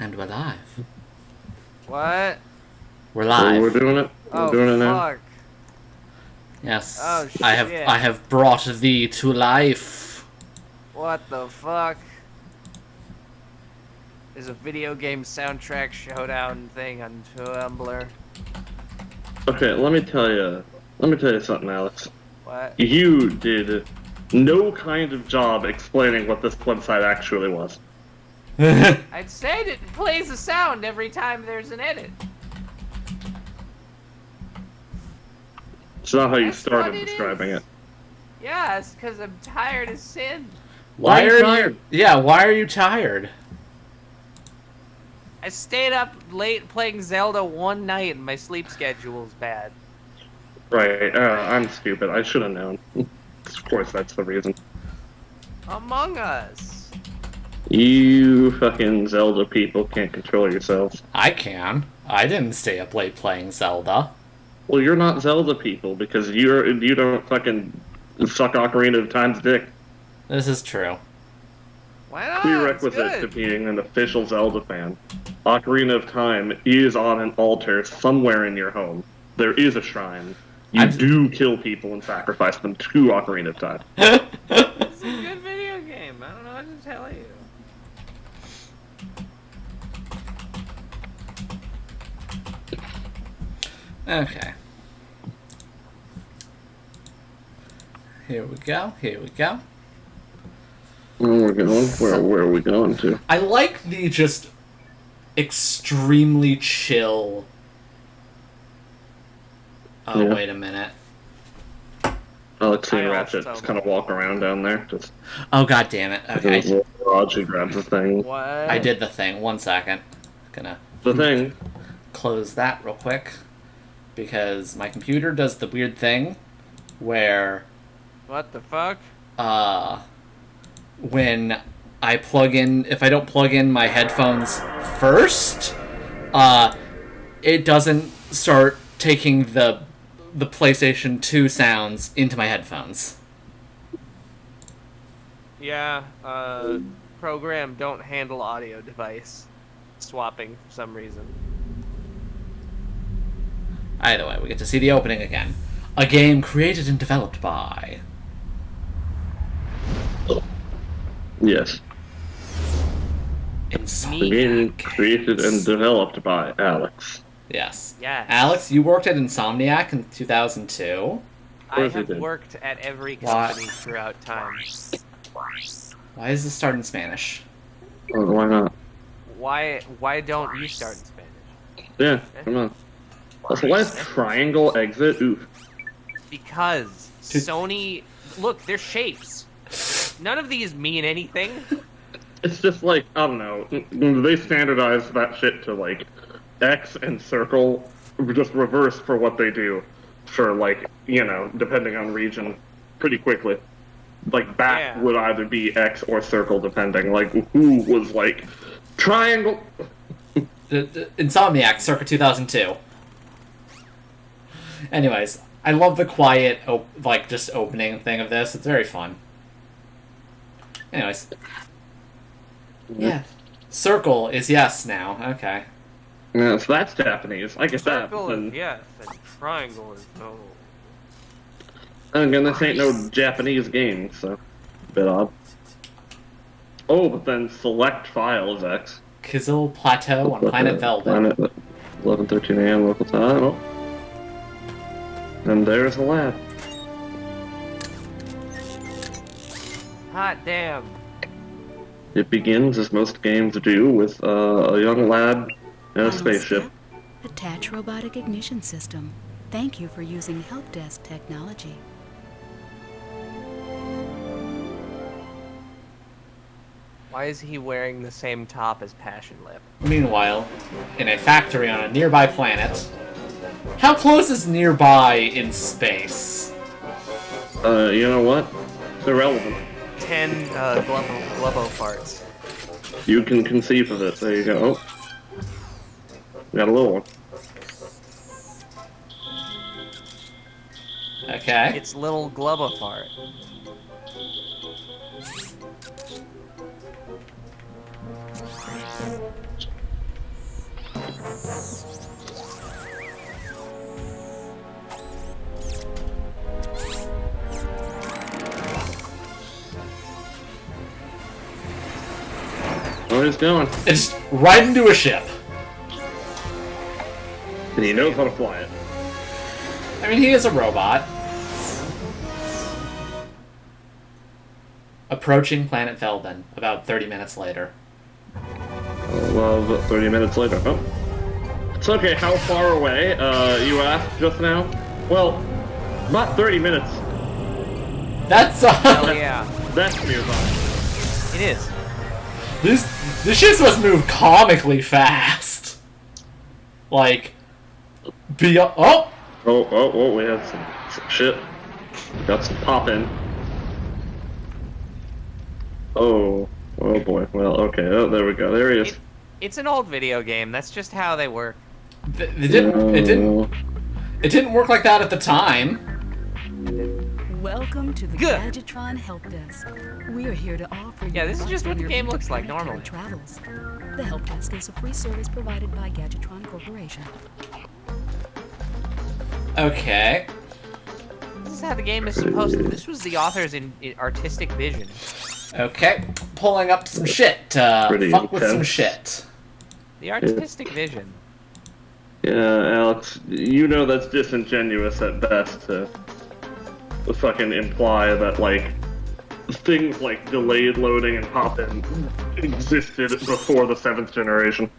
And we're live. What? We're live. We're doing it. We're Oh, doing it now. fuck. Yes. Oh, I shit. have brought thee to life. What the fuck? There's a video game soundtrack showdown thing on Tumblr. Okay, let me tell you. Something, Alex. What? You did no kind of job explaining what this website actually was. I'd say it plays a sound every time there's an edit. It's not how you That's started what it describing is. it. Yeah, it's because I'm tired as sin. Why are tired? you? Yeah, why are you tired? I stayed up late playing Zelda one night and my sleep schedule's bad. Right. I'm stupid. I should have known. Of course, that's the reason. Among Us. You fucking Zelda people can't control yourselves. I can. I didn't stay up late playing Zelda. Well, you're not Zelda people because you don't fucking suck Ocarina of Time's dick. This is true. Why not? Prerequisite It's to good. being an official Zelda fan. Ocarina of Time is on an altar somewhere in your home. There is a shrine. You do kill people and sacrifice them to Ocarina of Time. It's a good video game. I don't know what to tell you. Okay. Here we go. Here we go. Where are we going? Where are we going to? I like the just extremely chill. Oh, Yeah. wait a minute. Alex and I Ratchet also- just kind of walk around down there. Just Oh, god damn it. in Okay. his little garage, he grabs the thing. What? I did the thing. 1 second. Gonna The thing. close that real quick. Because my computer does the weird thing where What the fuck? when I plug in, if I don't plug in my headphones first, it doesn't start taking the PlayStation 2 sounds into my headphones. Yeah, program don't handle audio device swapping for some reason. Either way, we get to see the opening again. A game created and developed by... Yes. The Insomniac. game created and developed by Alex. Yes. Yes. Alex, you worked at Insomniac in 2002. I course you have did. worked at every Why? company throughout time. Why is this start in Spanish? Oh, why not? Why don't you start in Spanish? Yeah, come on. Also, why is triangle exit? Oof. Because Sony, look, they're shapes. None of these mean anything. It's just like, I don't know, they standardized that shit to like X and circle, just reverse for what they do for like, depending on region, pretty quickly. Like back Yeah. would either be X or circle depending. Like who was like triangle? Insomniac, circa 2002. Anyways, I love the quiet, just opening thing of this. It's very fun. Anyways. Yeah. Circle is yes now. Okay. Yeah, so that's Japanese. I get that. Circle is And yes, and triangle is no. again, this ain't no Japanese game, so a bit odd. Oh, but then select file is X. Kizil Plateau on Planet Velvet. Planet 11:13 a.m. local time. Oh. And there's the lab. Hot damn. It begins, as most games do, with a young lad in a Final spaceship. step, attach robotic ignition system. Thank you for using help desk technology. Why is he wearing the same top as Passion Lip? Meanwhile, in a factory on a nearby planet. How close is nearby in space? You know what? It's irrelevant. 10 glubbo farts. You can conceive of it. There you go. Oh. We got a little one. Okay. It's little glubbo fart. Where he's going? It's right into a ship. And he knows how to fly it. I mean, he is a robot. Approaching planet Velden, about 30 minutes later. Well, about 30 minutes later. Oh. It's okay, how far away? You asked just now? Well, not 30 minutes. That's, Hell yeah. That's nearby. It is. This ship must move comically fast. Like, oh! Oh, we have some shit. Got some poppin'. Oh boy. Well, okay. Oh, there we go. There he is. It's an old video game. That's just how they work. It didn't work like that at the time. Welcome to the Good. Gadgetron Help Desk. We're here to offer you Yeah, this is just what the your game looks like interplanetary normally. travels. The Help Desk is a free service provided by Gadgetron Corporation. Okay. This is how the game is supposed to. This was the author's artistic vision. Okay. Pulling up some shit. Pretty Fuck with some intense. shit. The artistic vision. Yeah, Alex, you know that's disingenuous at best to fucking imply that, like, things like delayed loading and pop-in existed before the 7th generation.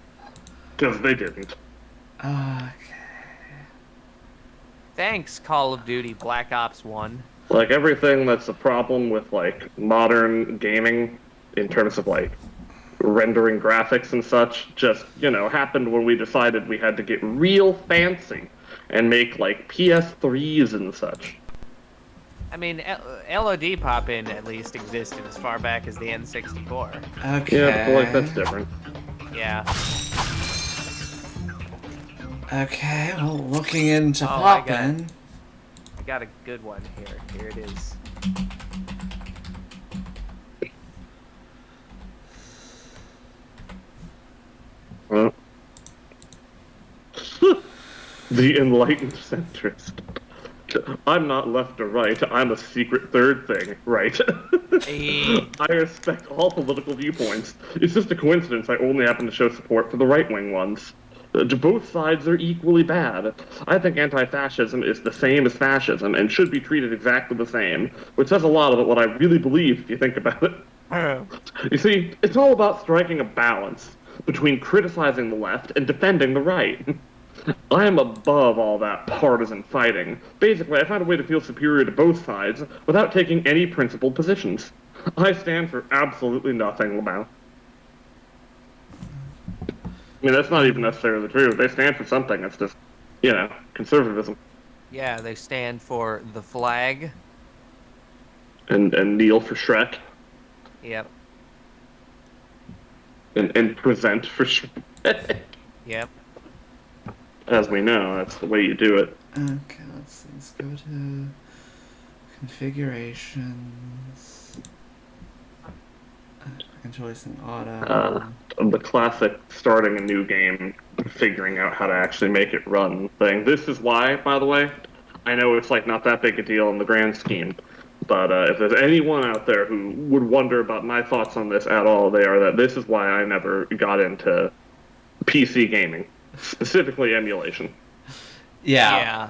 Because they didn't. Okay. Thanks, Call of Duty Black Ops 1. Like, everything that's a problem with, like, modern gaming, in terms of, like, rendering graphics and such, just, you know, happened when we decided we had to get real fancy and make, like, PS3s and such. I mean, LOD pop-in at least existed as far back as the N64. Okay. Yeah, but, like, that's different. Yeah. Okay, well, looking into Oh, I poppin'. I got a good one here. Here it is. Well, the enlightened centrist. I'm not left or right, I'm a secret third thing, right? Hey. I respect all political viewpoints. It's just a coincidence I only happen to show support for the right-wing ones. Both sides are equally bad. I think anti-fascism is the same as fascism and should be treated exactly the same, which says a lot about what I really believe if you think about it. You see, it's all about striking a balance between criticizing the left and defending the right. I am above all that partisan fighting. Basically, I found a way to feel superior to both sides without taking any principled positions. I stand for absolutely nothing, Lamau. I mean, that's not even necessarily true. They stand for something. It's just, you know, conservatism. Yeah, they stand for the flag. And kneel for Shrek. Yep. And present for Shrek. Yep. As we know, that's the way you do it. Okay, let's see. Let's go to configurations. Choicing auto. The classic starting a new game, figuring out how to actually make it run thing. This is why, by the way, I know it's like not that big a deal in the grand scheme, but if there's anyone out there who would wonder about my thoughts on this at all, they are that this is why I never got into PC gaming, specifically emulation. Yeah. Yeah.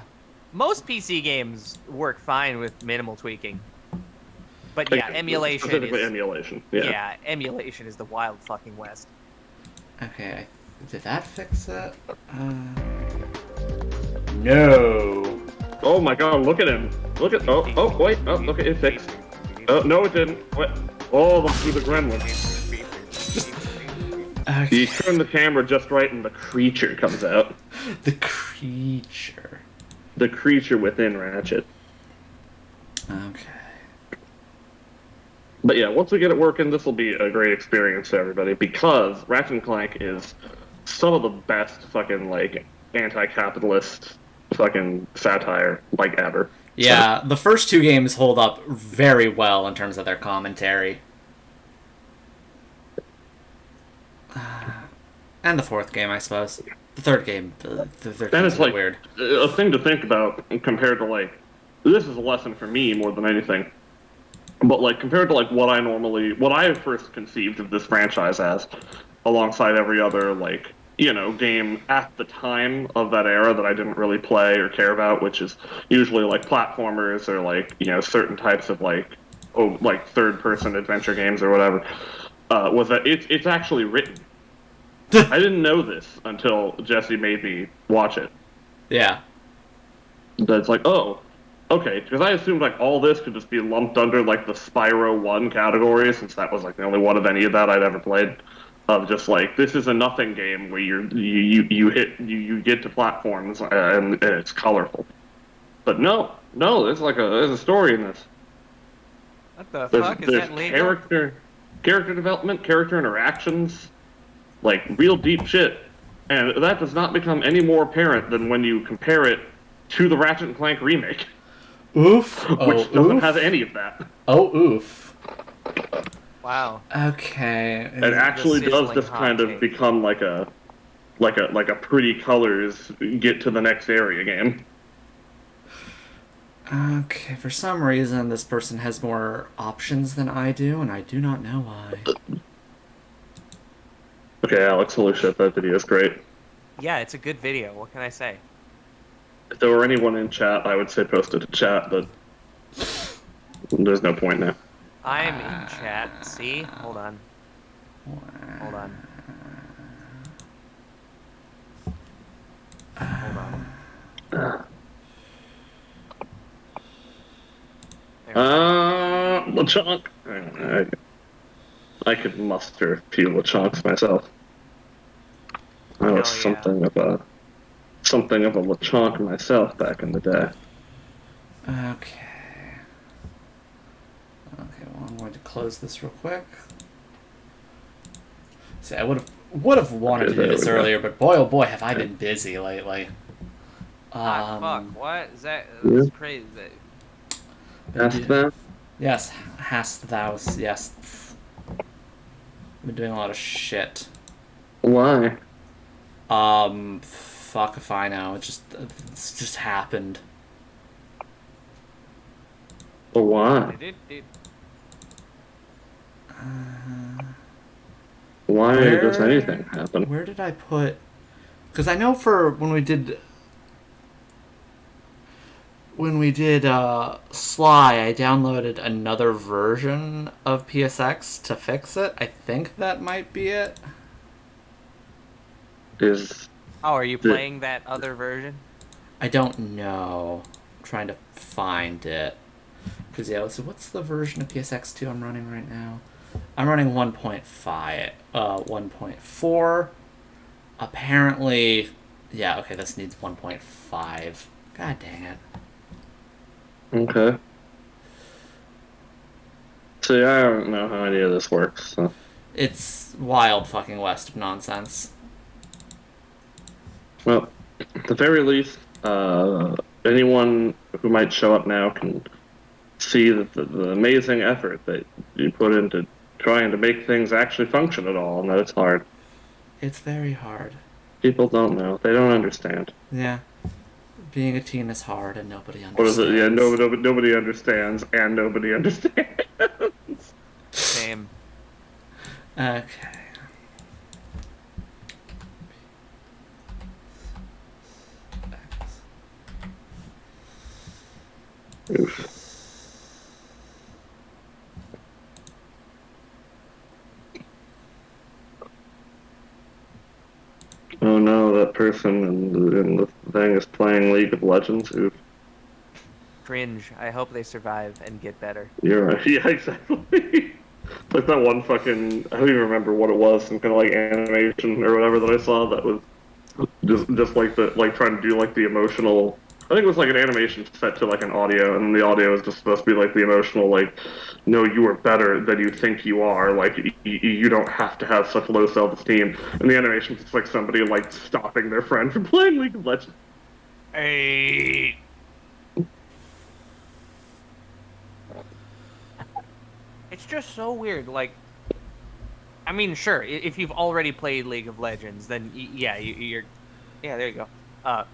Most PC games work fine with minimal tweaking. But yeah, emulation specifically is... emulation. Yeah, emulation is the wild fucking west. Okay, did that fix it? No. Oh my god, look at him. Look at, wait, look at it fixed. Oh, no it didn't. What? Oh, look through the gremlin. Okay. You turn the camera just right and the creature comes out. The creature. The creature within Ratchet. Okay. But yeah, once we get it working, this will be a great experience for everybody, because Ratchet and Clank is some of the best fucking, like, anti-capitalist fucking satire, like, ever. Yeah, the first two games hold up very well in terms of their commentary. And the fourth game, I suppose. The third game, the third Then game's it's a bit like weird. a thing to think about compared to like this is a lesson for me more than anything. But like compared to like what I first conceived of this franchise as, alongside every other like game at the time of that era that I didn't really play or care about, which is usually like platformers or like certain types of like third person adventure games or whatever, was that it's actually written. I didn't know this until Jesse made me watch it. Yeah. That's like, oh, okay, because I assumed like all this could just be lumped under like the Spyro 1 category, since that was like the only one of any of that I'd ever played. Of just like this is a nothing game where you get to platforms and it's colorful. But no, there's a story in this. What the There's fuck? Is there's that legal? character development, character interactions, like real deep shit. And that does not become any more apparent than when you compare it to the Ratchet and Clank remake, Oof. which doesn't have any of that. Oh, oof. Wow. Okay. It actually does sizzling just hot kind of take. become like a pretty colors get to the next area game. Okay, for some reason, this person has more options than I do, and I do not know why. Okay, Alex, holy shit, that video is great. Yeah, it's a good video. What can I say? If there were anyone in chat, I would say post it to chat, but there's no point now. I'm in chat. See? Hold on. Hold on. Hold on. LeChonk. I could muster a few LeChonks myself. I was something of a LeChonk myself back in the day. Okay. Okay, well, I'm going to close this real quick. See, I would have wanted to do this earlier, but boy, oh boy, have I been busy lately. Fuck. What? Is that? That's crazy. Ask that? Yes, hast thou? Yes. I've been doing a lot of shit. Why? Fuck if I know. It's just happened. But why? Why does anything happen? Where did I put? Because I know for when we did Sly, I downloaded another version of PSX to fix it. I think that might be it. Oh, are you playing that other version? I don't know. I'm trying to find it. Because, yeah, so what's the version of PSX2 I'm running right now? I'm running 1.5, 1.4. Apparently, yeah, okay, this needs 1.5. God dang it. Okay. See, I don't know how any of this works, so. It's wild fucking west of nonsense. Well, at the very least, anyone who might show up now can see that the amazing effort that you put into trying to make things actually function at all, and that it's hard. It's very hard. People don't know. They don't understand. Yeah. Being a teen is hard and nobody understands. What is it? Yeah, nobody understands, and nobody understands. Same. Okay. Oof. Oh no, that person in the thing is playing League of Legends. Oof. Cringe. I hope they survive and get better. You're right. Yeah, exactly. Like that one fucking, I don't even remember what it was, some kind of like animation or whatever that I saw that was just like trying to do like the emotional. I think it was like an animation set to like an audio, and the audio is just supposed to be like the emotional, like, no, you are better than you think you are. Like, you don't have to have such low self-esteem. And the animation is just like somebody like stopping their friend from playing League of Legends. Hey. It's just so weird. Like, I mean, sure, if you've already played League of Legends, then yeah, you're Yeah, there you go.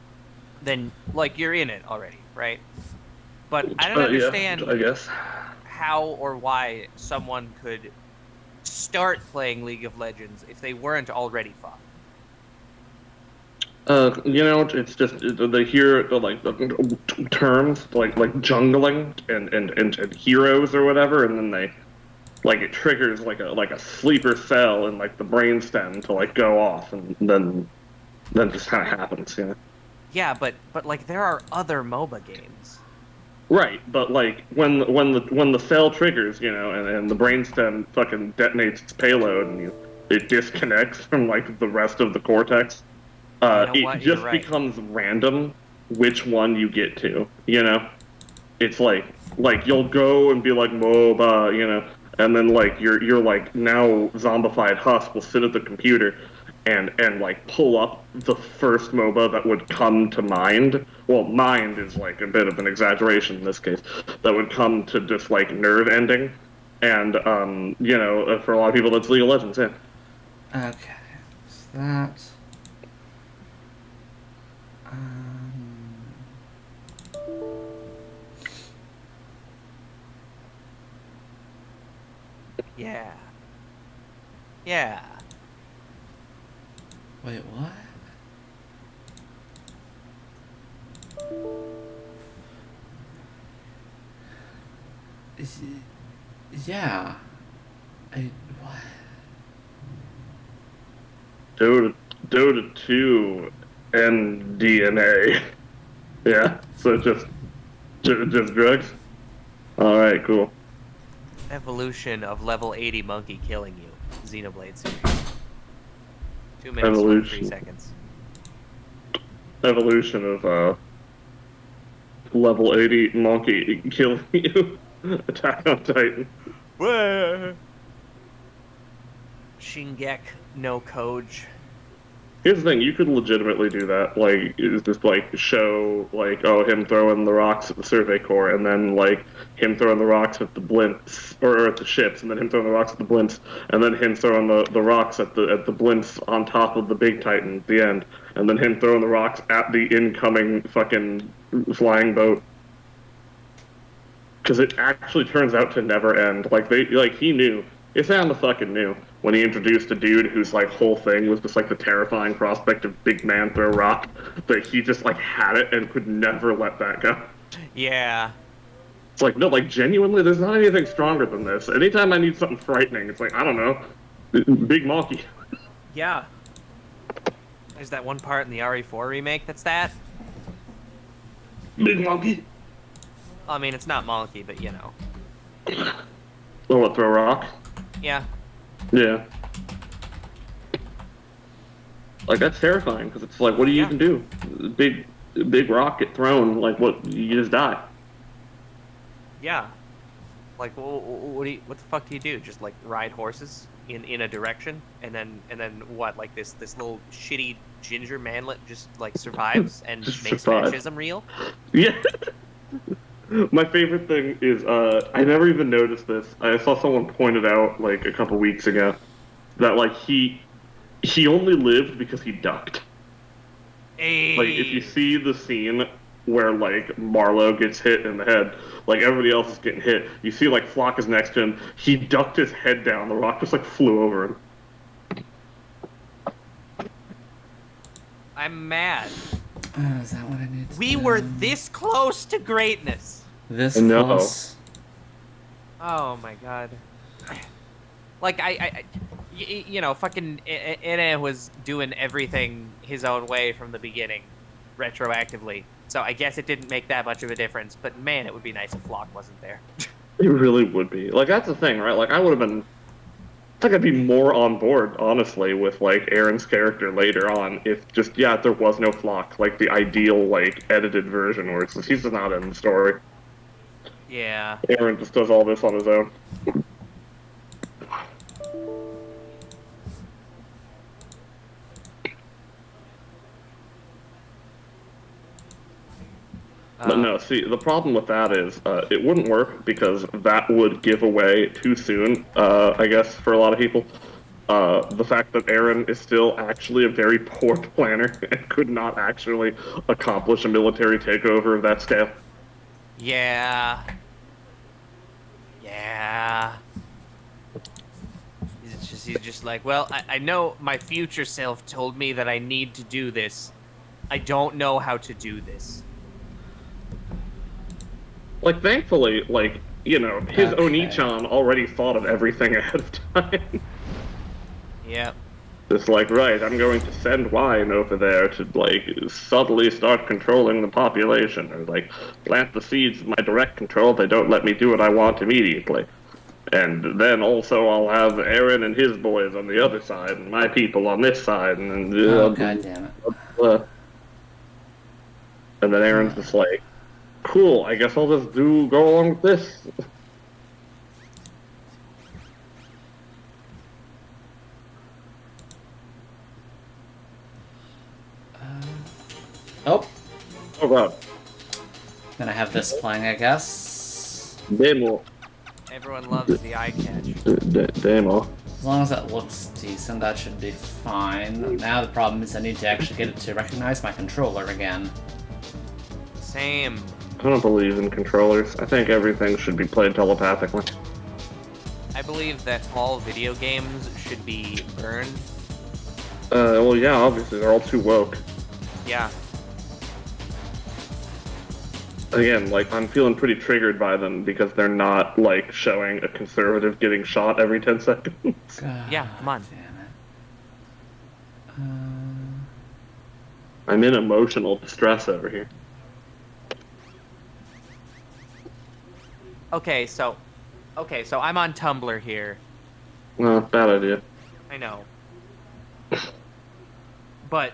Then like you're in it already, right? But I don't understand I guess. how or why someone could start playing League of Legends if they weren't already fucked. It's just they hear the terms like jungling and heroes or whatever, and then they like it triggers like a sleeper cell in like the brainstem to like go off, and then just kind of happens, you know. Yeah, but like there are other MOBA games. Right, but like when the cell triggers, you know, and the brainstem fucking detonates its payload, and it disconnects from like the rest of the cortex. You know It what? You're just right. becomes random which one you get to. You know, it's like you'll go and be like MOBA, you know, and then like you're like now zombified husk will sit at the computer and like pull up the first MOBA that would come to mind. Well, mind is like a bit of an exaggeration in this case. That would come to just like nerve ending, and for a lot of people that's League of Legends. Yeah. Okay, so that. Um, Yeah. Yeah. wait, what? Yeah. What? Dota 2 and DNA. Yeah, so just drugs. All right, cool. Evolution of level 80 monkey killing you. Xenoblade series. 2 minutes 23 Evolution. seconds. Evolution of level 80 monkey killing you. Attack on Titan. Shingek no Koj. Here's the thing: you could legitimately do that. Like, is just like show like him throwing the rocks at the Survey Corps, and then like him throwing the rocks at the blimps or at the ships, and then him throwing the rocks at the blimps, and then him throwing the rocks at the blimps on top of the big Titan at the end, and then him throwing the rocks at the incoming fucking flying boat. Because it actually turns out to never end. He knew. Isanda fucking knew when he introduced a dude whose like whole thing was just like the terrifying prospect of big man throw rock, that he just like had it and could never let that go. Yeah. It's like no, like genuinely, there's not anything stronger than this. Anytime I need something frightening, it's like I don't know, big monkey. Yeah. There's that one part in the RE4 remake that's that. Big monkey. I mean, it's not monkey, but you know. Oh, what, throw rock? Yeah. Yeah. Like that's terrifying because it's like, what do you even do? Big rock get thrown, like what? You just die. Yeah. Like, what the fuck do you do? Just like ride horses in a direction, and then what? Like this little shitty ginger manlet just like survives and Just makes survive. fascism real. Yeah. My favorite thing is I never even noticed this. I saw someone point it out like a couple weeks ago that like he only lived because he ducked. Hey. Like if you see the scene where like Marlowe gets hit in the head, like everybody else is getting hit. You see like Flock is next to him. He ducked his head down. The rock just like flew over him. I'm mad. Oh, is that what I need to We do? were this close to greatness. This No. close. Oh my god. Like fucking Ine was doing everything his own way from the beginning, retroactively. So I guess it didn't make that much of a difference. But man, it would be nice if Flock wasn't there. It really would be. Like that's the thing, right? Like I would have been. I think I'd be more on board, honestly, with like Aaron's character later on if just there was no Flock, like the ideal like edited version where it's just, he's just not in the story. Yeah. Aaron just does all this on his own. But no, see, the problem with that is it wouldn't work because that would give away too soon, I guess, for a lot of people. the fact that Aaron is still actually a very poor planner and could not actually accomplish a military takeover of that scale. Yeah. Yeah. He's just like, well, I know my future self told me that I need to do this. I don't know how to do this. Like, thankfully, like, you know, his Okay. Oni-chan already thought of everything ahead of time. Yep. It's like, right, I'm going to send wine over there to, like, subtly start controlling the population, or, like, plant the seeds of my direct control. They don't let me do what I want immediately. And then also I'll have Aaron and his boys on the other side, and my people on this side, and Oh, god damn it. and then Aaron's just like, cool, I guess I'll just go along with this. Oh, Oh god. gonna have this playing, I guess. Demo. Everyone loves the eye catch. Demo. As long as it looks decent, that should be fine. Now the problem is I need to actually get it to recognize my controller again. Same. I don't believe in controllers. I think everything should be played telepathically. I believe that all video games should be burned. Well, yeah, obviously, they're all too woke. Yeah. Again, like, I'm feeling pretty triggered by them because they're not, like, showing a conservative getting shot every 10 seconds. God Yeah, come on. damn it. I'm in emotional distress over here. Okay, so I'm on Tumblr here. No, bad idea. I know. But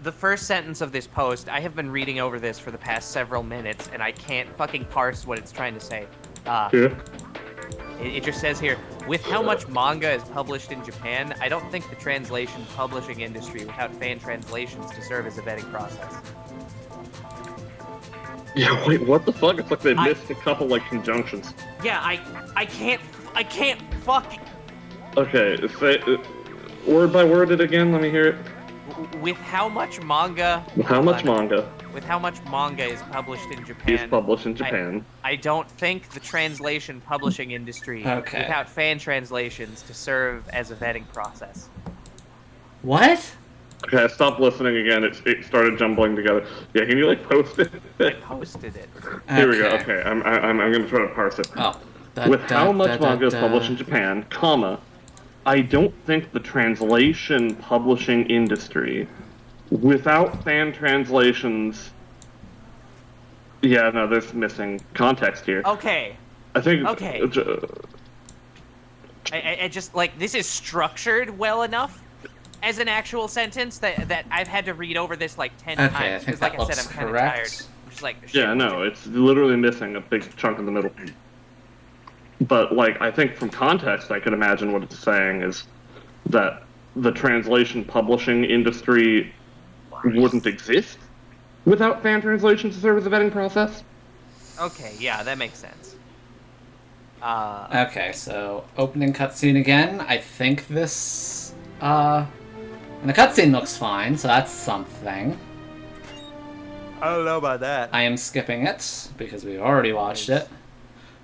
the first sentence of this post, I have been reading over this for the past several minutes, and I can't fucking parse what it's trying to say. Yeah. It just says here, with how much manga is published in Japan, I don't think the translation publishing industry without fan translations to serve as a vetting process. Yeah, wait, what the fuck? It's like they I- missed a couple, like, conjunctions. Yeah, I can't fuck Okay, say, word by word it again, let me hear it. with how much manga. How hold much on. manga With how much manga is published in Japan. is published in Japan? I don't think the translation publishing industry Okay. without fan translations to serve as a vetting process. What? Okay, I stopped listening again. It started jumbling together. Yeah, can you like post it? I posted it. Here we go. Okay, I'm gonna try to parse it. Oh. With how much manga is published in Japan, comma, I don't think the translation publishing industry, without fan translations. Yeah, no, there's missing context here. Okay. I think. Okay. I just like this is structured well enough as an actual sentence that I've had to read over this like 10 Okay, I times think because, like that I said, looks I'm kind of tired. correct. I'm just like, shit, Yeah, no, it's literally missing a big chunk in the middle. But, like, I think from context, I could imagine what it's saying is that the translation publishing industry wouldn't exist without fan translations to serve as a vetting process. Okay, yeah, that makes sense. Okay, so opening cutscene again. I think this, and the cutscene looks fine, so that's something. I don't know about that. I am skipping it because we already watched it.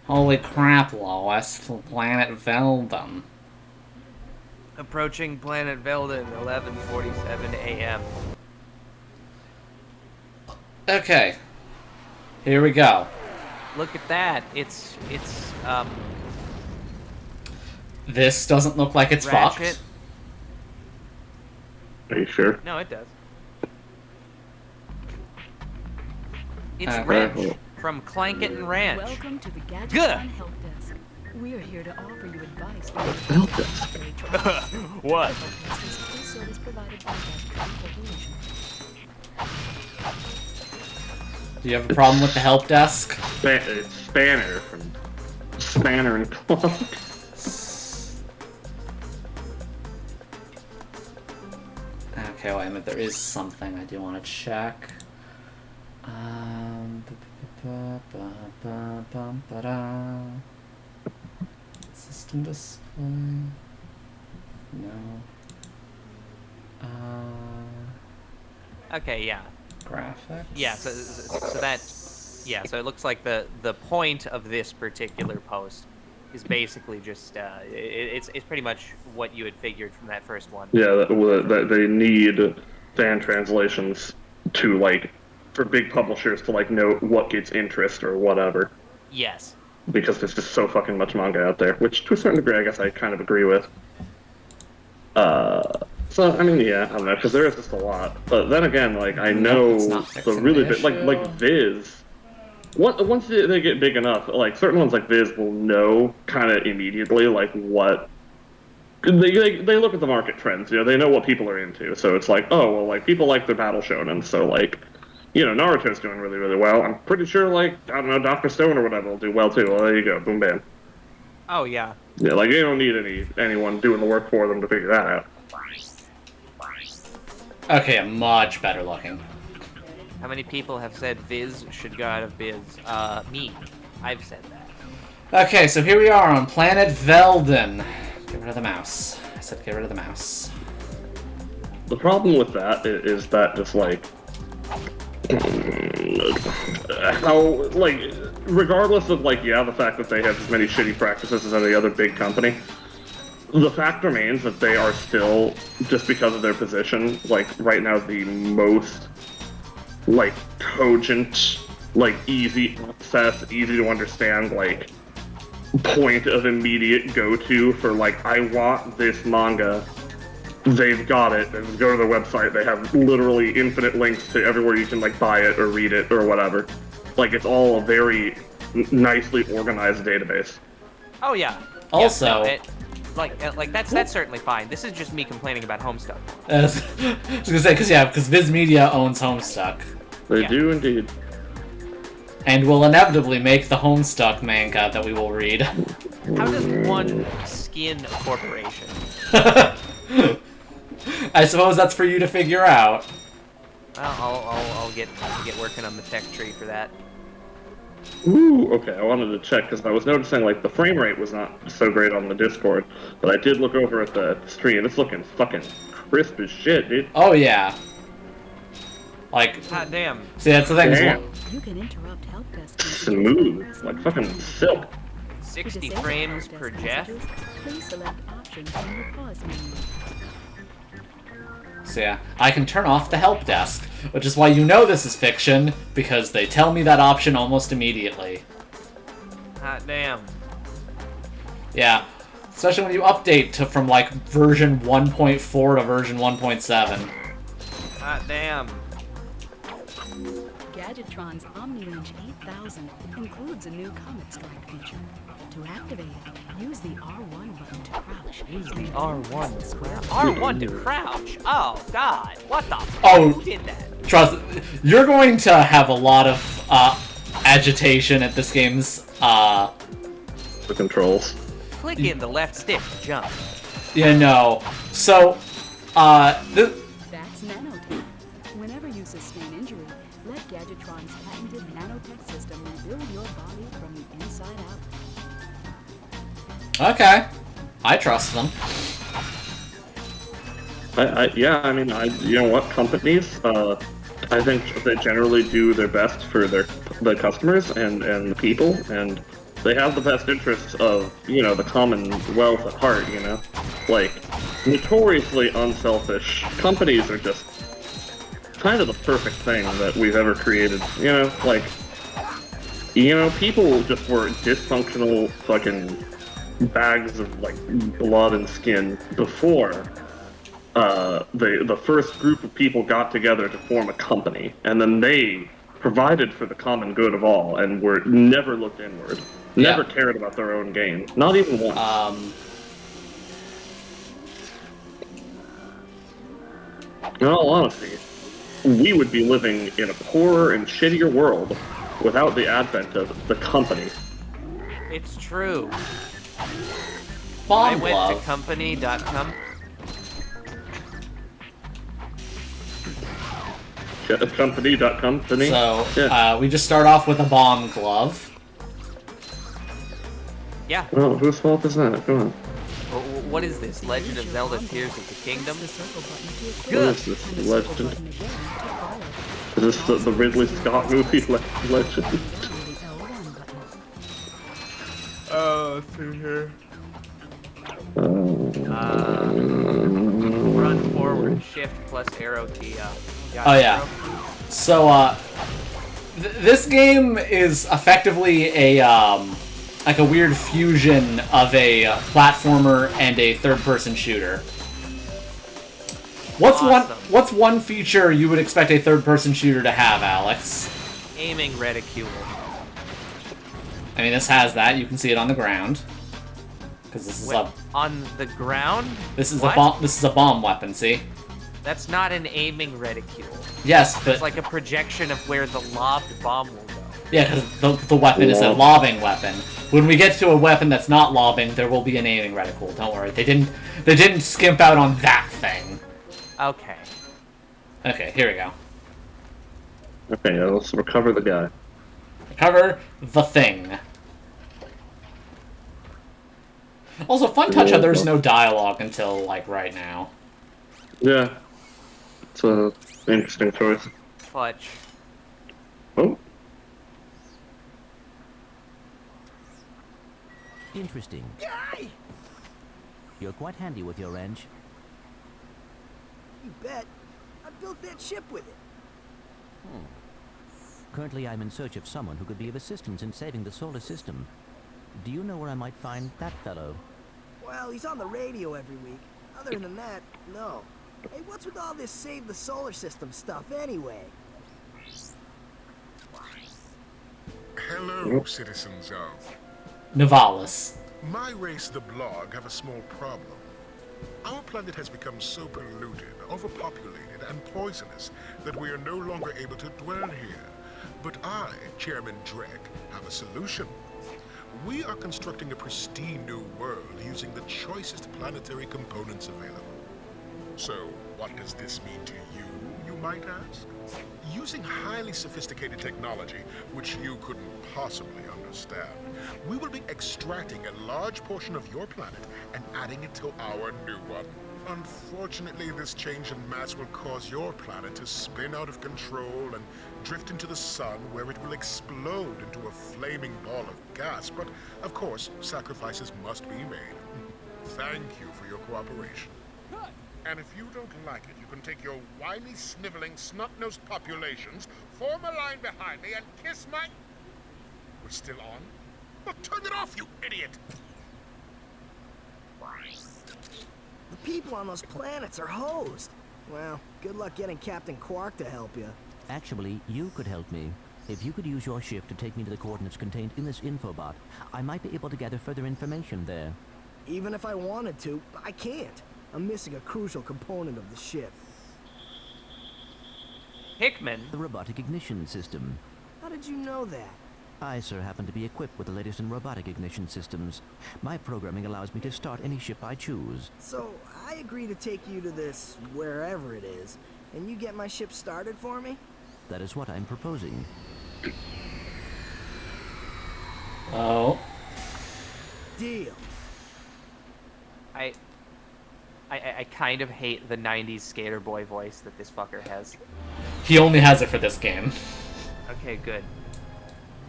Holy crap, Lois! Planet Veldum. Approaching Planet Velda at 11:47 a.m. Okay, here we go. Look at that. It's This doesn't look like it's Ratchet. fucked. Are you sure? No, it does. It's Okay. Wrench from Clank It and Ranch. Welcome to the Gadget Good. One Help Desk. We're here to offer you advice for Help desk. What? service provided by Gadget One Corporation. Do you have a problem with the help desk? It's Spanner from Spanner and Clank. Okay, wait a minute. There is something I do want to check. System display. No. Okay, yeah. Graphics? Yeah, so that... Yeah, so it looks like the point of this particular post is basically just... it's pretty much what you had figured from that first one. Yeah, that they need fan translations to, like, for big publishers to, like, know what gets interest or whatever. Yes. Because there's just so fucking much manga out there, which to a certain degree I guess I kind of agree with. So, I mean, yeah, I don't know, because there is just a lot. But then again, like, I know it's not the fixing really the big, like issue. Viz, once they get big enough, like, certain ones like Viz will know kind of immediately, like, what... They look at the market trends, you know, they know what people are into, so it's like, oh, well, like, people like the battle shonen, so, like, you know, Naruto's doing really, really well. I'm pretty sure, like, I don't know, Dr. Stone or whatever will do well, too. Well, there you go, boom, bam. Oh, yeah. Yeah, like, they don't need anyone doing the work for them to figure that out. Okay, much better looking. How many people have said Viz should go out of biz? Me. I've said that. Okay, so here we are on planet Velden. Get rid of the mouse. I said get rid of the mouse. The problem with that is that just, like, how, like, regardless of, like, yeah, the fact that they have as many shitty practices as any other big company, the fact remains that they are still, just because of their position, like, right now the most, like, cogent, like, easy access, easy to understand, like, point of immediate go-to for, like, I want this manga. They've got it, and go to their website, they have literally infinite links to everywhere you can, like, buy it or read it or whatever. Like, it's all a very nicely organized database. Oh, yeah. Also... Yeah, no, like that's certainly fine. This is just me complaining about Homestuck. I was gonna say, because Viz Media owns Homestuck. They Yeah. do indeed. And will inevitably make the Homestuck manga that we will read. How does one skin a corporation? I suppose that's for you to figure out. Well, I'll get working on the tech tree for that. Ooh, okay, I wanted to check, because I was noticing, like, the frame rate was not so great on the Discord, but I did look over at the stream, it's looking fucking crisp as shit, dude. Oh yeah. Like, God damn. see, that's the thing. Damn. You can interrupt help desk Smooth, like fucking silk. 60 frames per Jeff. Please select options from your pause menu. So yeah, I can turn off the help desk, which is why you know this is fiction, because they tell me that option almost immediately. Hot damn. Yeah, especially when you update to from like version 1.4 to version 1.7. Hot damn. Gadgetron's OmniLynch 8000 includes a new Comet Strike feature. To activate it, use the R1 button to crouch. Use the R1 square. R1 to crouch. Oh God, what the? Oh. Who did that? Trust, you're going to have a lot of agitation at this game's The controls. Click in the left stick to jump. you know. So this. That's nanotech. Whenever you sustain injury, let Gadgetron's patented nanotech system rebuild your body from the inside out. Okay. I trust them. Yeah, I mean, you know what, companies, I think they generally do their best for the customers and the people, and they have the best interests of, you know, the commonwealth at heart, you know? Like, notoriously unselfish companies are just kind of the perfect thing that we've ever created, you know? Like, you know, people just were dysfunctional fucking bags of, like, blood and skin before the first group of people got together to form a company, and then they provided for the common good of all, and were never looked inward, never cared about their own gain, not even once. In all honesty, we would be living in a poorer and shittier world without the advent of the company. It's true. Bomb I went glove. to company.com. Company. So Yeah. we just start off with a bomb glove. Yeah. Oh, whose fault is that? Come on. What is this? Legend of Zelda Tears of the Kingdom? Press the circle button to equip. What is this? And the circle Legend? button again to fire. Is this the Ridley Scott movie Legend? Down the L1 button. Let's see here. Run forward, shift plus arrow key. Oh yeah. So this game is effectively a like a weird fusion of a platformer and a third-person shooter. What's one feature you would expect a third-person shooter to have, Alex? Aiming reticule. I mean, this has that. You can see it on the ground. Because this is on the ground? This is What? a bomb. This is a bomb weapon. See? That's not an aiming reticule. Yes, but It's like a projection of where the lobbed bomb will go. yeah, because the weapon is a lobbing weapon. When we get to a weapon that's not lobbing, there will be an aiming reticle. Don't worry. They didn't skimp out on that thing. Okay. Okay, here we go. Okay, let's recover the guy. Recover the thing. Also, fun touch how there's no dialogue until, like, right now. Yeah. It's an interesting choice. Fudge. Oh. Interesting. You're quite handy with your wrench. You bet. I built that ship with it. Currently, I'm in search of someone who could be of assistance in saving the solar system. Do you know where I might find that fellow? Well, he's on the radio every week. Other than that, no. Hey, what's with all this save the solar system stuff anyway? Hello, citizens of... Nivalis. My race, the Blog, have a small problem. Our planet has become so polluted, overpopulated, and poisonous that we are no longer able to dwell here. But I, Chairman Drek, have a solution. We are constructing a pristine new world using the choicest planetary components available. So, what does this mean to you, you might ask? Using highly sophisticated technology, which you couldn't possibly understand, we will be extracting a large portion of your planet and adding it to our new one. Unfortunately, this change in mass will cause your planet to spin out of control and drift into the sun, where it will explode into a flaming ball of gas. But, of course, sacrifices must be made. Thank you for your cooperation. And if you don't like it, you can take your whiny, sniveling, snot-nosed populations, form a line behind me, and kiss my... We're still on? Well, turn it off, you idiot! The people on those planets are hosed. Well, good luck getting Captain Quark to help you. Actually, you could help me. If you could use your ship to take me to the coordinates contained in this infobot, I might be able to gather further information there. Even if I wanted to, I can't. I'm missing a crucial component of the ship. Hickman? The robotic ignition system. How did you know that? I, sir, happen to be equipped with the latest in robotic ignition systems. My programming allows me to start any ship I choose. So, I agree to take you to this, wherever it is, and you get my ship started for me? That is what I'm proposing. Oh. Deal. I kind of hate the 90s skater boy voice that this fucker has. He only has it for this game. Okay, good.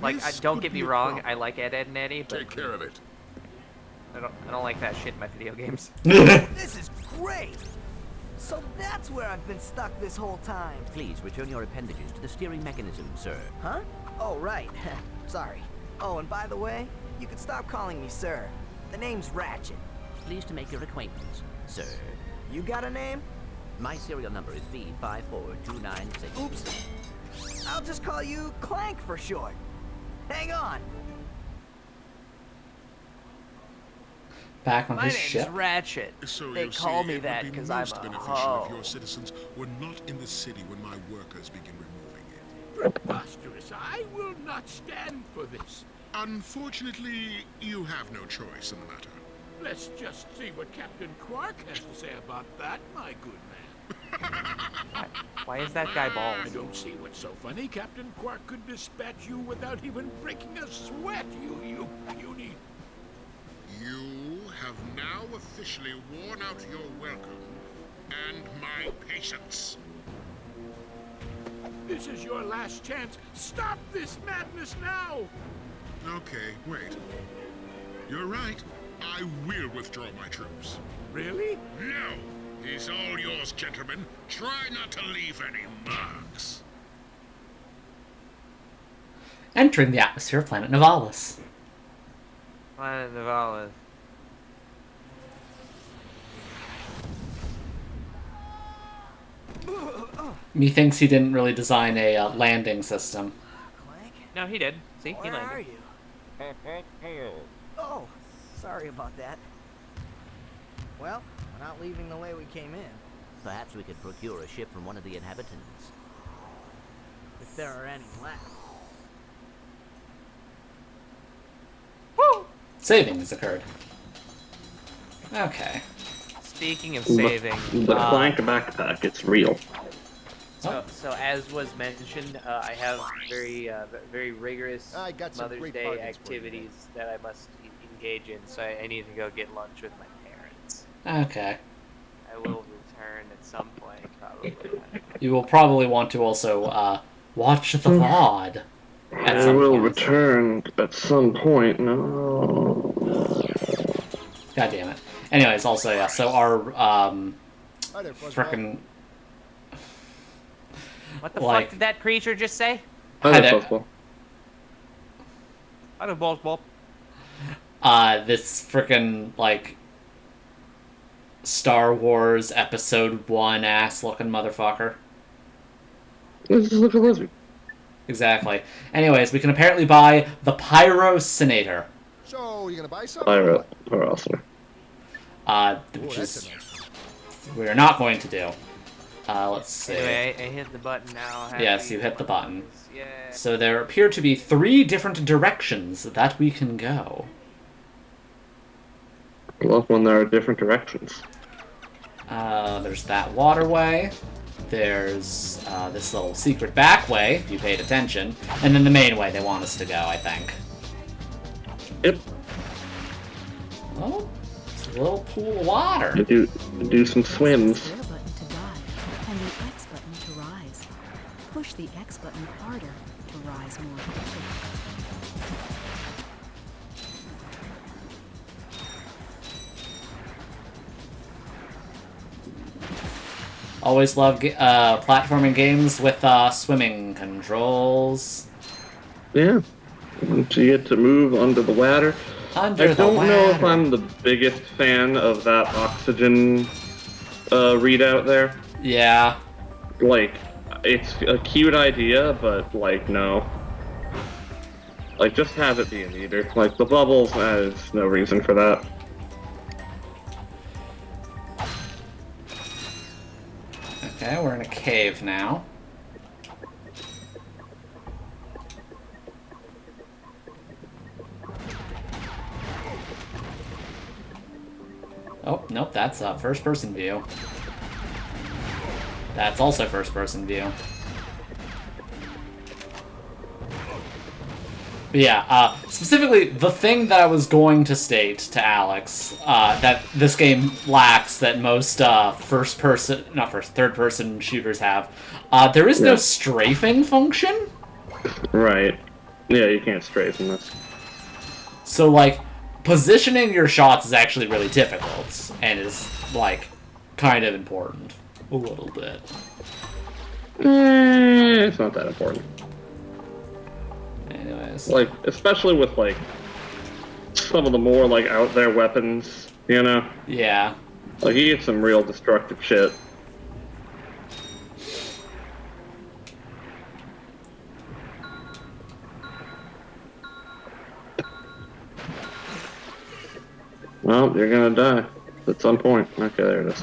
Like, This don't could get me be a wrong, problem. I like Ed, Edd, and Eddy, but Take care of it. I don't like that shit in my video games. This is great! So that's where I've been stuck this whole time. Please return your appendages to the steering mechanism, sir. Huh? Oh, right. Sorry. Oh, and by the way, you can stop calling me sir. The name's Ratchet. Pleased to make your acquaintance, sir. You got a name? My serial number is V54296. Oops. I'll just call you Clank for short. Hang on. Back on My his name's ship. Ratchet. So They you call see, me it that would be because I'm most a beneficial hoe. if your citizens were not in the city when my workers begin removing it. Preposterous. I will not stand for this. Unfortunately, you have no choice in the matter. Let's just see what Captain Quark has to say about that, my good man. Why is that guy I bald? don't see what's so funny. Captain Quark could dispatch you without even breaking a sweat. You need... You have now officially worn out your welcome and my patience. This is your last chance. Stop this madness now! Okay, wait. You're right. I will withdraw my troops. Really? No! He's all yours, gentlemen. Try not to leave any marks. Entering the atmosphere of planet Nivalis. Planet Nivalis. Methinks he didn't really design a landing system. Clank? No, he did. See, he Where are landed. you? Oh, sorry about that. Well, we're not leaving the way we came in. Perhaps we could procure a ship from one of the inhabitants. If there are any left. Saving has occurred. Okay. Speaking of saving, The Clank backpack, it's real. so as was mentioned, I have very rigorous I got some Mother's great Day bargains for you, activities that I must engage in. So I need to go get lunch with my parents. Okay. I will return at some point, probably. You will probably want to also watch the VOD. At I some will point. return at some point. No. God damn it. Anyways, also, yeah, so our, Hi there, Fuzzball. frickin' What the Like- fuck did that creature just say? Hi there. I don't balls, Bob. This frickin', like, Star Wars Episode 1 ass-looking motherfucker. This is like a lizard. Exactly. Anyways, we can apparently buy the Pyrocinator, So, you gonna buy some? Pirate. Or awesome. which that's is a nice one. we're not going to do. Let's see. Anyway, I hit the button now. Happy Yes, you hit the button. Yeah. So there appear to be 3 different directions that we can go. I love when there are different directions. There's that waterway. There's this little secret back way, if you paid attention. And then the main way they want us to go, I think. Yep. Oh, it's a little pool of water. Do some swims. Square button to dive, and the X button to rise. Push the X button harder to rise more quickly. Always love platforming games with swimming controls. Yeah. You get to move under the water. Under I the don't know if water. I'm the biggest fan of that oxygen readout there. Yeah. Like, it's a cute idea, but, like, no. Like, just have it be a meter. Like, the bubbles, there's no reason for that. Okay, we're in a cave now. Oh, nope, that's a first-person view. That's also first-person view. But yeah, specifically, the thing that I was going to state to Alex, that this game lacks that most third-person shooters have, there is no Yeah. strafing function. Right. Yeah, you can't strafe in this. So, like, positioning your shots is actually really difficult, and is, like, kind of important. A little bit. It's not that important. Anyways. Like, especially with, like, some of the more, like, out there weapons, you know? Yeah. Like, you get some real destructive shit. Well, you're gonna die at some point. Okay, there it is.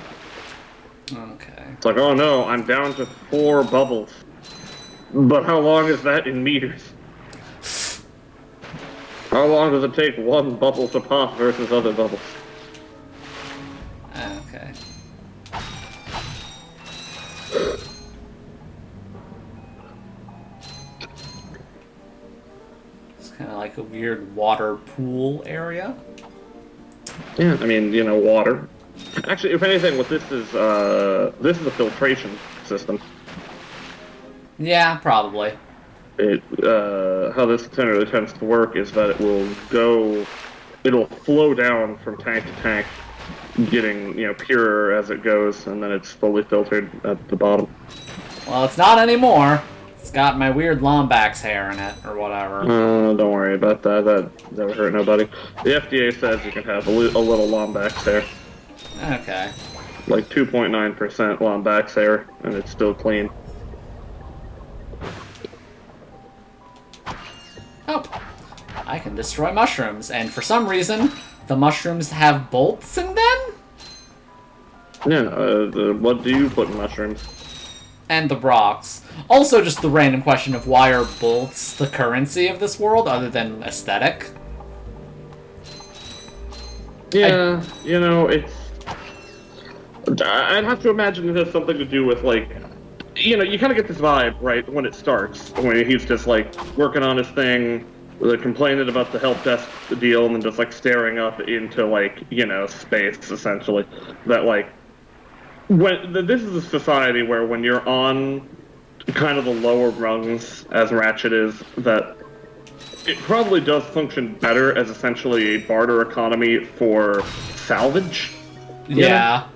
Okay. It's like, oh no, I'm down to 4 bubbles. But how long is that in meters? How long does it take one bubble to pop versus other bubbles? Okay. It's kind of like a weird water pool area. Yeah, I mean, water. Actually, if anything, what this is a filtration system. Yeah, probably. How this generally tends to work is that it'll flow down from tank to tank, getting purer as it goes, and then it's fully filtered at the bottom. Well, it's not anymore. It's got my weird Lombax hair in it, or whatever. Don't worry about that. That would hurt nobody. The FDA says you can have a little Lombax hair, Okay. like 2.9% Lombax hair, and it's still clean. Oh, I can destroy mushrooms, and for some reason, the mushrooms have bolts in them? Yeah, what do you put in mushrooms? And the rocks. Also, just the random question of why are bolts the currency of this world, other than aesthetic? Yeah, it's... I'd have to imagine it has something to do with, like... you kind of get this vibe, right, when it starts, when he's just, like, working on his thing, complaining about the help desk deal, and then just, like, staring up into, like, space, essentially. That, like, this is a society where when you're on kind of the lower rungs, as Ratchet is, that it probably does function better as essentially a barter economy for salvage. Yeah.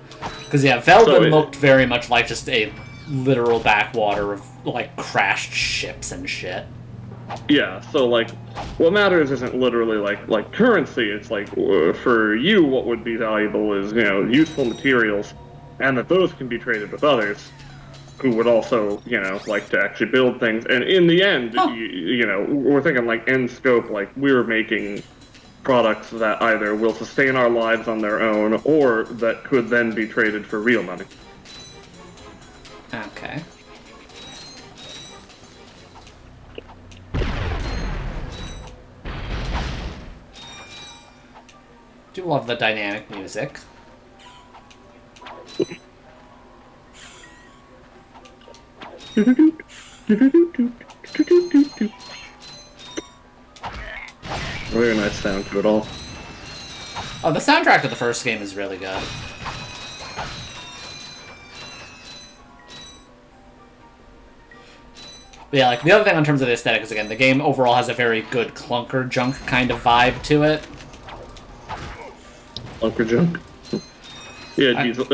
Because, Veldon looked very much like just a literal backwater of, like, crashed ships and shit. Yeah, so, like, what matters isn't literally, like currency. It's, like, for you, what would be valuable is, useful materials, and that those can be traded with others who would also, like to actually build things. And in the end, we're thinking, like, end scope, like, we're making products that either will sustain our lives on their own, or that could then be traded for real money. Okay. Do love the dynamic music. Very nice sound to it all. Oh, the soundtrack to the first game is really good. But yeah, like, the other thing in terms of the aesthetic is, again, the game overall has a very good clunker junk kind of vibe to it. Clunker junk? Yeah, diesel.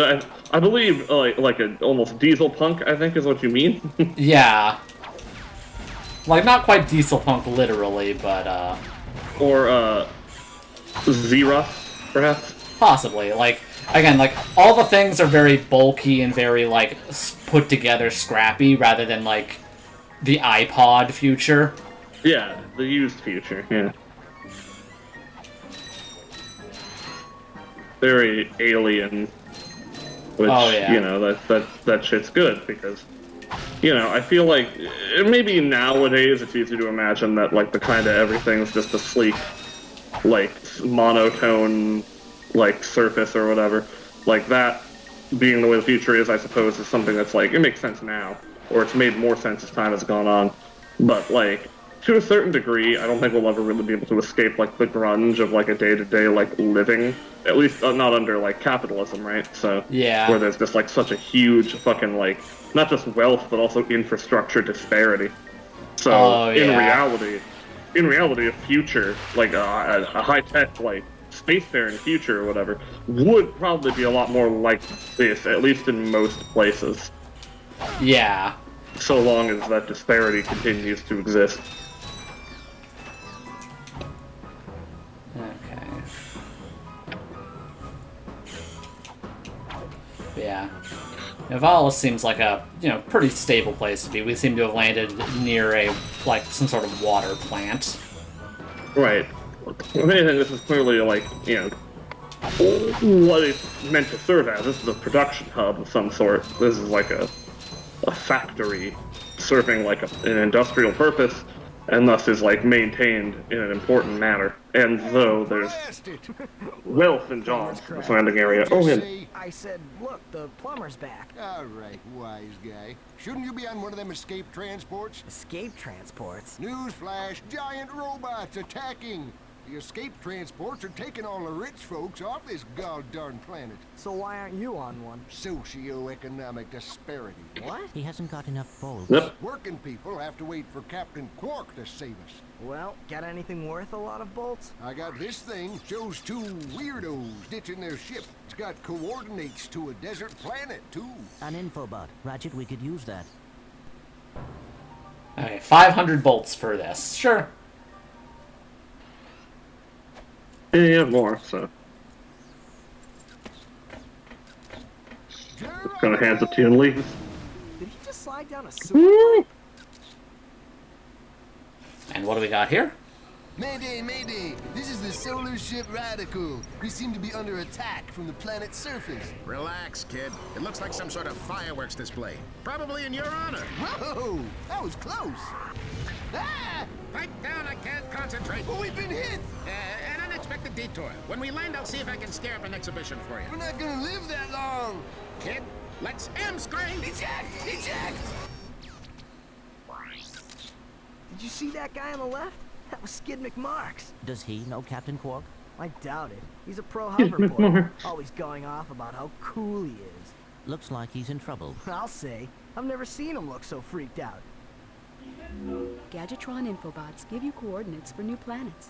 I believe, like a almost diesel punk, I think is what you mean. Yeah. Like, not quite diesel punk literally, but, Or, Z-Rust, perhaps? possibly. Like, again, like, all the things are very bulky and very, like, put together scrappy, rather than, like, the iPod future. Yeah, the used future, yeah. Very alien, which, that shit's good, because, I feel like, maybe nowadays it's easy to imagine that, like, the kind of everything's just a sleek, like, monotone, like, surface or whatever. Like, that being the way the future is, I suppose, is something that's, like, it makes sense now, or it's made more sense as time has gone on. But, like, to a certain degree, I don't think we'll ever really be able to escape, like, the grunge of, like, a day-to-day, like, living. At least not under, like, capitalism, right? So, yeah, where there's just, like, such a huge fucking, like, not just wealth, but also infrastructure disparity. So, in reality, a future, like, a high-tech, like, spacefaring future or whatever, would probably be a lot more like this, at least in most places. Yeah. So long as that disparity continues to exist. Okay. Yeah. Novalis seems like a, pretty stable place to be. We seem to have landed near some sort of water plant. Right. If anything, this is clearly, like, what it's meant to serve as. This is a production hub of some sort. This is like a factory serving, like, an industrial purpose, and thus is, like, maintained in an important manner. And though there's wealth and jobs in the surrounding area. Oh, yeah. I said, look, the plumber's back. All right, wise guy. Shouldn't you be on one of them escape transports? Escape transports? Newsflash, giant robots attacking. The escape transports are taking all the rich folks off this god-darn planet. So why aren't you on one? Socioeconomic disparity. What? He hasn't got enough bolts. Yep. Working people have to wait for Captain Quark to save us. Well, got anything worth a lot of bolts? I got this thing. Shows two weirdos ditching their ship. It's got coordinates to a desert planet, too. An infobot. Ratchet, we could use that. Okay, 500 bolts for this. Sure. Yeah, you have more, so. Just gonna hands it to you and leave. Did he just slide down a sewer pipe? And what do we got here? Mayday, mayday! This is the solar ship Radical. We seem to be under attack from the planet's surface. Relax, kid. It looks like some sort of fireworks display. Probably in your honor. Whoa! That was close! Ah! Pipe down, I can't concentrate. But we've been hit! An unexpected detour. When we land, I'll see if I can scare up an exhibition for you. We're not gonna live that long! Kid, let's M-screen! Eject! Eject! Did you see that guy on the left? That was Skid McMarx. Does he know Captain Quark? I doubt it. He's a pro hoverboarder, always going off about how cool he is. Looks like he's in trouble. I'll say. I've never seen him look so freaked out. Gadgetron infobots give you coordinates for new planets.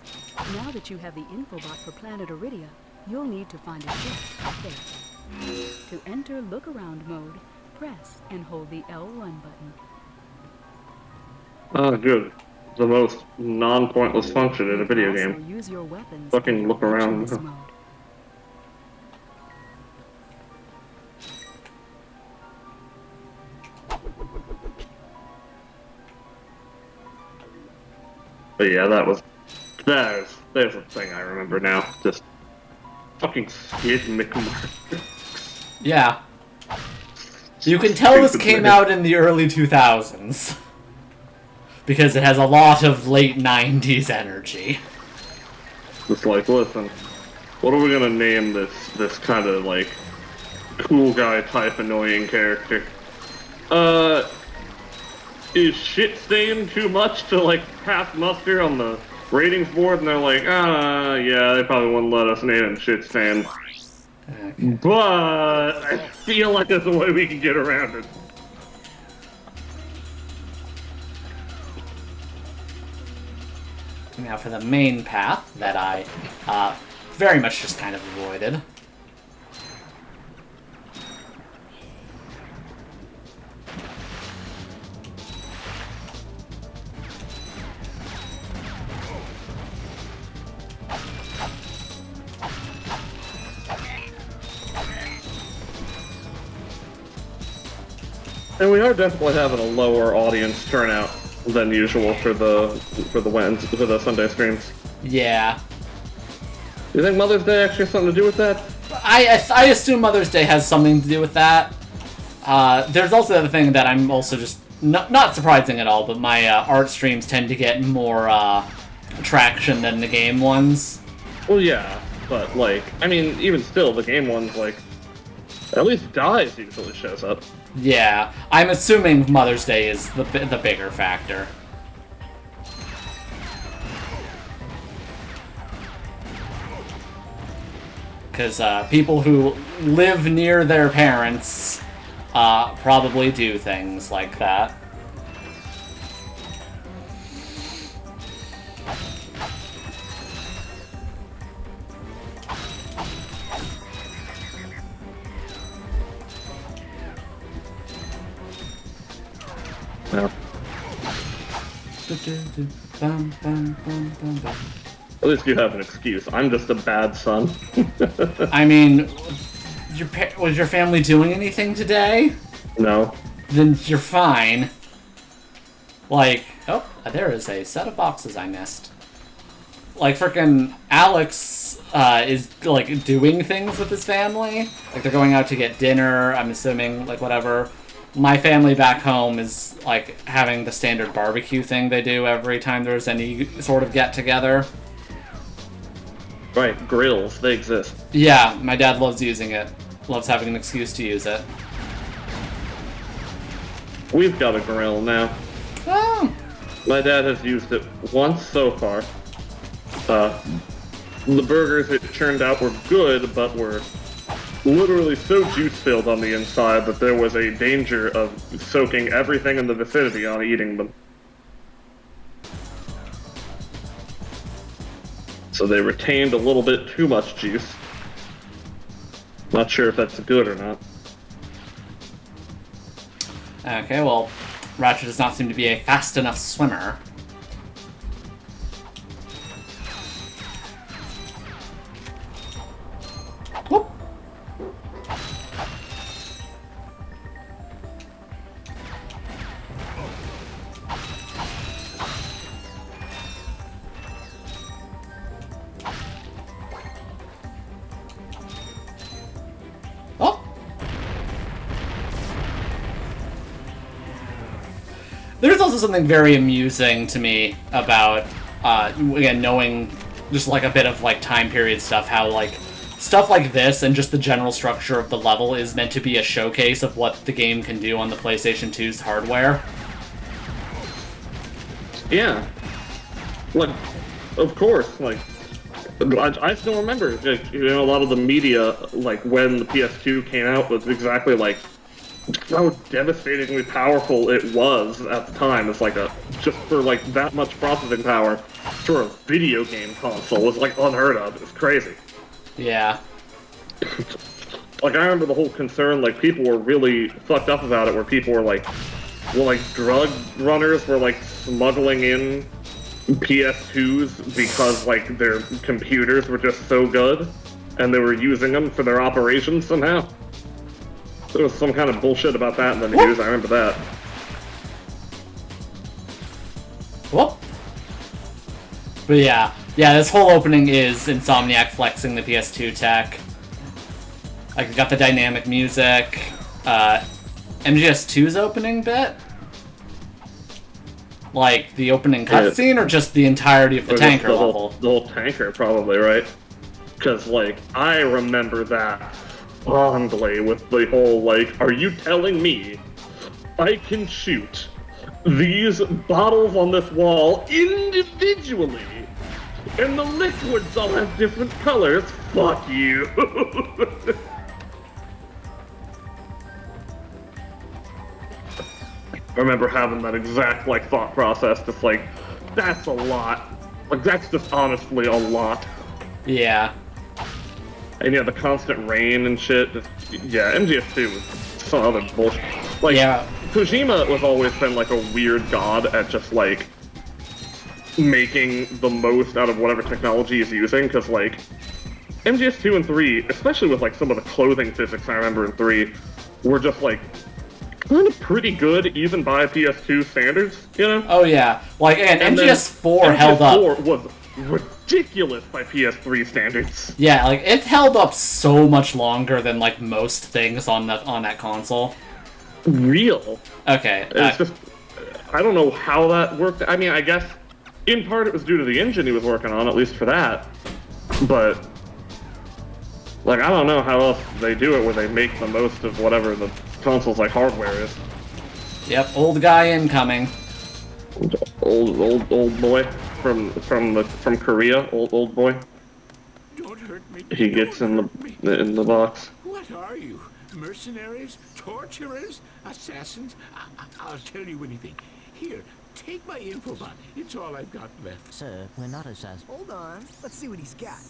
Now that you have the infobot for planet Iridia, you'll need to find a ship up there. To enter look-around mode, press and hold the L1 button. Oh, good. The most non-pointless function in a video Also game. use your weapons Fucking in look around. adventurous mode. But yeah, there's a thing I remember now. Just fucking Skid McMarx. Yeah. You can tell this came out in the early 2000s. Because it has a lot of late 90s energy. Just like, listen, what are we gonna name this kind of like cool guy type annoying character? Is shit stain too much to like pass muster on the ratings board? And they're like, yeah, they probably wouldn't let us name him shit stain. Okay. But I feel like there's a way we can get around it. Now for the main path that I very much just kind of avoided. And we are definitely having a lower audience turnout than usual for the Sunday streams. Yeah. Do you think Mother's Day actually has something to do with that? I assume Mother's Day has something to do with that. There's also the thing that I'm also just not surprising at all, but my art streams tend to get more traction than the game ones. Well, yeah, but like, I mean, even still, the game ones like at least Dies usually shows up. Yeah, I'm assuming Mother's Day is the bigger factor. Because people who live near their parents probably do things like that. Yeah. At least you have an excuse. I'm just a bad son. I mean, was your family doing anything today? No. Then you're fine. Like, oh, there is a set of boxes I missed. Like, frickin' Alex is, like, doing things with his family. Like, they're going out to get dinner, I'm assuming, like, whatever. My family back home is, like, having the standard barbecue thing they do every time there's any sort of get-together. Right, grills, they exist. Yeah, my dad loves using it. Loves having an excuse to use it. We've got a grill now. Oh! My dad has used it once so far. The burgers it turned out were good, but were literally so juice-filled on the inside that there was a danger of soaking everything in the vicinity on eating them. So they retained a little bit too much juice. Not sure if that's good or not. Okay, well, Ratchet does not seem to be a fast enough swimmer. Whoop. Oh. There's also something very amusing to me about, again, knowing just like a bit of like time period stuff, how like stuff like this and just the general structure of the level is meant to be a showcase of what the game can do on the PlayStation 2's hardware. Yeah. Like, of course, like, I still remember, like, you know, a lot of the media, like, when the PS2 came out was exactly, like, how devastatingly powerful it was at the time. It's like just for, like, that much processing power for a video game console was, like, unheard of. It was crazy. Yeah. Like, I remember the whole concern, like, people were really fucked up about it, where people were, like, drug runners were, like, smuggling in PS2s because, like, their computers were just so good, and they were using them for their operations somehow. There was some kind of bullshit about that in the news, I remember that. Whoop. But yeah, this whole opening is Insomniac flexing the PS2 tech. Like, we got the dynamic music, MGS2's opening bit? Like, the opening cutscene, or just the entirety of the tanker level? The whole tanker, probably, right? Because, like, I remember that fondly with the whole, like, are you telling me I can shoot these bottles on this wall individually, and the liquids all have different colors? Fuck you. I remember having that exact, like, thought process, just like, that's a lot. Like, that's just honestly a lot. Yeah. And yeah, the constant rain and shit, just, yeah, MGS2 was some other bullshit. Like, yeah. Kojima has always been, like, a weird god at just, like, making the most out of whatever technology he's using, because, like, MGS2 and 3, especially with, like, some of the clothing physics I remember in 3, were just, like, kind of pretty good, even by PS2 standards, you know? Oh yeah, like, and MGS4 held up. MGS4 was ridiculous by PS3 standards. Yeah, like, it held up so much longer than, like, most things on that console. Real. Okay. It's just, I don't know how that worked. I mean, I guess, in part it was due to the engine he was working on, at least for that. But, like, I don't know how else they do it where they make the most of whatever the console's, like, hardware is. Yep, old guy incoming. Old boy from Korea, old boy. Don't hurt me. He gets in the box. What are you? Mercenaries? Torturers? Assassins? I'll tell you anything. Here, take my infobot. It's all I've got left. Sir, we're not assassins. Hold on. Let's see what he's got.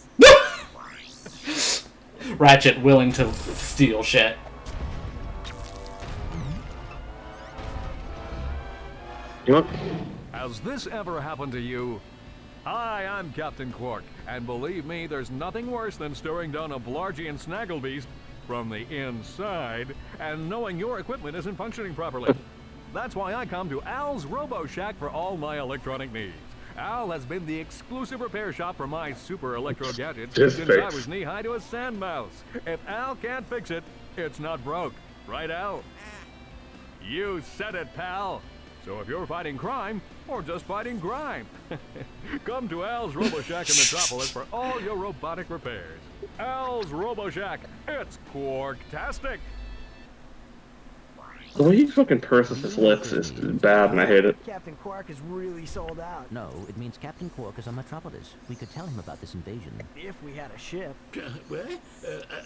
Ratchet willing to steal shit. Look. Has this ever happened to you? Hi, I'm Captain Quark, and believe me, there's nothing worse than staring down a Blargian snagglebeast from the inside and knowing your equipment isn't functioning properly. That's why I come to Al's Robo Shack for all my electronic needs. Al has been the exclusive repair shop for my super electro gadgets since I was knee-high to a sand mouse. If Al can't fix it, it's not broke. Right, Al? You said it, pal. So if you're fighting crime, or just fighting grime, come to Al's RoboShack in Metropolis for all your robotic repairs. Al's RoboShack, it's Quark-tastic. The way he fucking purses his lips is bad, and I hate it. Captain Quark is really sold out. No, it means Captain Quark is on Metropolis. We could tell him about this invasion. If we had a ship. What?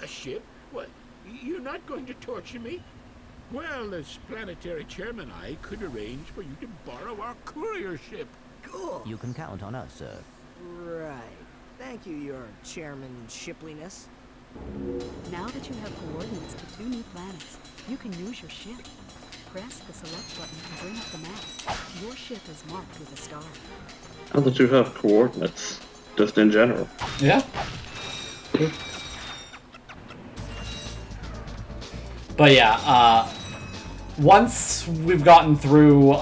A ship? What? You're not going to torture me? Well, as planetary chairman, I could arrange for you to borrow our courier ship. Cool. You can count on us, sir. Right. Thank you, your chairman shipliness. Now that you have coordinates to 2 new planets, you can use your ship. Press the select button to bring up the map. Your ship is marked with a star. Now that you have coordinates, just in general. Yeah. But yeah, once we've gotten through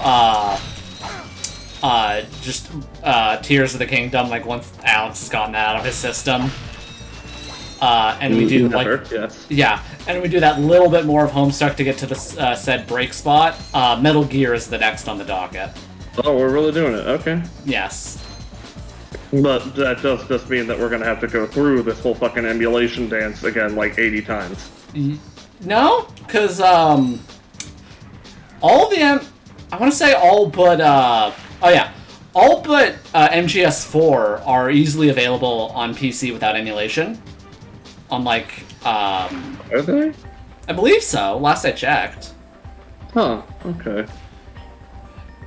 Tears of the Kingdom, like once Alex has gotten that out of his system, and we do like yes. yeah, and we do that little bit more of Homestuck to get to the said break spot. Metal Gear is the next on the docket. Oh, we're really doing it. Okay. Yes. But that does just mean that we're gonna have to go through this whole fucking emulation dance again like 80 times. No, because all the I want to say all but all but MGS4 are easily available on PC without emulation. Unlike Are they? I believe so. Last I checked. Huh. Okay.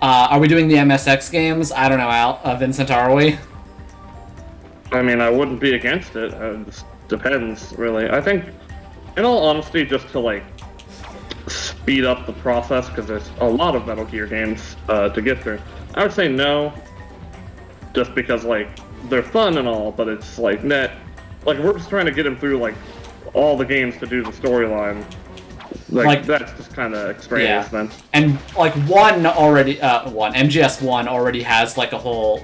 Are we doing the MSX games? I don't know, Vincent, are we? I mean, I wouldn't be against it. It just depends, really. I think, in all honesty, just to, like, speed up the process, because there's a lot of Metal Gear games to get through, I would say no. Just because, like, they're fun and all, but it's, like, like, we're just trying to get him through, like, all the games to do the storyline. Like, that's just kind of extraneous then. And, like, MGS1 already has, like, a whole...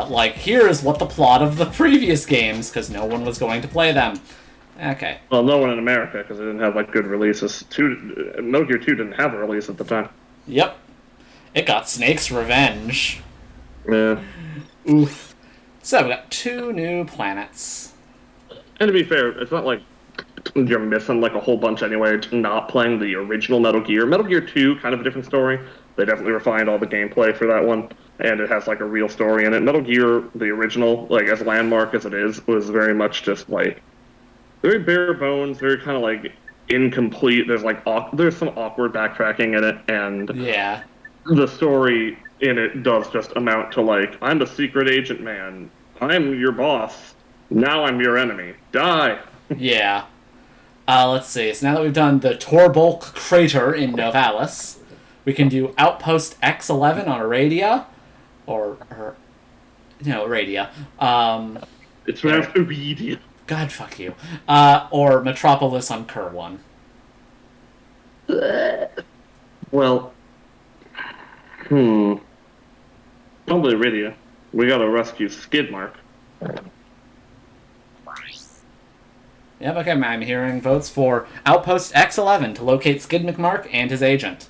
like, here's what the plot of the previous games, because no one was going to play them. Okay. Well, no one in America, because they didn't have, like, good releases. Metal Gear 2 didn't have a release at the time. Yep. It got Snake's Revenge. Yeah. Oof. So, we got 2 new planets. And to be fair, it's not like you're missing, like, a whole bunch anyway, not playing the original Metal Gear. Metal Gear 2, kind of a different story. They definitely refined all the gameplay for that one, and it has, like, a real story in it. Metal Gear, the original, like, as landmark as it is, was very much just, like, very bare bones, very kind of, like, incomplete. There's, like, there's some awkward backtracking in it, and yeah, the story in it does just amount to, like, I'm the secret agent man. I'm your boss. Now I'm your enemy. Die! Yeah. Let's see. So now that we've done the Torbulk Crater in Novalis, we can do Outpost X11 on Aradia, or Aradia. It's pronounced Aradia. God, fuck you. Or Metropolis on Kerr-1. Well, probably Aradia. We gotta rescue Skidmark. Yep, okay, I'm hearing votes for Outpost X11 to locate Skid McMark and his agent.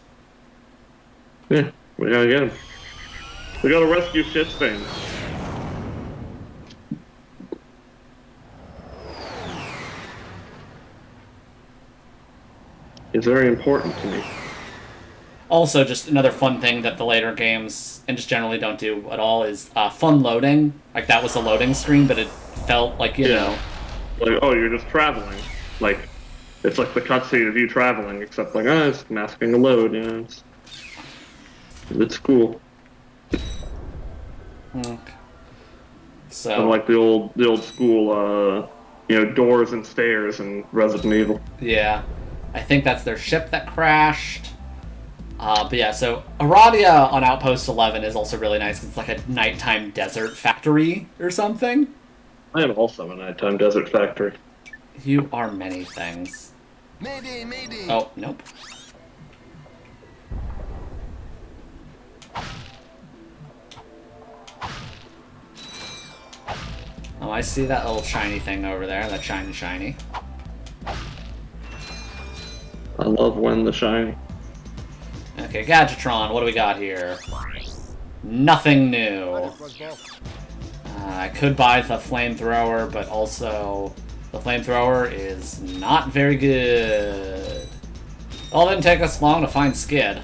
Yeah, we gotta get him. We gotta rescue Shitsbane. It's very important to me. Also, just another fun thing that the later games, and just generally don't do at all, is fun loading. Like, that was a loading screen, but it felt like, you know... Like, oh, you're just traveling. Like, it's like the cutscene of you traveling, except like, it's masking a load, you know. It's cool. So... Kind of like the old school, doors and stairs in Resident Evil. Yeah. I think that's their ship that crashed. But yeah, so Aradia on Outpost 11 is also really nice. It's like a nighttime desert factory or something. I am also a nighttime desert factory. You are many things. Mayday, mayday. Oh, nope. Oh, I see that little shiny thing over there. That shiny. I love when the shiny. Okay, Gadgetron, what do we got here? Nothing new. I could buy the flamethrower, but also the flamethrower is not very good. Well, it didn't take us long to find Skid.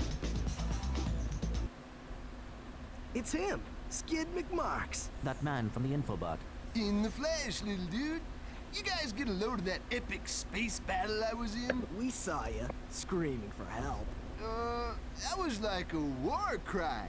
It's him, Skid McMarks. That man from the infobot. In the flesh, little dude. You guys get a load of that epic space battle I was in? We saw you, screaming for help. That was like a war cry.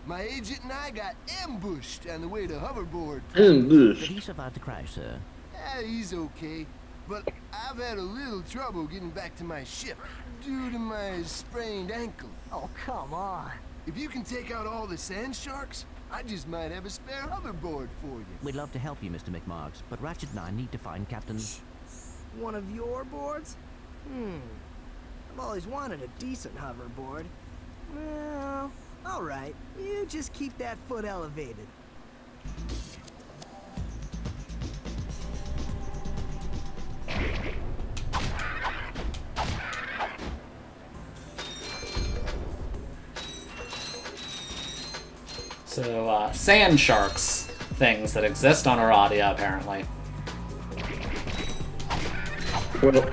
My agent and I got ambushed on the way to hoverboard. Did he survive the crash, sir? Yeah, he's okay. But I've had a little trouble getting back to my ship due to my sprained ankle. Oh, come on. If you can take out all the sand sharks, I just might have a spare hoverboard for you. We'd love to help you, Mr. McMarks, but Ratchet and I need to find Captain... One of your boards? I've always wanted a decent hoverboard. Well, alright. You just keep that foot elevated. So, sand sharks things that exist on Aradia, apparently. Well,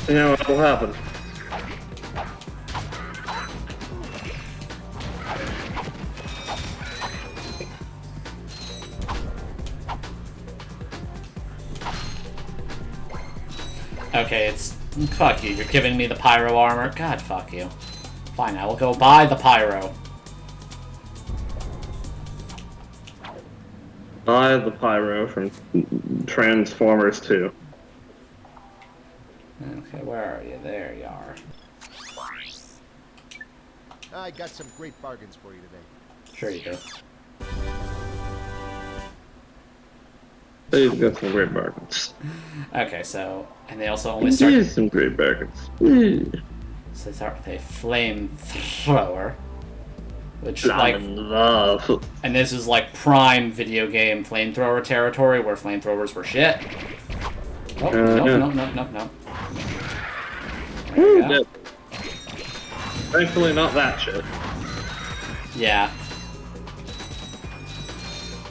you know what will happen. Okay, it's... Fuck you, you're giving me the pyro armor? God, fuck you. Fine, I will go buy the pyro. Buy the pyro from Transformers 2. Okay, where are you? There you are. I got some great bargains for you today. Sure you do. They've got some great bargains. Okay, so... And they also only start... Here's some great bargains. So they start with a flamethrower. Which, love. And this is like prime video game flamethrower territory, where flamethrowers were shit. Oh, nope. Yeah. Thankfully, not that shit. Yeah.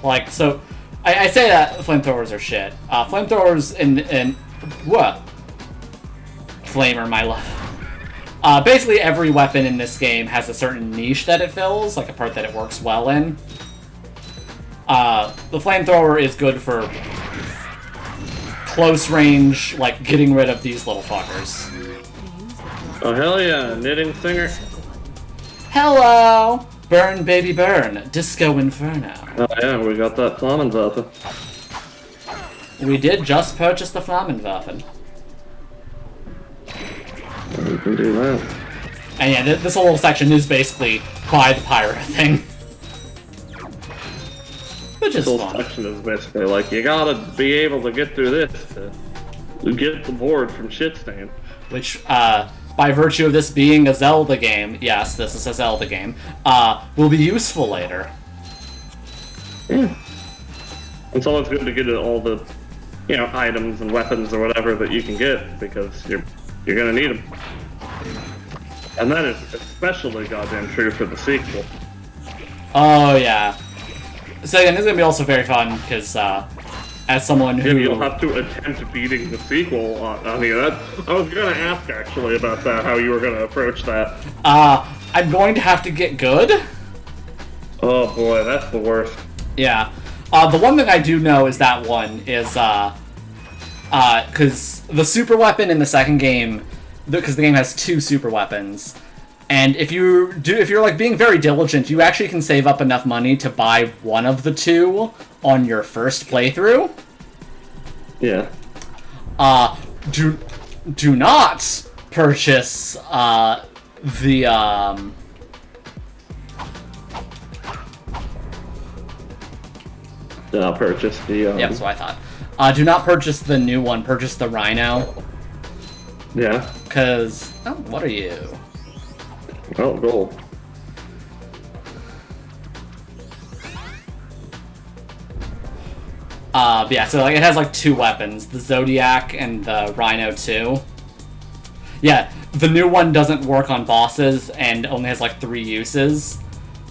Like, so... I say that flamethrowers are shit. Flamethrowers in what? Flamer, my love. Basically every weapon in this game has a certain niche that it fills, like a part that it works well in. The flamethrower is good for close range, like getting rid of these little fuckers. Oh hell yeah, knitting singer. Hello! Burn, baby, burn. Disco Inferno. Oh yeah, we got that Flammenwaffe. We did just purchase the Flammenwaffen. We can do that. And yeah, this whole section is basically buy the pyro thing. Which is This whole fun. section is basically like, you gotta be able to get through this to get the board from Shitstain. Which, by virtue of this being a Zelda game, yes, this is a Zelda game, will be useful later. Yeah. It's always good to get all the, items and weapons or whatever that you can get, because you're gonna need them. And that is especially goddamn true for the sequel. Oh, yeah. So, again, this is gonna be also very fun, because, as someone who... You'll have to attempt beating the sequel on here. I was gonna ask, actually, about that, how you were gonna approach that. I'm going to have to get good. Oh boy, that's the worst. Yeah. The one thing I do know is that one is, because the super weapon in the second game, because the game has 2 super weapons, and if you're like being very diligent, you actually can save up enough money to buy one of the 2 on your first playthrough. Yeah. Do not purchase the Then I'll purchase the Yep, that's what I thought. Do not purchase the new one, purchase the Rhino. Yeah. Cause what are you? Oh, gold. Yeah, so like it has like 2 weapons, the Zodiac and the Rhino 2. Yeah, the new one doesn't work on bosses and only has like 3 uses.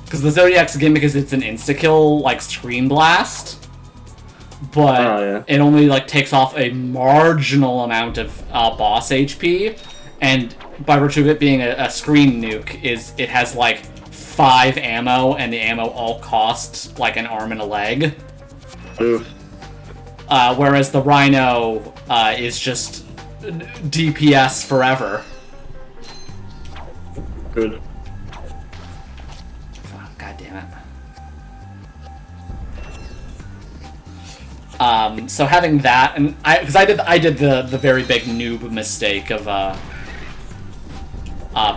Because the Zodiac's gimmick is it's an insta-kill, like Scream Blast. But it only like takes off a marginal amount of boss HP. And by virtue of it being a screen nuke, is it has like 5 ammo, and the ammo all costs like an arm and a leg. Oof. Whereas the Rhino is just DPS forever. Good. Oh, God damn it. So having that, and because I did the very big noob mistake of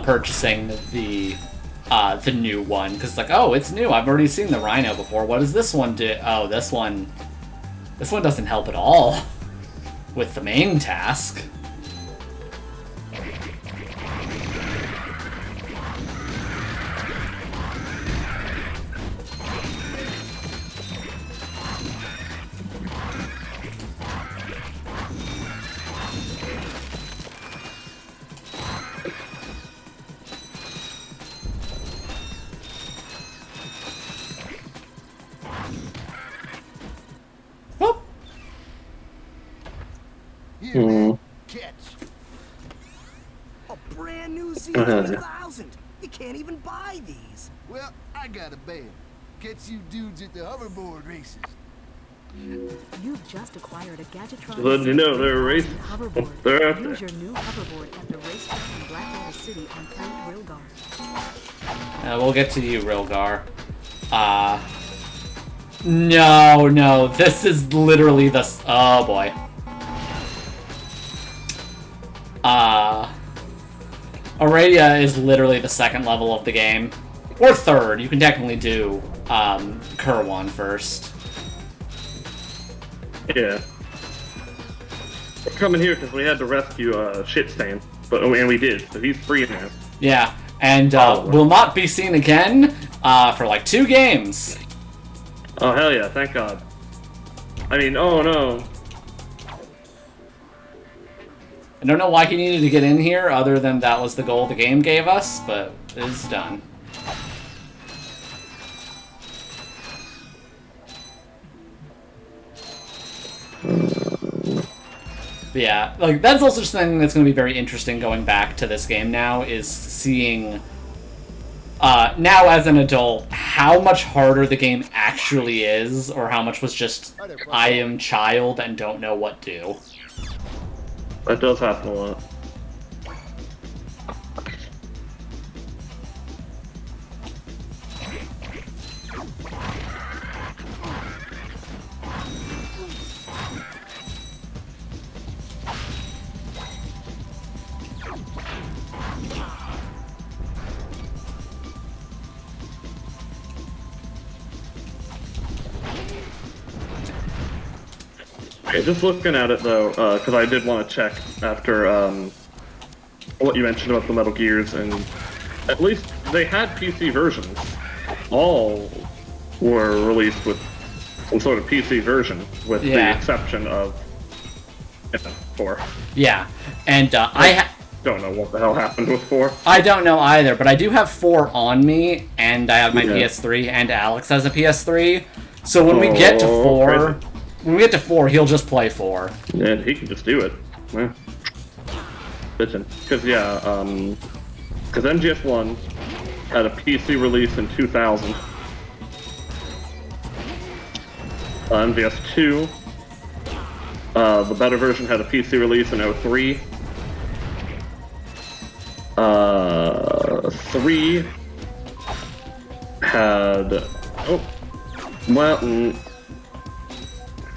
purchasing the new one, because like, oh, it's new. I've already seen the Rhino before. What does this one do? Oh, this one doesn't help at all with the main task. Here, man. Catch. A brand new Z2000. You can't even buy these. Well, I got a bail. Catch you dudes at the hoverboard races. You've just acquired a Gadgetron. Letting you know they're racing. Hoverboard. They're out there. Use your new hoverboard at the racetrack in Blackwater City on Clank Railgar. We'll get to you, Rilgar. No, this is literally the... Oh, boy. Aurelia is literally the second level of the game. Or third. You can technically do, Kerwan first. Yeah. We're coming here because we had to rescue, Shitstain. And we did, so he's free now. Yeah, and, will not be seen again, for like 2 games. Oh, hell yeah, thank God. I mean, oh no. I don't know why he needed to get in here, other than that was the goal the game gave us, but it's done. But yeah, like, that's also just something that's going to be very interesting going back to this game now, is seeing, now as an adult, how much harder the game actually is, or how much was just, I am child and don't know what to do. That does happen a lot. Okay, just looking at it though, because I did want to check after what you mentioned about the Metal Gears, and at least they had PC versions. All were released with some sort of PC version, with the exception of 4. Yeah, and I don't know what the hell happened with 4. I don't know either, but I do have 4 on me, and I have my PS3, and Alex has a PS3. So when we get to 4, crazy. when we get to 4, he'll just play 4. And he can just do it. Yeah. Bitchin'. Because, because MGS1 had a PC release in 2000. MGS2, the better version had a PC release in 03. 3 had... Oh. Well...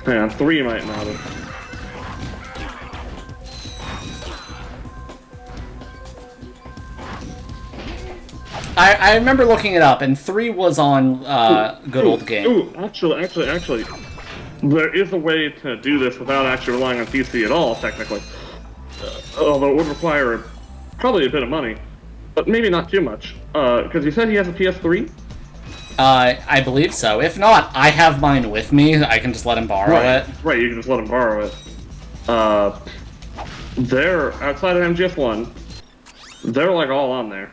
hang on, 3 might not have. I remember looking it up, and 3 was on Good Old Game. Ooh, actually, there is a way to do this without actually relying on PC at all, technically. Although it would require probably a bit of money, but maybe not too much. Because you said he has a PS3? I believe so. If not, I have mine with me. I can just let him borrow it. Right, you can just let him borrow it. They're, outside of MGS1, they're like all on there.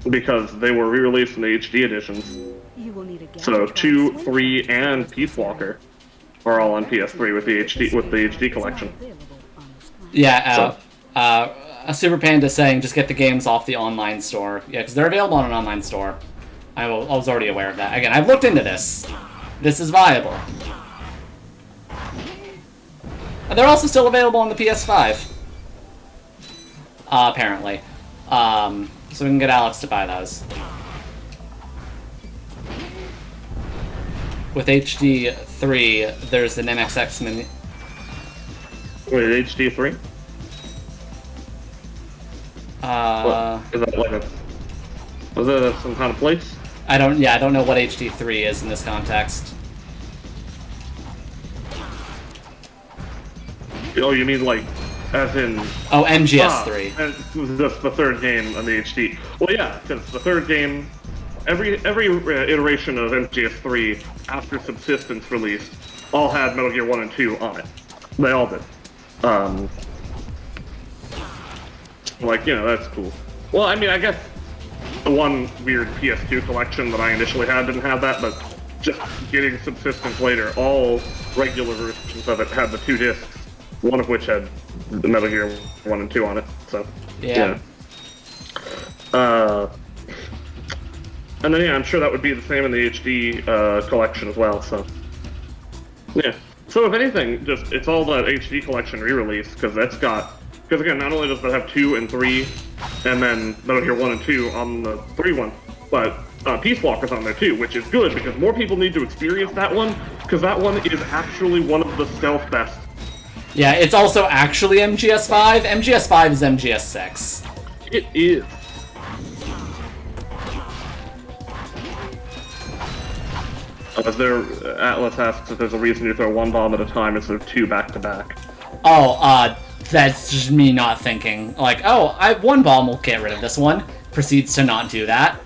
Because they were re-released in the HD editions. You will need a So 2, 3, and Peace Walker are all on PS3 with the HD collection. Yeah, Super Panda saying just get the games off the online store. Yeah, because they're available on an online store. I was already aware of that. Again, I've looked into this. This is viable. And they're also still available on the PS5. Apparently. So we can get Alex to buy those. With HD 3, there's an MXX mini. Wait, HD 3? Is that like was that some kind of place? I don't know what HD 3 is in this context. Oh, you mean like, as in... Oh, MGS 3. That's the third game on the HD. Well, yeah, because the third game, every iteration of MGS 3 after Subsistence released all had Metal Gear 1 and 2 on it. They all did. Like, you know, that's cool. Well, I mean, I guess the one weird PS2 collection that I initially had didn't have that, but just getting Subsistence later, all regular versions of it had the 2 discs, one of which had the Metal Gear 1 and 2 on it, so... Yeah. And then, yeah, I'm sure that would be the same in the HD collection as well, so... Yeah. So, if anything, just, it's all that HD collection re-release, because that's got... Because, again, not only does it have 2 and 3, and then Metal Gear 1 and 2 on the 3 one, but Peace Walker's on there too, which is good, because more people need to experience that one, because that one is actually one of the stealth best. Yeah, it's also actually MGS5. MGS5 is MGS6. It is. As Atlas asks if there's a reason you throw 1 bomb at a time instead of 2 back-to-back. Oh, that's just me not thinking. Like, oh, 1 bomb will get rid of this one. Proceeds to not do that.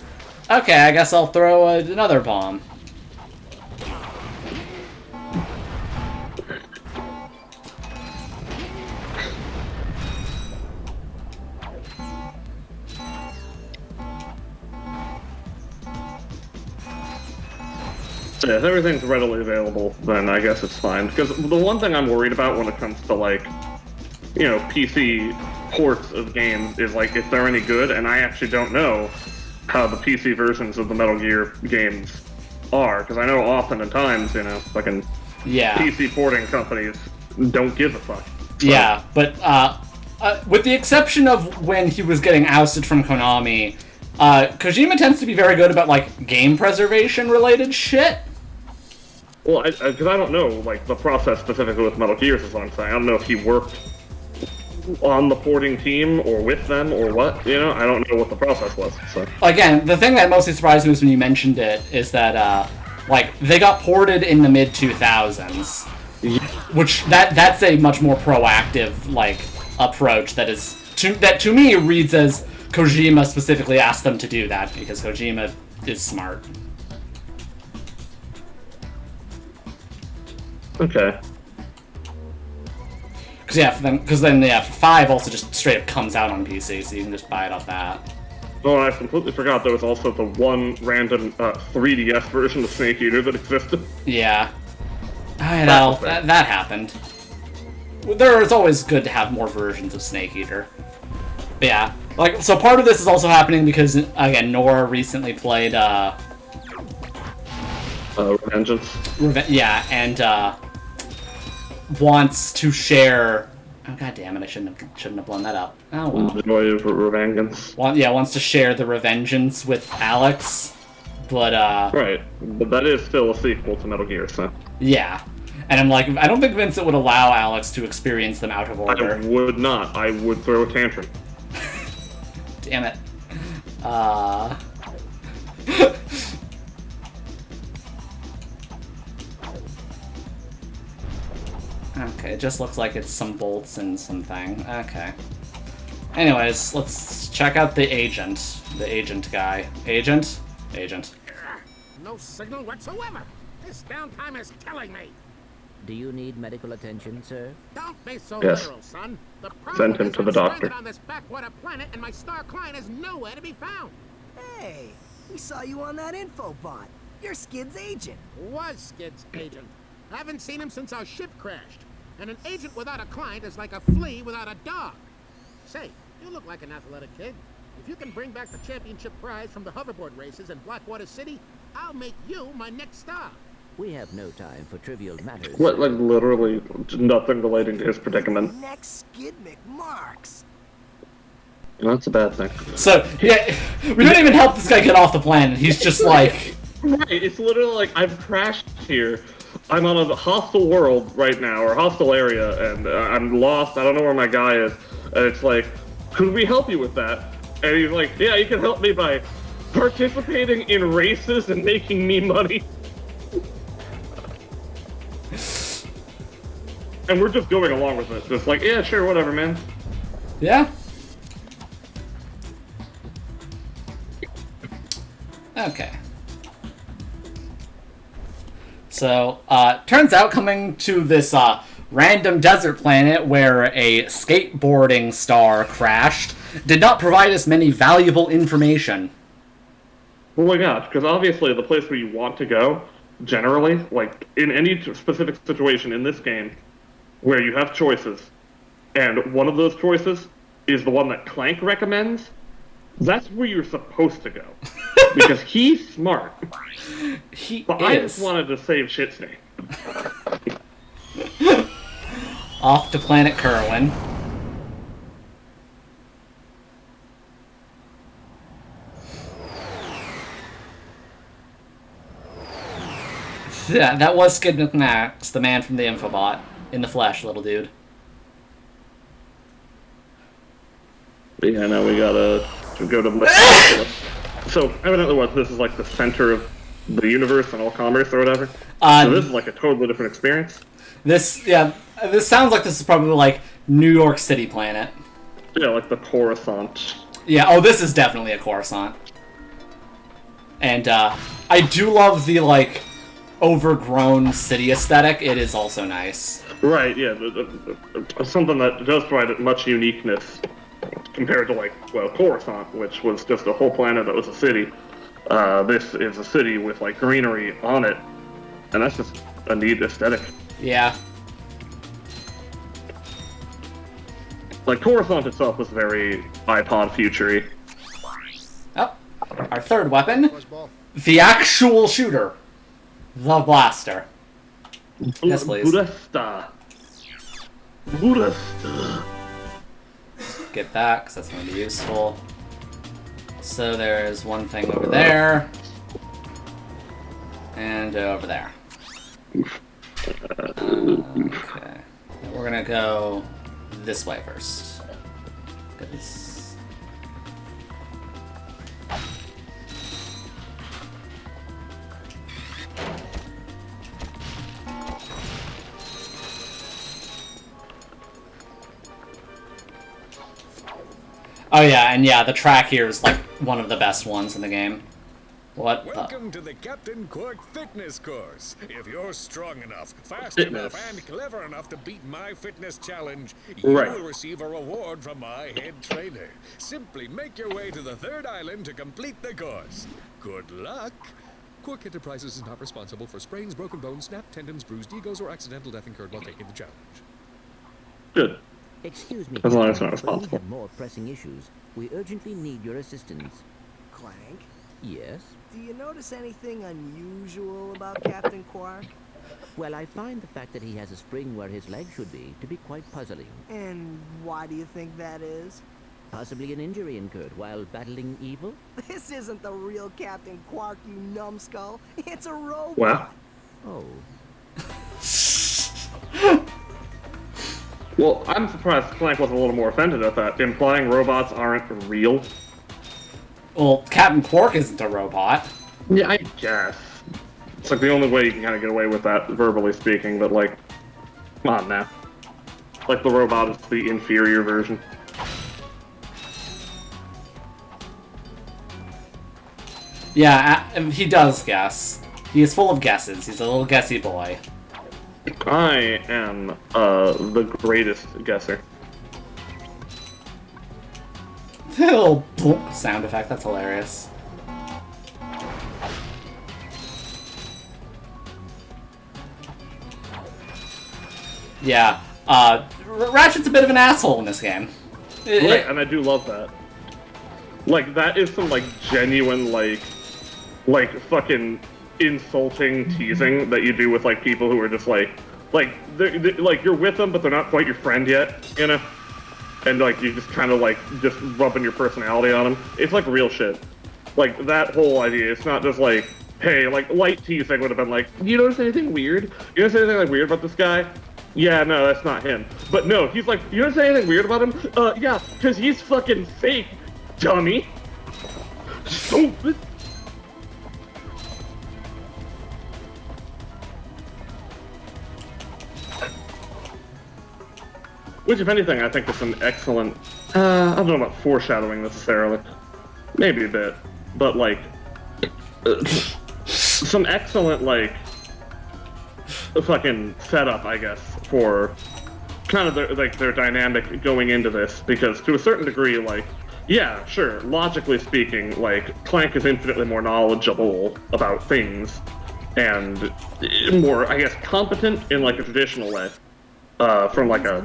Okay, I guess I'll throw another bomb. Yeah, if everything's readily available, then I guess it's fine. Because the one thing I'm worried about when it comes to, like, you know, PC ports of games is, like, if they're any good, and I actually don't know how the PC versions of the Metal Gear games are. Because I know often at times, you know, fucking PC porting companies don't give a fuck. So. Yeah, but with the exception of when he was getting ousted from Konami, Kojima tends to be very good about, like, game preservation-related shit. Well, because I don't know, like, the process specifically with Metal Gears is what I'm saying. I don't know if he worked on the porting team or with them or what, you know? I don't know what the process was, so... Again, the thing that mostly surprised me was when you mentioned it, is that, like, they got ported in the mid-2000s. Yeah. Which, that's a much more proactive, like, approach that is... that to me reads as Kojima specifically asked them to do that, because Kojima is smart. Okay. Because then 5 also just straight up comes out on PC, so you can just buy it off that. Oh, I completely forgot there was also the one random 3DS version of Snake Eater that existed. Yeah. That happened. It's always good to have more versions of Snake Eater. But yeah. Like, so part of this is also happening because, again, Nora recently played, Revengeance. Yeah, and, wants to share... Oh, god damn it, I shouldn't have blown that up. Oh, well. The joy of Revengeance. Wants to share the Revengeance with Alex, but, Right, but that is still a sequel to Metal Gear, so... Yeah. And I'm like, I don't think Vincent would allow Alex to experience them out of order. I would not. I would throw a tantrum. Damn it. Okay, it just looks like it's some bolts and something. Okay. Anyways, let's check out the agent. The agent guy. Agent? Agent. No signal whatsoever. This downtime is killing me. Do you need medical attention, sir? Don't be so Yes. literal, son. The Send him to the doctor. on this backwater planet, and my star client is nowhere to be found. Hey, we saw you on that info bot. You're Skid's agent. Was Skid's agent. I haven't seen him since our ship crashed. And an agent without a client is like a flea without a dog. Say, You look like an athletic kid. If you can bring back the championship prize from the hoverboard races in Blackwater City, I'll make you my next star. We have no time for trivial matters. What, like, literally nothing relating to his predicament. Next skid McMarks. And that's a bad thing. So, yeah, we don't even help this guy get off the planet. He's just like... Right, it's literally like, I've crashed here. I'm on a hostile world right now, or hostile area, and I'm lost. I don't know where my guy is. And it's like, could we help you with that? And he's like, yeah, you can help me by participating in races and making me money. And we're just going along with it. Just like, yeah, sure, whatever, man. Yeah. Okay. So, turns out coming to this, random desert planet where a skateboarding star crashed did not provide us many valuable information. Oh my gosh, because obviously the place where you want to go, generally, like, in any specific situation in this game, where you have choices, and one of those choices is the one that Clank recommends, that's where you're supposed to go. Because he's smart. But I just wanted to save shit's name. Off to Planet Kerwin. Yeah, that was Skid McMax, the man from the Infobot. In the flesh, little dude. But yeah, now we gotta go to... So, evidently what, this is like the center of the universe and all commerce or whatever? So this is like a totally different experience? This sounds like this is probably like New York City planet. Yeah, like the Coruscant. Yeah, oh, this is definitely a Coruscant. And, I do love the, like, overgrown city aesthetic. It is also nice. Right, yeah, something that does provide much uniqueness compared to, like, well, Coruscant, which was just a whole planet that was a city. This is a city with, like, greenery on it, and that's just a neat aesthetic. Yeah. Like, Coruscant itself was very iPod future-y. Oh, our third weapon. The actual shooter. The blaster. Yes, please. Budasta. Get that, because that's going to be useful. So there's one thing over there. And over there. Okay. We're going to go this way first. 'Cause... Oh yeah, and yeah, the track here is like one of the best ones in the game. What Welcome to the Captain Quark Fitness Course. If you're strong enough, fast enough, and clever enough to beat my fitness challenge, you will receive a reward from my head trainer. Simply make your way to the third island to complete the course. Good luck. Quark Enterprises is not responsible for sprains, broken bones, snapped tendons, bruised egos, or accidental death incurred while taking the challenge. Good. Excuse me, as long as it's not but we responsible. have more pressing issues. We urgently need your assistance. Clank, Yes? do you notice anything unusual about Captain Quark? Well, I find the fact that he has a spring where his leg should be to be quite puzzling. And why do you think that is? Possibly an injury incurred while battling evil? This isn't the real Captain Quark, you numbskull. It's a robot. Wow. Oh. Well, I'm surprised Clank wasn't a little more offended at that, implying robots aren't real. Well, Captain Quark isn't a robot. Yeah, I guess. It's like the only way you can kind of get away with that, verbally speaking, but like, come on now. Like the robot is the inferior version. Yeah, he does guess. He is full of guesses. He's a little guessy boy. I am the greatest guesser. Little boom sound effect, that's hilarious. Yeah, Ratchet's a bit of an asshole in this game. Right, and I do love that. Like, that is some, like, genuine, like fucking insulting teasing that you do with, like, people who are just, like, like, you're with them, but they're not quite your friend yet, you know? And, like, you just kind of, like, just rubbing your personality on them. It's, like, real shit. Like, that whole idea, it's not just, like, hey, like, light teasing would have been like, do you notice anything weird? You notice anything, like, weird about this guy? Yeah, no, that's not him. But no, he's like, you notice anything weird about him? Yeah, because he's fucking fake, dummy. Stupid. Which, if anything, I think is an excellent, I don't know about foreshadowing necessarily. Maybe a bit. But, like, some excellent, like, fucking setup, I guess, for kind of their dynamic going into this. Because to a certain degree, like, yeah, sure, logically speaking, like, Clank is infinitely more knowledgeable about things and more, I guess, competent in, like, a traditional way. From, like, a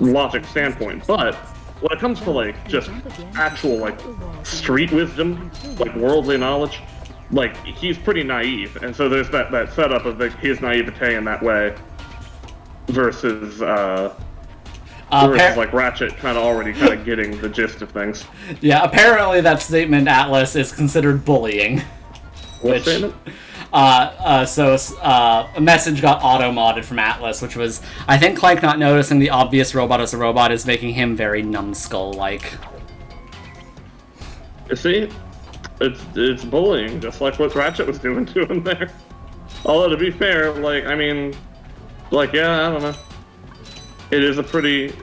logic standpoint, but when it comes to, like, just actual, like, street wisdom, like, worldly knowledge, like, he's pretty naive, and so there's that setup of his naivete in that way, versus like, Ratchet kind of already kind of getting the gist of things. Yeah, apparently that statement, Atlas, is considered bullying. What statement? A message got auto-modded from Atlas, which was, I think Clank not noticing the obvious robot as a robot is making him very numbskull-like. You see? It's bullying, just like what Ratchet was doing to him there. Although, to be fair, like, I mean, like, yeah, I don't know. It is a pretty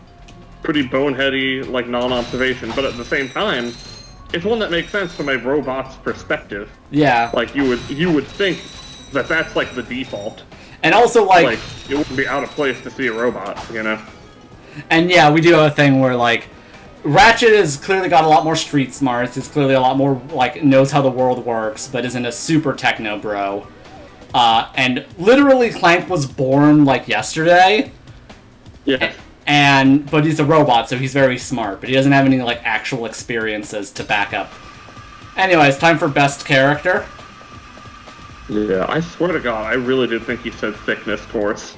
boneheady, like, non-observation, but at the same time, it's one that makes sense from a robot's perspective. Yeah. Like, you would think that that's, like, the default. And also, like, it wouldn't be out of place to see a robot, you know? And yeah, we do have a thing where, like, Ratchet has clearly got a lot more street smarts, is clearly a lot more, like, knows how the world works, but isn't a super techno bro. And literally Clank was born, like, yesterday. Yeah. But he's a robot, so he's very smart, but he doesn't have any, like, actual experiences to back up. Anyways, time for best character. Yeah, I swear to God, I really did think he said thickness course.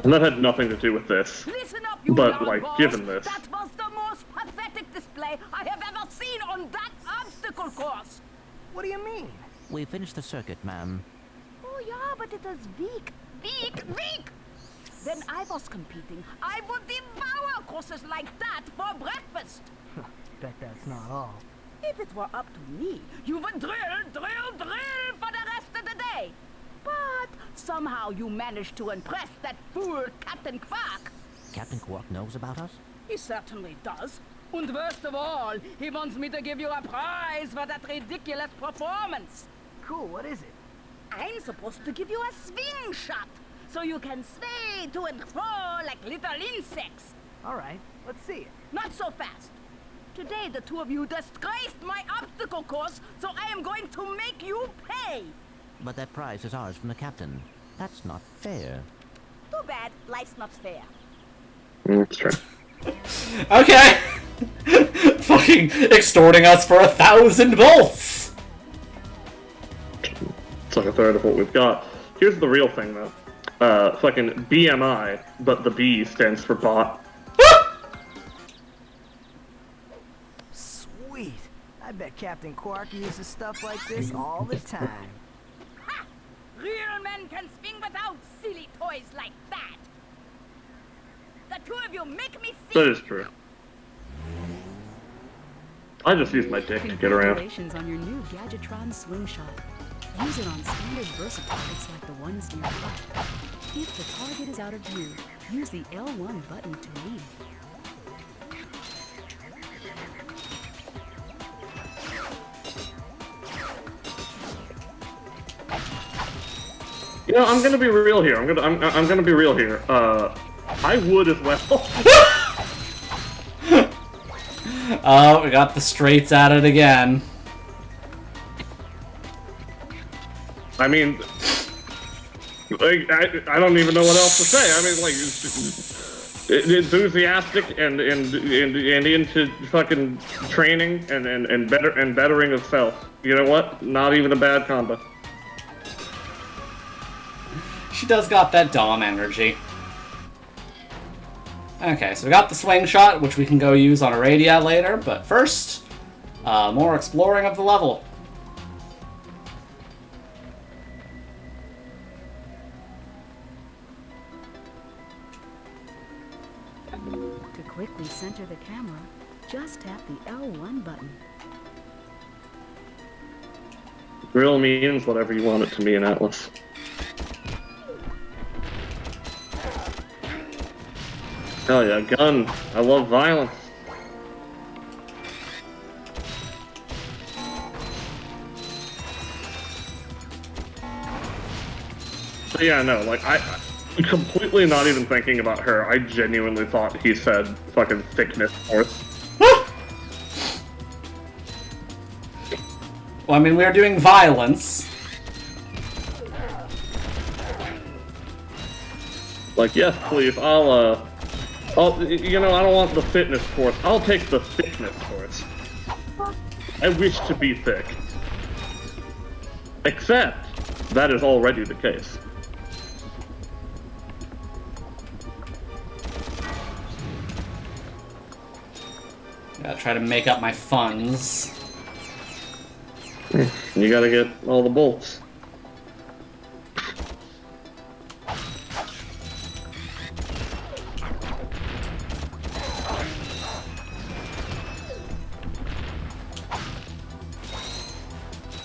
And that had nothing to do with this. Listen up, but, like, given this. That was the most pathetic display I have ever seen on that obstacle course. What do you mean? We finished the circuit, ma'am. Oh yeah, but it was weak. Weak! When I was competing, I would devour courses like that for breakfast. Bet that's not all. If it were up to me, you would drill for the rest of the day. But somehow you managed to impress that fool Captain Quark. Captain Quark knows about us? He certainly does. And worst of all, he wants me to give you a prize for that ridiculous performance. Cool, what is it? I'm supposed to give you a swing shot, so you can sway to and fro like little insects. All right, let's see it. Not so fast. Today the two of you disgraced my obstacle course, so I am going to make you pay. But that prize is ours from the captain. That's not fair. Too bad life's not fair. That's true. Okay! Fucking extorting us for 1,000 volts! It's like a third of what we've got. Here's the real thing, though. Fucking BMI, but the B stands for bot. Sweet. I bet Captain Quark uses stuff like this all the time. Ha! Real men can swing without silly toys like that. The two of you make me sick. That is true. I just use my dick to get around. Congratulations on your new Gadgetron swing shot. Use it on standard Versa targets like the ones nearby. If the target is out of view, use the L1 button to aim. You know, I'm gonna be real here. I'm gonna be real here. I would as well. Oh, we got the straights at it again. I mean, like, I don't even know what else to say. I mean, like, enthusiastic and into fucking training and bettering of self. You know what? Not even a bad combo. She does got that Dom energy. Okay, so we got the swing shot, which we can go use on Aradia later, but first, more exploring of the level. To quickly center the camera, just tap the L1 button. Grill means whatever you want it to mean, Atlas. Hell yeah, gun. I love violence. But yeah, no, like, I completely not even thinking about her. I genuinely thought he said fucking thickness force. Well, I mean, we are doing violence. Like, yes, please, you know, I don't want the fitness course. I'll take the thickness course. I wish to be thick. Except, that is already the case. Gotta try to make up my funds. You gotta get all the bolts.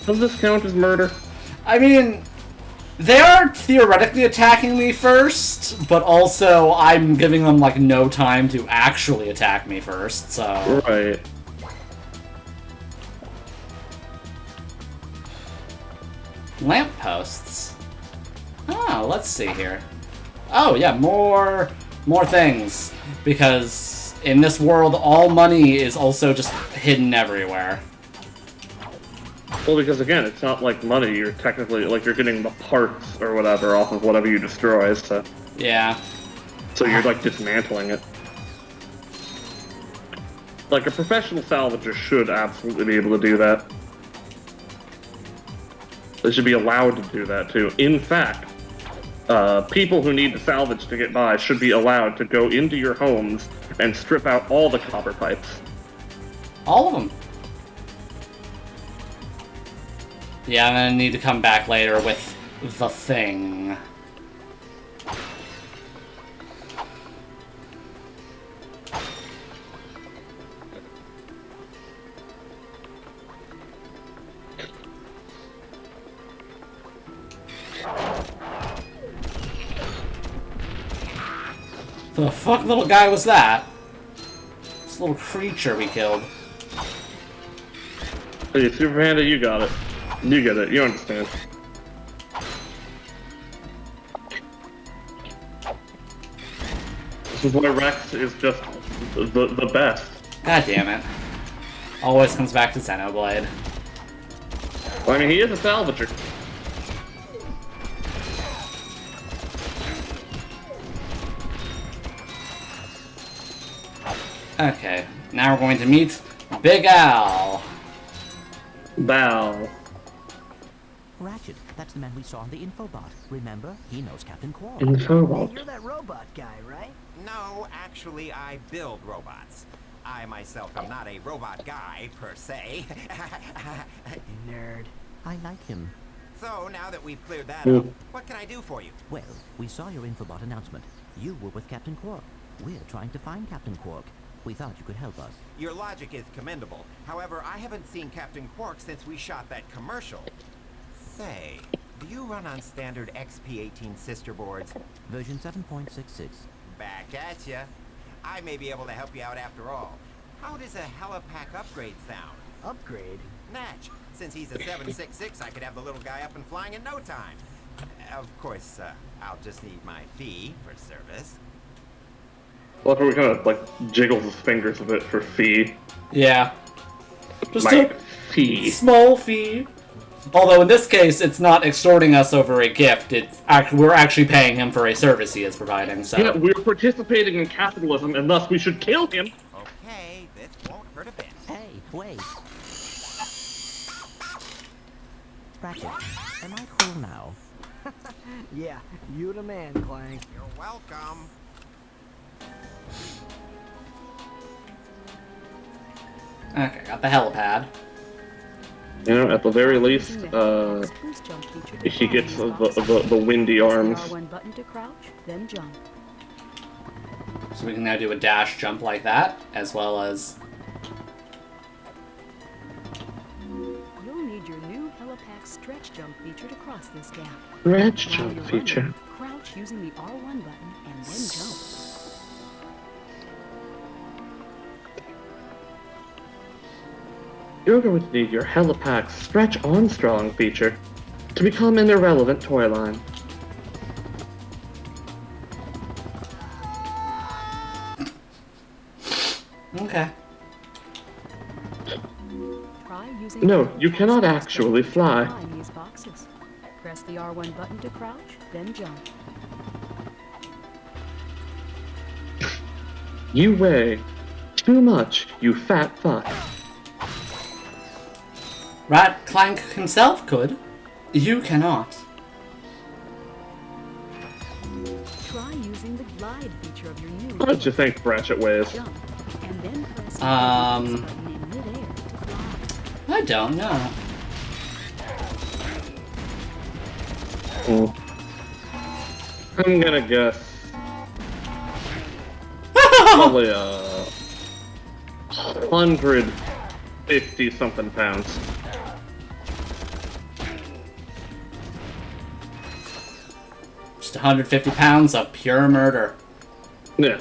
Does this count as murder? I mean, they are theoretically attacking me first, but also I'm giving them, like, no time to actually attack me first, so... Right. Lampposts. Oh, let's see here. Oh, yeah, more things. Because in this world, all money is also just hidden everywhere. Well, because again, it's not like money. You're technically, like, you're getting the parts or whatever off of whatever you destroy, so... Yeah. So you're, like, dismantling it. Like, a professional salvager should absolutely be able to do that. They should be allowed to do that, too. In fact, people who need to salvage to get by should be allowed to go into your homes and strip out all the copper pipes. All of them. Yeah, I'm gonna need to come back later with the thing. The fuck little guy was that? This little creature we killed. Hey, Super Panda, you got it. You get it. You understand. This is why Rex is just the best. God damn it. Always comes back to Xenoblade. Well, I mean, he is a salvager. Okay, now we're going to meet Big Al. Bow. Ratchet, that's the man we saw in the infobot. Remember? He knows Captain Quark. Infobot. Hey, you're that robot guy, right? No, actually, I build robots. I myself am not a robot guy, per se. Nerd. I like him. So, now that we've cleared that up, what can I do for you? Well, we saw your infobot announcement. You were with Captain Quark. We're trying to find Captain Quark. We thought you could help us. Your logic is commendable. However, I haven't seen Captain Quark since we shot that commercial. Say, do you run on standard XP18 sister boards? Version 7.66. Back at ya. I may be able to help you out after all. How does a helipack upgrade sound? Upgrade? Natch. Since he's a 766, I could have the little guy up and flying in no time. Of course, I'll just need my fee for service. Well, we kind of, like, jiggles his fingers a bit for fee. Yeah. Just My a fee. small fee. Although in this case, it's not extorting us over a gift. We're actually paying him for a service he is providing. So yeah, we're participating in capitalism, and thus we should kill him. Okay, this won't hurt a bit. Hey, wait. Ratchet, am I cool now? Yeah, you the man, Clank. You're welcome. okay, got the helipad. You know, at the very least, he gets the windy arms. R1 button to crouch, then jump. So we can now do a dash jump like that, as well as... You'll need your new helipack stretch jump feature to cross this gap. Stretch While jump you're feature. running, crouch using the R1 button and then jump. You're going to need your helipack Stretch Armstrong feature to become an irrelevant toy line. Okay. Try using No, you cannot actually fly. in these boxes. Press the R1 button to crouch, then jump. You weigh too much, you fat fuck. Clank himself could. You cannot. Try using the glide feature of your new How much you think Ratchet weighs? jump, and then press the button in midair to fly. I don't know. I'm gonna guess probably 150 something pounds. Just 150 pounds of pure murder. Yeah.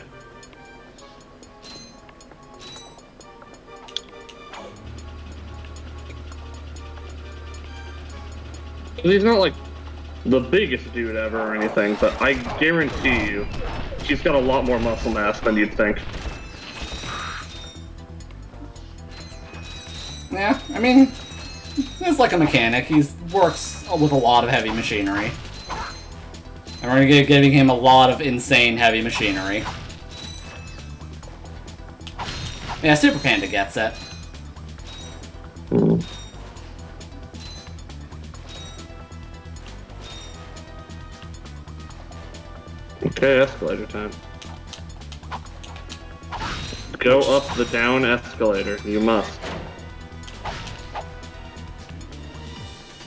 He's not like the biggest dude ever or anything, but I guarantee you, he's got a lot more muscle mass than you'd think. Yeah, I mean, he's like a mechanic. He works with a lot of heavy machinery. And we're gonna be giving him a lot of insane heavy machinery. Yeah, Super Panda gets it. Okay, escalator time. Go up the down escalator. You must.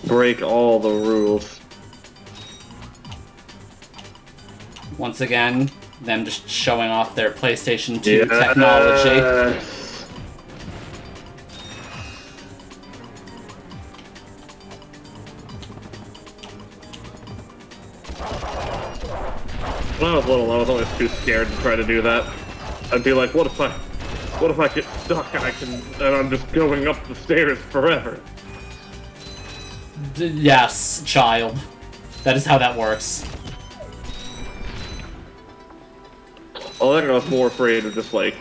Break all the rules. Once again, them just showing off their PlayStation 2 technology. When I was little, I was always too scared to try to do that. I'd be like, what if I get stuck and I'm just going up the stairs forever? Yes, child. That is how that works. Well, I think I was more afraid of just like,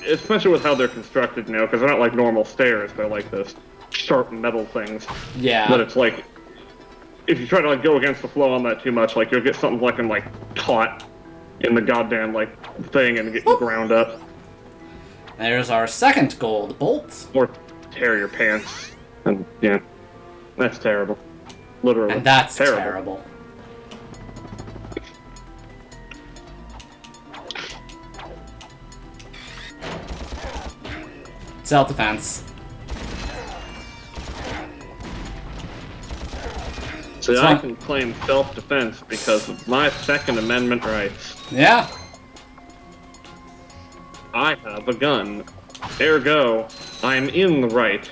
especially with how they're constructed now, because they're not like normal stairs. They're like this sharp metal things. Yeah. But it's like, if you try to like go against the flow on that too much, like you'll get something like caught in the goddamn like thing and get ground up. There's our second gold bolt. Or tear your pants. And yeah, that's terrible. Literally. And that's terrible. Self-defense. See, I can claim self-defense because of my Second Amendment rights. Yeah. I have a gun. Ergo, I'm in the right.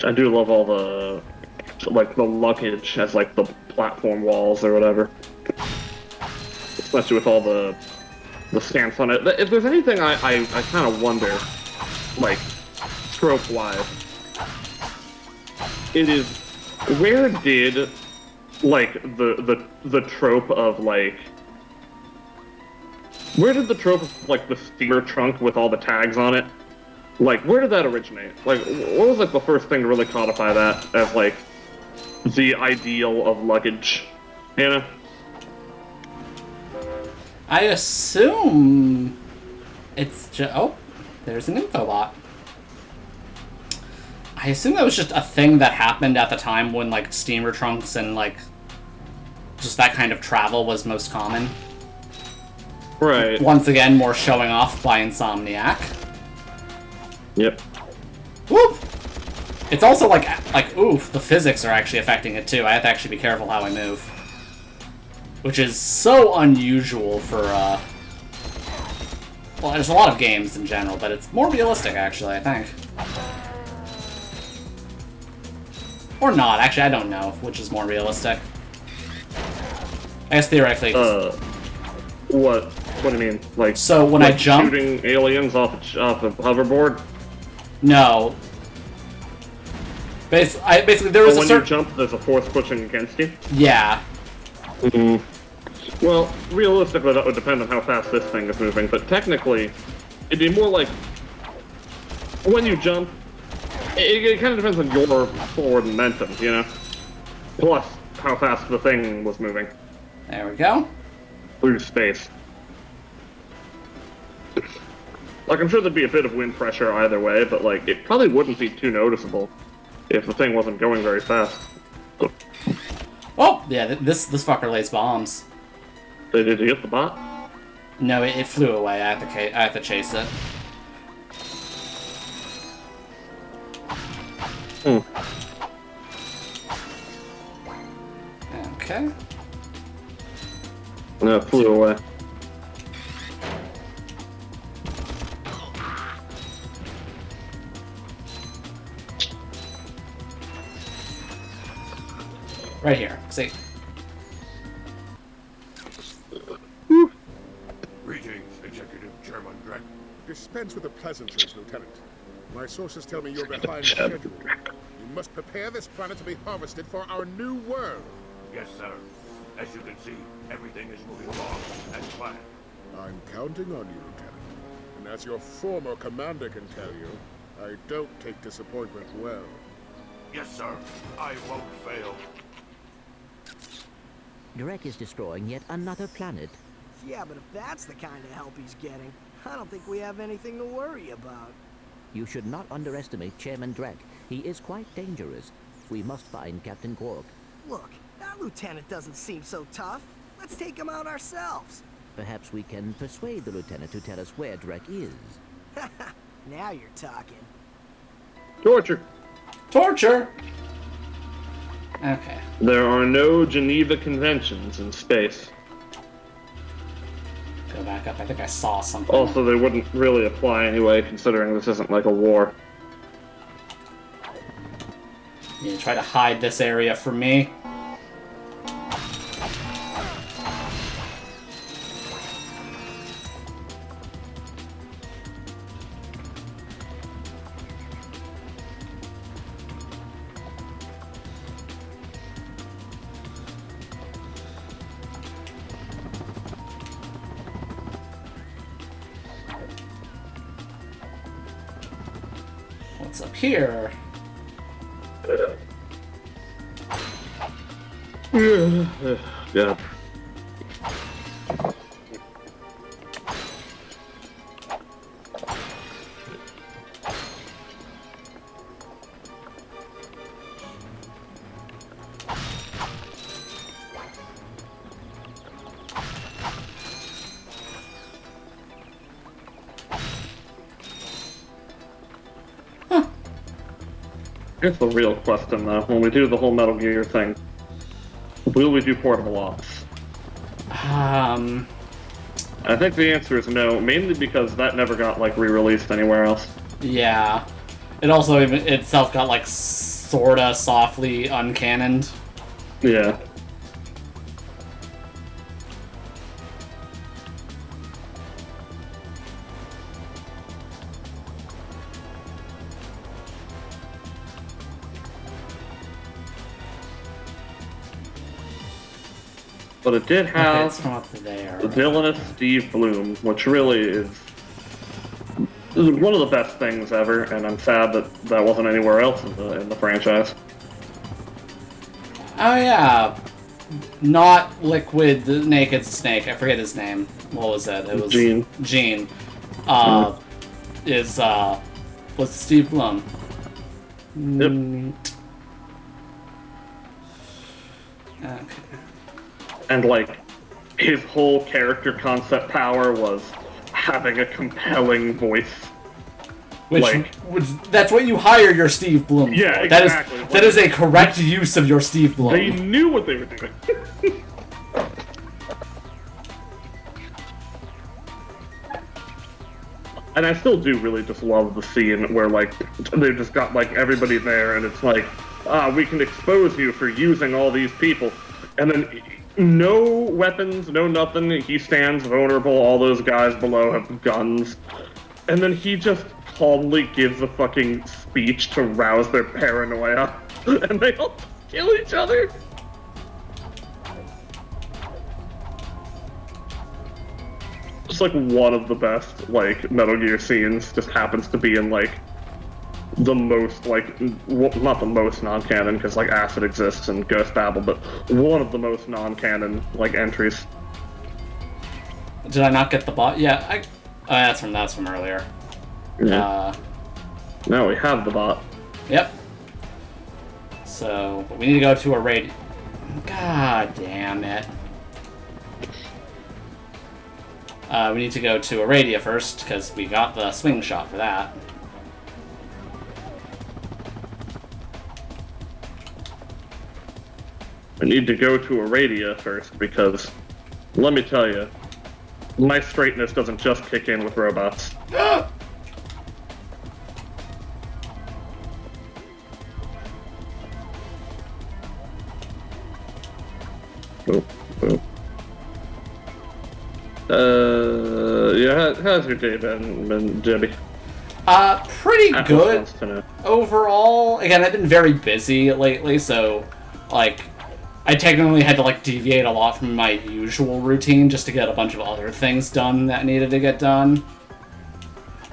I do love all the, like, the luggage as, like, the platform walls or whatever. Especially with all the the stance on it. If there's anything I kind of wonder, like, trope-wise, it is, where did, like, the trope of, like, where did the trope of, like, the steamer trunk with all the tags on it, like, where did that originate? Like, what was, like, the first thing to really codify that as, like, the ideal of luggage, you know? I assume it's just... Oh, there's an infobot. I assume that was just a thing that happened at the time when, like, steamer trunks and, like, just that kind of travel was most common. Right. Once again, more showing off by Insomniac. Yep. Whoop! It's also like, oof, the physics are actually affecting it too. I have to actually be careful how I move. Which is so unusual for, well, there's a lot of games in general, but it's more realistic, actually, I think. Or not, actually, I don't know which is more realistic. I guess theoretically... What? What do you mean? Like, so when like I jump... shooting aliens off a hoverboard? No. Basically, there was when a certain... you jump, there's a force pushing against you? Yeah. Well, realistically, that would depend on how fast this thing is moving, but technically, it'd be more like, when you jump, it kind of depends on your forward momentum, you know? Plus, how fast the thing was moving. There we go. Through space. Like, I'm sure there'd be a bit of wind pressure either way, but, like, it probably wouldn't be too noticeable if the thing wasn't going very fast. Oh, yeah, this fucker lays bombs. Did you get the bot? No, it flew away. I have to chase it. Okay. No, it flew away. Right here. See? Greetings, Executive Chairman Drek. Dispense with the pleasantries, Lieutenant. My sources tell me you're behind schedule. You must prepare this planet to be harvested for our new world. Yes, sir. As you can see, everything is moving along as planned. I'm counting on you, Lieutenant. And as your former commander can tell you, I don't take disappointment well. Yes, sir. I won't fail. Drek is destroying yet another planet. Yeah, but if that's the kind of help he's getting, I don't think we have anything to worry about. You should not underestimate Chairman Drek. He is quite dangerous. We must find Captain Quark. Look, that lieutenant doesn't seem so tough. Let's take him out ourselves. Perhaps we can persuade the lieutenant to tell us where Drek is. Now you're talking. Torture. Torture! Okay. There are no Geneva Conventions in space. Go back up. I think I saw something. Also, they wouldn't really apply anyway, considering this isn't like a war. You try to hide this area from me. What's up here? Yeah. Here's the real question, though. When we do the whole Metal Gear thing, will we do portable ops? I think the answer is no, mainly because that never got, like, re-released anywhere else. Yeah. It also even itself got, like, sorta softly uncannoned. but it did Okay, have it's from up there. the villainous Steve Bloom, which really is one of the best things ever, and I'm sad that that wasn't anywhere else in the franchise. Oh yeah, not Liquid the Naked Snake. I forget his name. What was that? It was Gene. Gene. Was Steve Blum. Yep. Okay. And like his whole character concept power was having a compelling voice. Which that's what you hire your Steve Blum for. Yeah, exactly. That is a correct use of your Steve Blum. They knew what they were doing. And I still do really just love the scene where, like, they've just got, like, everybody there, and it's like, we can expose you for using all these people. And then, no weapons, no nothing, he stands vulnerable, all those guys below have guns. And then he just calmly gives a fucking speech to rouse their paranoia, and they all kill each other. Just like one of the best like Metal Gear scenes just happens to be in like the most like not the most non-canon because like Acid exists and Ghost Babel, but one of the most non-canon like entries. Did I not get the bot? Yeah, that's from earlier. Yeah. Now we have the bot. Yep. So, but we need to go to a raid. God damn it. We need to go to Aradia first, because we got the swing shot for that. I need to go to Aradia first, because, let me tell you, my straightness doesn't just kick in with robots. Boop, boop. Yeah, how's your day been, Jimmy? Pretty good overall. Again, I've been very busy lately, so, like, I technically had to, like, deviate a lot from my usual routine just to get a bunch of other things done that needed to get done.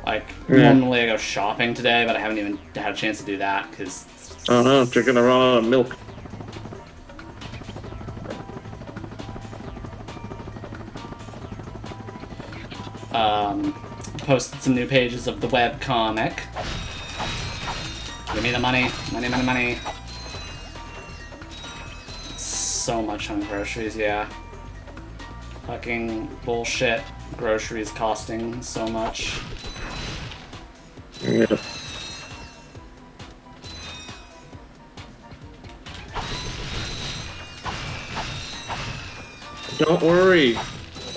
Like, normally I go shopping today, but I haven't even had a chance to do that, because... Oh no, you're gonna run out of milk. Posted some new pages of the web comic. Give me the money. Money, money, money. So much on groceries, yeah. Fucking bullshit. Groceries costing so much. Yeah. Don't worry.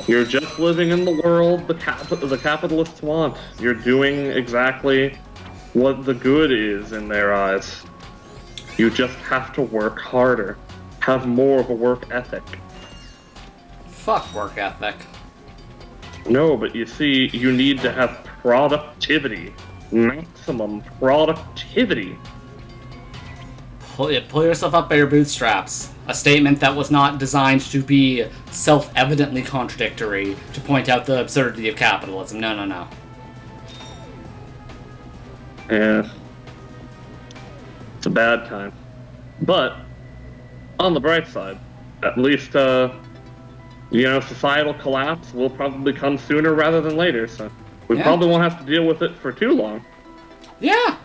You're just living in the world the capitalists want. You're doing exactly what the good is in their eyes. You just have to work harder. Have more of a work ethic. Fuck work ethic. No, but you see, you need to have productivity. Maximum productivity. Pull yourself up by your bootstraps. A statement that was not designed to be self-evidently contradictory to point out the absurdity of capitalism. No, no, no. Yeah. It's a bad time. But, on the bright side, at least, societal collapse will probably come sooner rather than later, so we probably won't have to deal with it for too long. Yeah!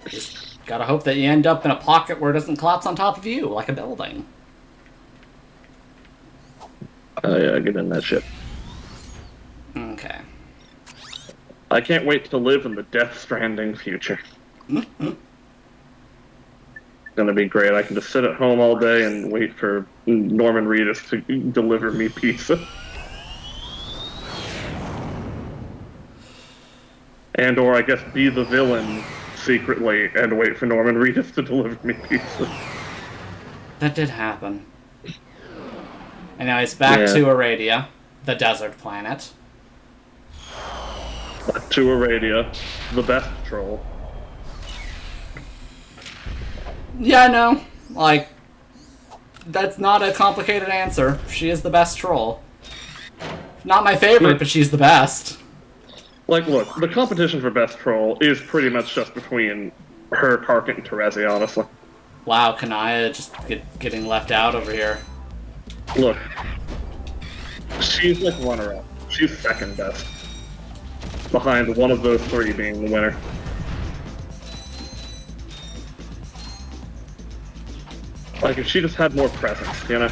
Just gotta hope that you end up in a pocket where it doesn't collapse on top of you, like a building. Oh yeah, get in that shit. Okay. I can't wait to live in the Death Stranding future. It's gonna be great. I can just sit at home all day and wait for Norman Reedus to deliver me pizza. And or I guess be the villain secretly and wait for Norman Reedus to deliver me pizza. That did happen. And now he's back to Aradia, the desert planet. Back to Aradia, the best troll. Yeah, I know. Like, That's not a complicated answer. She is the best troll. Not my favorite, but she's the best. Like, look, the competition for best troll is pretty much just between her, Karkit, and Terezi, honestly. Wow, Kanaya just getting left out over here. Look, she's like runner-up. She's second best. Behind one of those three being the winner. Like, if she just had more presence, you know?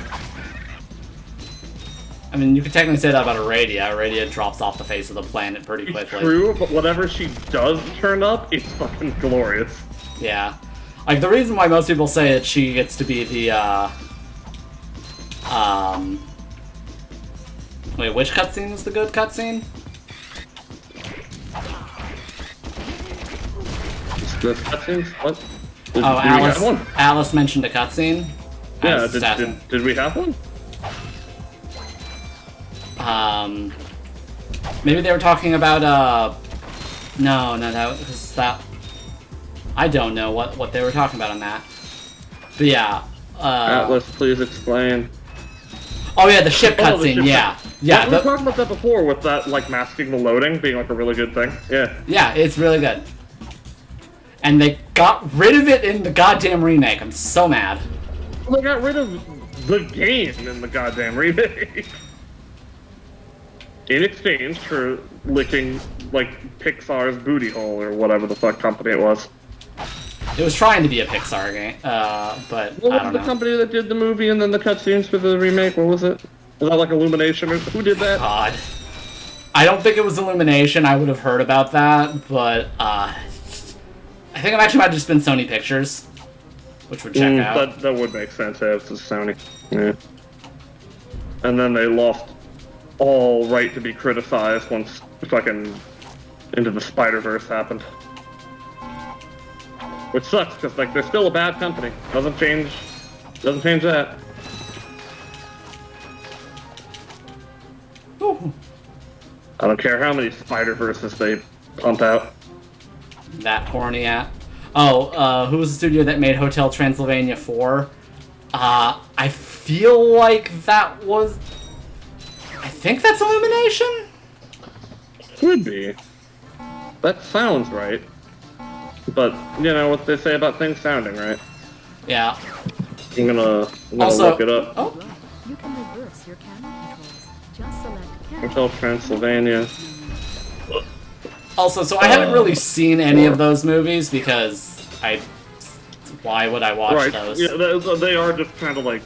I mean, you could technically say that about Aradia. Aradia drops off the face of the planet pretty quickly. It's true, but whatever she does turn up, it's fucking glorious. Yeah. Like, the reason why most people say that she gets to be the, Wait, which cutscene is the good cutscene? The cutscenes? What? Alice mentioned a cutscene. Yeah, did we have one? Maybe they were talking about, no, that was that... I don't know what they were talking about on that. But yeah, Atlas, please explain. Oh yeah, the ship cutscene, yeah. Yeah, we were talking about that before with that, like, masking the loading being, like, a really good thing. Yeah. Yeah, it's really good. And they got rid of it in the goddamn remake. I'm so mad. They got rid of the game in the goddamn remake. In exchange for licking, like, Pixar's booty hole or whatever the fuck company it was. It was trying to be a Pixar game, but What I was don't the know. company that did the movie and then the cutscenes for the remake? What was it? Was that like Illumination? Or who did that? God. I don't think it was Illumination. I would have heard about that, but I think it actually might have just been Sony Pictures, which would check out. That would make sense. Yeah, it's Sony. Yeah. And then they lost all right to be criticized once fucking Into the Spider-Verse happened. Which sucks, because like they're still a bad company. Doesn't change that. Ooh. I don't care how many Spider-Verses they pump out. That horny at. Oh, who was the studio that made Hotel Transylvania 4? I feel like that was... I think that's Illumination? Could be. That sounds right. But, you know what they say about things sounding right. Yeah. I'm gonna Also, look it up. Oh. You can reverse your camera controls. Just select camera. Hotel Transylvania. Also, so I haven't really seen any of those movies because why would I watch those? Yeah, they are just kind of like,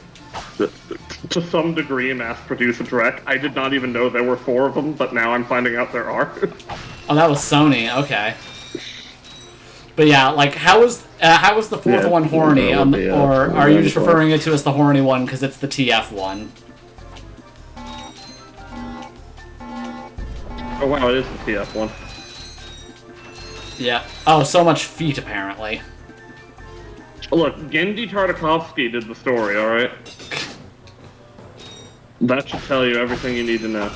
to some degree, mass-produced and direct. I did not even know there were 4 of them, but now I'm finding out there are. Oh, that was Sony. Okay. But yeah, like, how was the fourth one horny? Or are you just referring it to as the horny one because it's the TF one? Oh wow, it is the TF one. Yeah. Oh, so much feet, apparently. Look, Gendy Tartakovsky did the story, alright? That should tell you everything you need to know.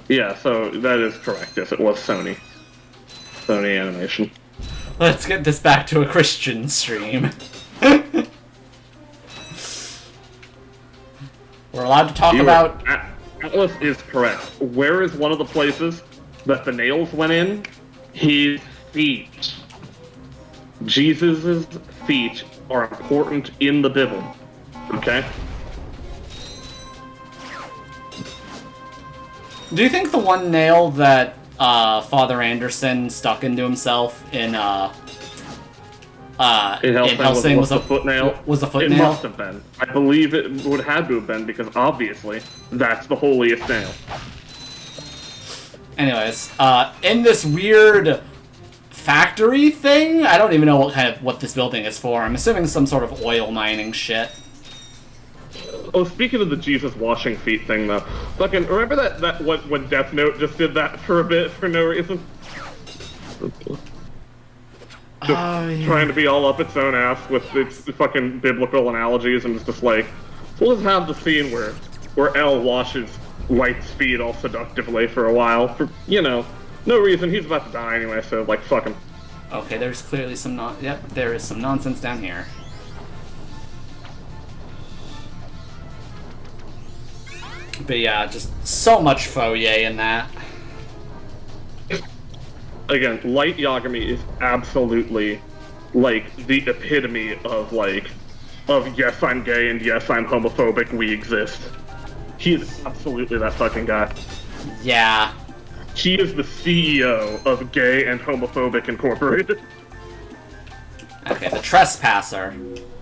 Yeah, so that is correct. Yes, it was Sony. Sony Animation. Let's get this back to a Christian stream. We're allowed to talk about... Atlas is correct. Where is one of the places that the nails went in? His feet. Jesus' feet are important in the Bible. Okay? Do you think the one nail that Father Anderson stuck into himself in Hellsing was the foot nail? Was the foot nail? It nail? must have been. I believe it would have to have been because obviously that's the holiest nail. Anyways, in this weird factory thing, I don't even know what this building is for. I'm assuming some sort of oil mining shit. Oh, speaking of the Jesus washing feet thing, though, fucking remember that when Death Note just did that for a bit for no reason? just trying to be all up its own ass with its fucking biblical analogies, and it's just like, so let's have the scene where Elle washes Light's feet all seductively for a while, for, you know, no reason. He's about to die anyway, so, like, fuck him. Okay, there's clearly some yep, there is some nonsense down here. But yeah, just so much Fourier in that. Again, Light Yagami is absolutely, like, the epitome of, like, of yes, I'm gay and yes, I'm homophobic, we exist. He is absolutely that fucking guy. Yeah. He is the CEO of Gay and Homophobic Incorporated. Okay, the Trespasser.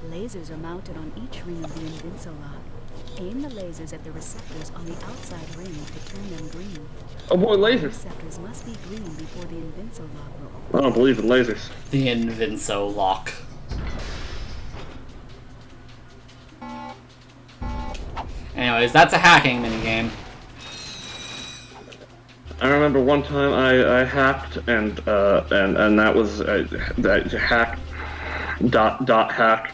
Lasers are mounted on each ring of the Invincilock. Aim the lasers at the receptors on the outside ring to turn them green. Oh boy, lasers. Receptors must be green before the Invincilock will open. I don't believe in lasers. The Invincilock. Anyways, that's a hacking minigame. I remember one time I hacked and that was that hack dot hack.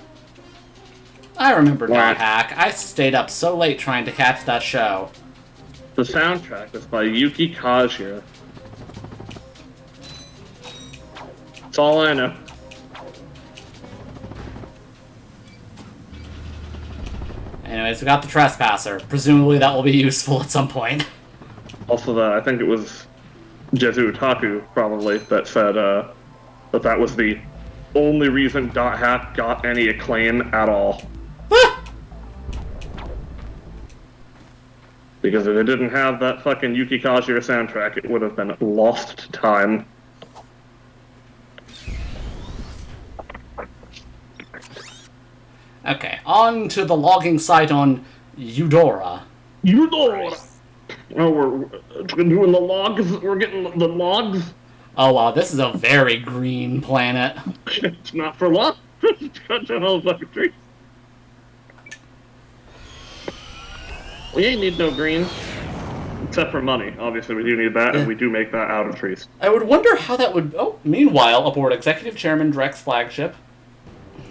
I remember Dot Hack. I stayed up so late trying to catch that show. The soundtrack is by Yuki Kajiya. That's all I know. Anyways, we got the Trespasser. Presumably that will be useful at some point. Also, I think it was Jezu Otaku, probably, that said that was the only reason Dot Hack got any acclaim at all. Because if it didn't have that fucking Yuki Kajiya soundtrack, it would have been lost to time. Okay, on to the logging site on Eudora. Eudora! Oh, we're doing the logs? We're getting the logs? Oh wow, this is a very green planet. It's not for long. Cut down all the fucking trees. We ain't need no green. Except for money. Obviously, we do need that, and we do make that out of trees. I would wonder how that would... Oh, meanwhile, aboard Executive Chairman Drek's flagship.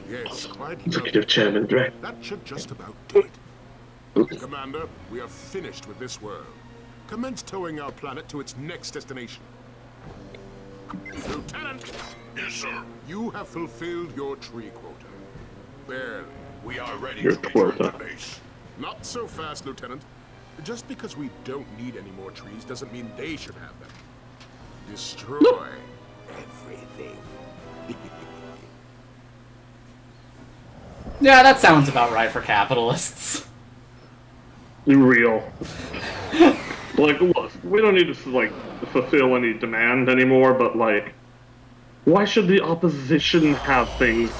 Yes, quite. Executive Chairman Drek. That should just about do it. Commander, we are finished with this world. Commence towing our planet to its next destination. Lieutenant! Yes, sir. You have fulfilled your tree quota. Barely. We are ready Your to return quota. to base. Not so fast, Lieutenant. Just because we don't need any more trees doesn't mean they should have them. Destroy everything. Yeah, that sounds about right for capitalists. Real. Like, look, we don't need to, like, fulfill any demand anymore, but, like, why should the opposition have things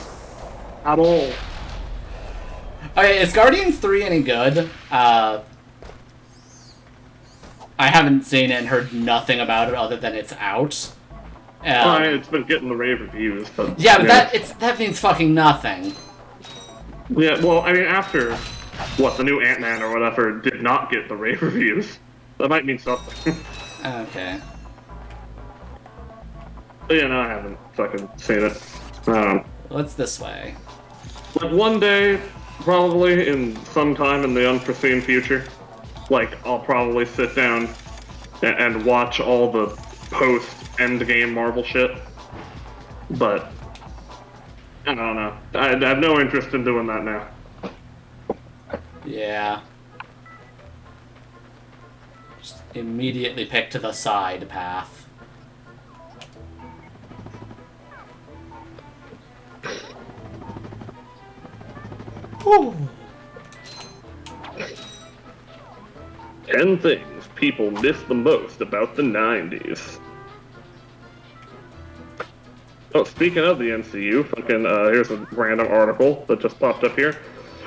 at all? Okay, is Guardians 3 any good? I haven't seen it and heard nothing about it other than it's out. It's been getting the rave reviews, but... Yeah, but that means fucking nothing. Yeah, well, I mean, after, what, the new Ant-Man or whatever did not get the rave reviews, that might mean something. Okay. But yeah, no, I haven't fucking seen it. What's this way? Like, one day, probably, in some time in the unforeseen future, like, I'll probably sit down and watch all the post-Endgame Marvel shit. But, I don't know. I have no interest in doing that now. Yeah. Just immediately pick to the side path. Whew. 10 things people miss the most about the 90s. Oh, speaking of the MCU, fucking, here's a random article that just popped up here.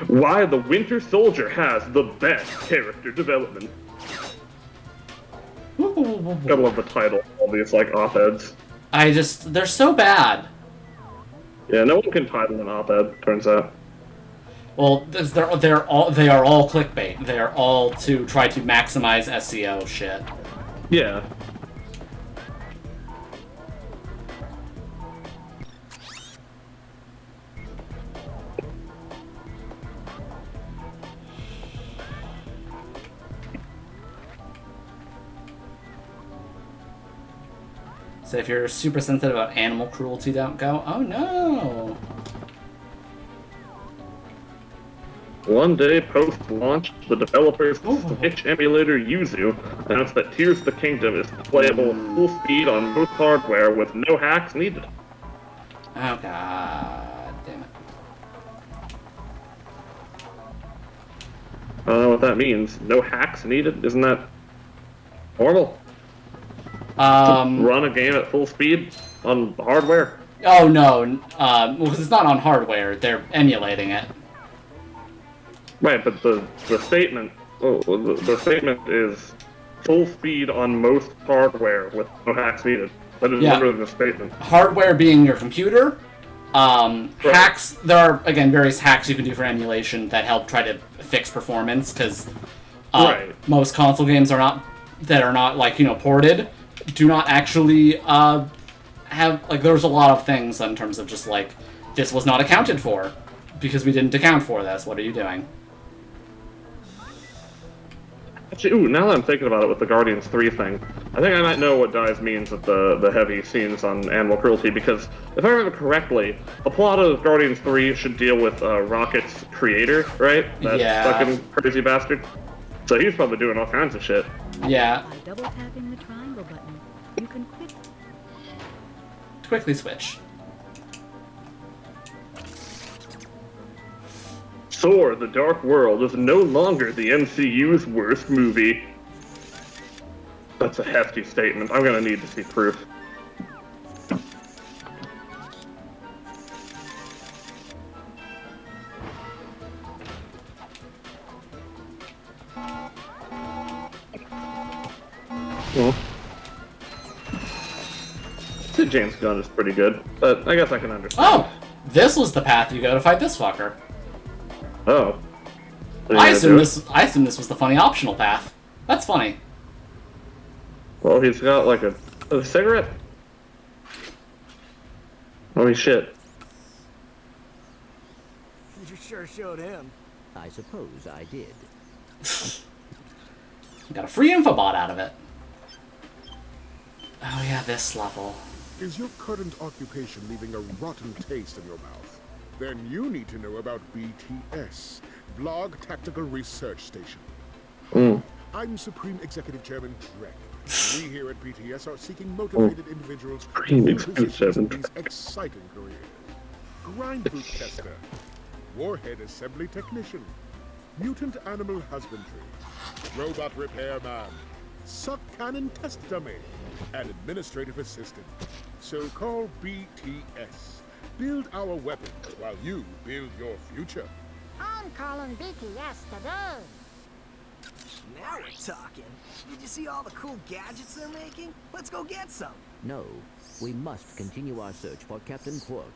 Why the Winter Soldier has the best character development. I love the title of all these, like, op-eds. They're so bad. Yeah, no one can title an op-ed, turns out. Well, they are all clickbait. They are all to try to maximize SEO shit. Yeah. So if you're super sensitive about animal cruelty, don't go. Oh no! One day post-launch, the developers of Switch emulator Yuzu announced that Tears of the Kingdom is playable at full speed on most hardware with no hacks needed. Oh god damn it. I don't know what that means. No hacks needed? Isn't that normal? To run a game at full speed on hardware? Oh no, because it's not on hardware, they're emulating it. Right, but the statement, the statement is full speed on most hardware with no hacks needed. That is literally the statement. Hardware being your computer. Hacks, there are, again, various hacks you can do for emulation that help try to fix performance, because most console games that are not, like, ported, do not actually, have, like, there's a lot of things in terms of just, like, this was not accounted for, because we didn't account for this, what are you doing? Actually, now that I'm thinking about it with the Guardians 3 thing, I think I might know what Dies means with the heavy scenes on animal cruelty, because if I remember correctly, the plot of Guardians 3 should deal with Rocket's creator, right? That fucking crazy bastard. So he's probably doing all kinds of shit. Yeah. By double tapping the triangle button, you can quickly switch. Thor: The Dark World is no longer the MCU's worst movie. That's a hefty statement. I'm gonna need to see proof. Well, James Gunn is pretty good, but I guess I can understand. Oh! This was the path you go to fight this fucker. Oh. I assume this was the funny optional path. That's funny. Well, he's got like a cigarette? Holy shit. You sure showed him. I suppose I did. Got a free infobot out of it. Oh yeah, this level. Is your current occupation leaving a rotten taste in your mouth? Then you need to know about BTS, Blog Tactical Research Station. I'm Supreme Executive Chairman Drek. We here at BTS are seeking motivated individuals to positions in these exciting careers. Grind boot tester, warhead assembly technician, mutant animal husbandry, robot repairman, suck cannon test dummy, and administrative assistant. So call BTS. Build our weapons while you build your future. I'm calling BTS today. Now we're talking. Did you see all the cool gadgets they're making? Let's go get some. No, we must continue our search for Captain Quark.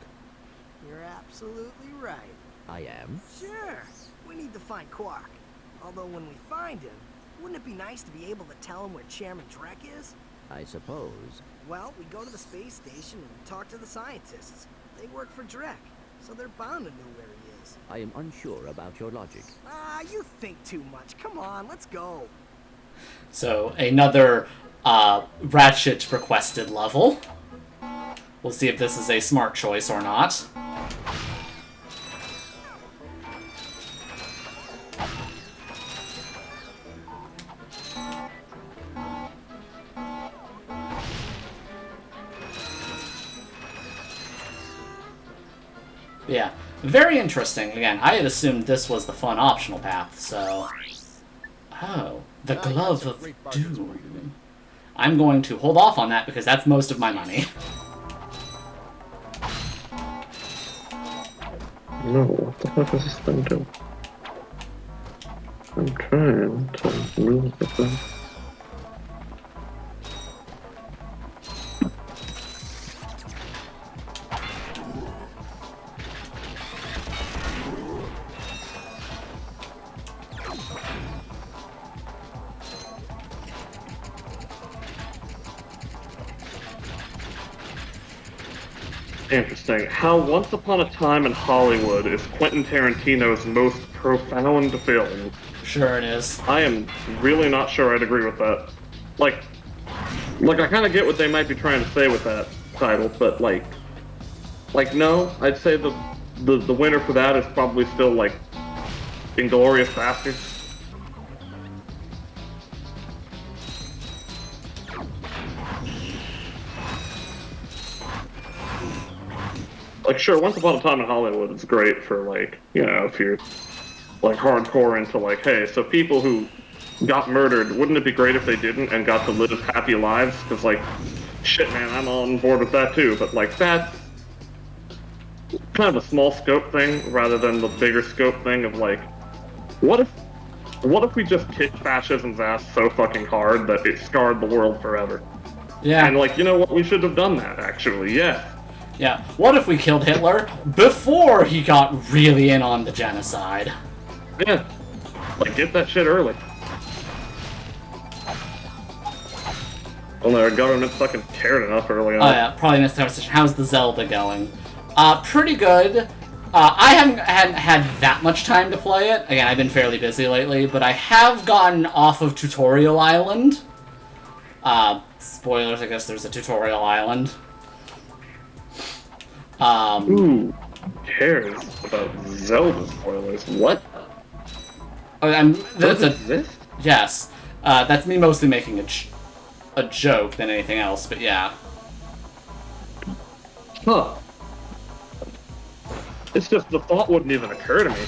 You're absolutely right. I am? Sure. We need to find Quark. Although when we find him, wouldn't it be nice to be able to tell him where Chairman Drek is? I suppose. Well, we go to the space station and talk to the scientists. They work for Drek, so they're bound to know where he is. I am unsure about your logic. Ah, you think too much. Come on, let's go. So, another Ratchet requested level. We'll see if this is a smart choice or not. Yeah, very interesting. Again, I had assumed this was the fun optional path, so... Oh, the Glove of Doom. I'm going to hold off on that because that's most of my money. No, what the fuck is this thing doing? I'm trying to move the thing. Interesting. How Once Upon a Time in Hollywood is Quentin Tarantino's most profound film. Sure it is. I am really not sure I'd agree with that. Like, Like, I kind of get what they might be trying to say with that title, but like no, I'd say the winner for that is probably still like Inglourious Basterds. Like, sure, Once Upon a Time in Hollywood is great for, like, you know, if you're, like, hardcore into, like, hey, so people who got murdered, wouldn't it be great if they didn't and got to live happy lives? Because, like, shit, man, I'm on board with that, too. But, like, that's kind of a small scope thing rather than the bigger scope thing of, like, what if we just kicked fascism's ass so fucking hard that it scarred the world forever? Yeah. And, like, you know what? We should have done that, actually, yeah. Yeah, what if we killed Hitler before he got really in on the genocide? Yeah, like, get that shit early. Well, our government fucking cared enough early on. Oh yeah, probably missed the conversation. How's the Zelda going? Pretty good. I hadn't had that much time to play it. Again, I've been fairly busy lately, but I have gotten off of Tutorial Island. Spoilers, I guess there's a Tutorial Island. Who cares about Zelda spoilers? What? Oh, Does it exist? Yes. That's me mostly making a joke than anything else, but yeah. Huh. It's just the thought wouldn't even occur to me.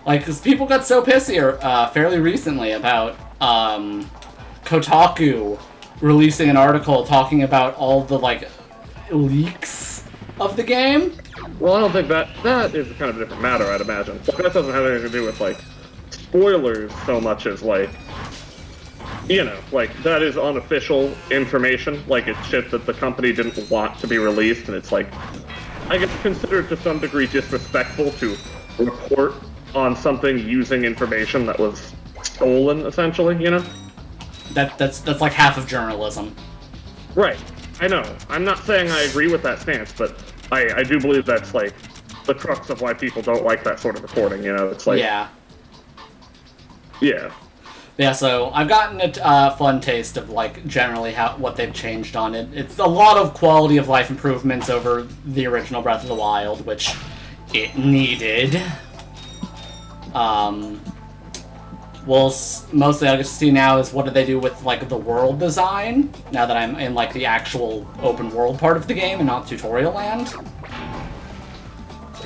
Like, because people got so pissy fairly recently about Kotaku releasing an article talking about all the, like, leaks of the game. Well, I don't think that is kind of a different matter, I'd imagine. Like, that doesn't have anything to do with, like, spoilers so much as, like, you know, like, that is unofficial information. Like, it's shit that the company didn't want to be released, and it's, like, I guess considered to some degree disrespectful to report on something using information that was stolen, essentially, you know? That's like half of journalism. Right. I know. I'm not saying I agree with that stance, but I do believe that's, like, the crux of why people don't like that sort of reporting, you know? It's like... Yeah. Yeah. Yeah, so I've gotten a fun taste of, like, generally what they've changed on it. It's a lot of quality of life improvements over the original Breath of the Wild, which it needed. Well, mostly I get to see now is what do they do with, like, the world design, now that I'm in, like, the actual open world part of the game and not tutorial land.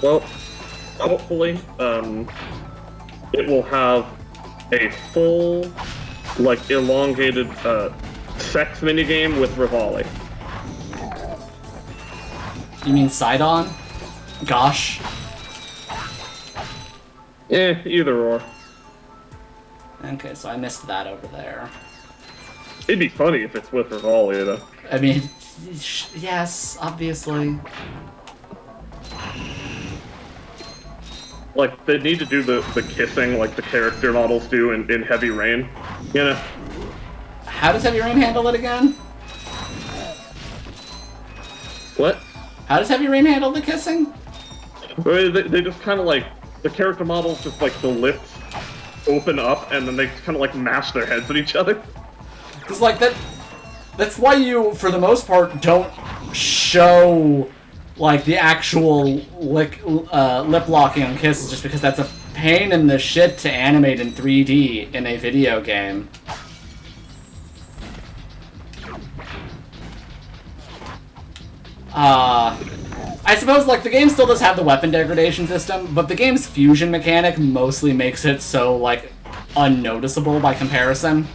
Well, hopefully, it will have a full, like, elongated, sex minigame with Rivali. You mean Sidon? Gosh. Either or. Okay, so I missed that over there. It'd be funny if it's with Rivali, though. I mean, yes, obviously. Like, they need to do the kissing like the character models do in Heavy Rain, you know? How does Heavy Rain handle it again? What? How does Heavy Rain handle the kissing? They just kind of like, the character models just like the lips open up and then they kind of like mash their heads at each other. Because like that's why you, for the most part, don't show like the actual lip locking on kisses, just because that's a pain in the shit to animate in 3D in a video game. I suppose, like, the game still does have the weapon degradation system, but the game's fusion mechanic mostly makes it so, like, unnoticeable by comparison.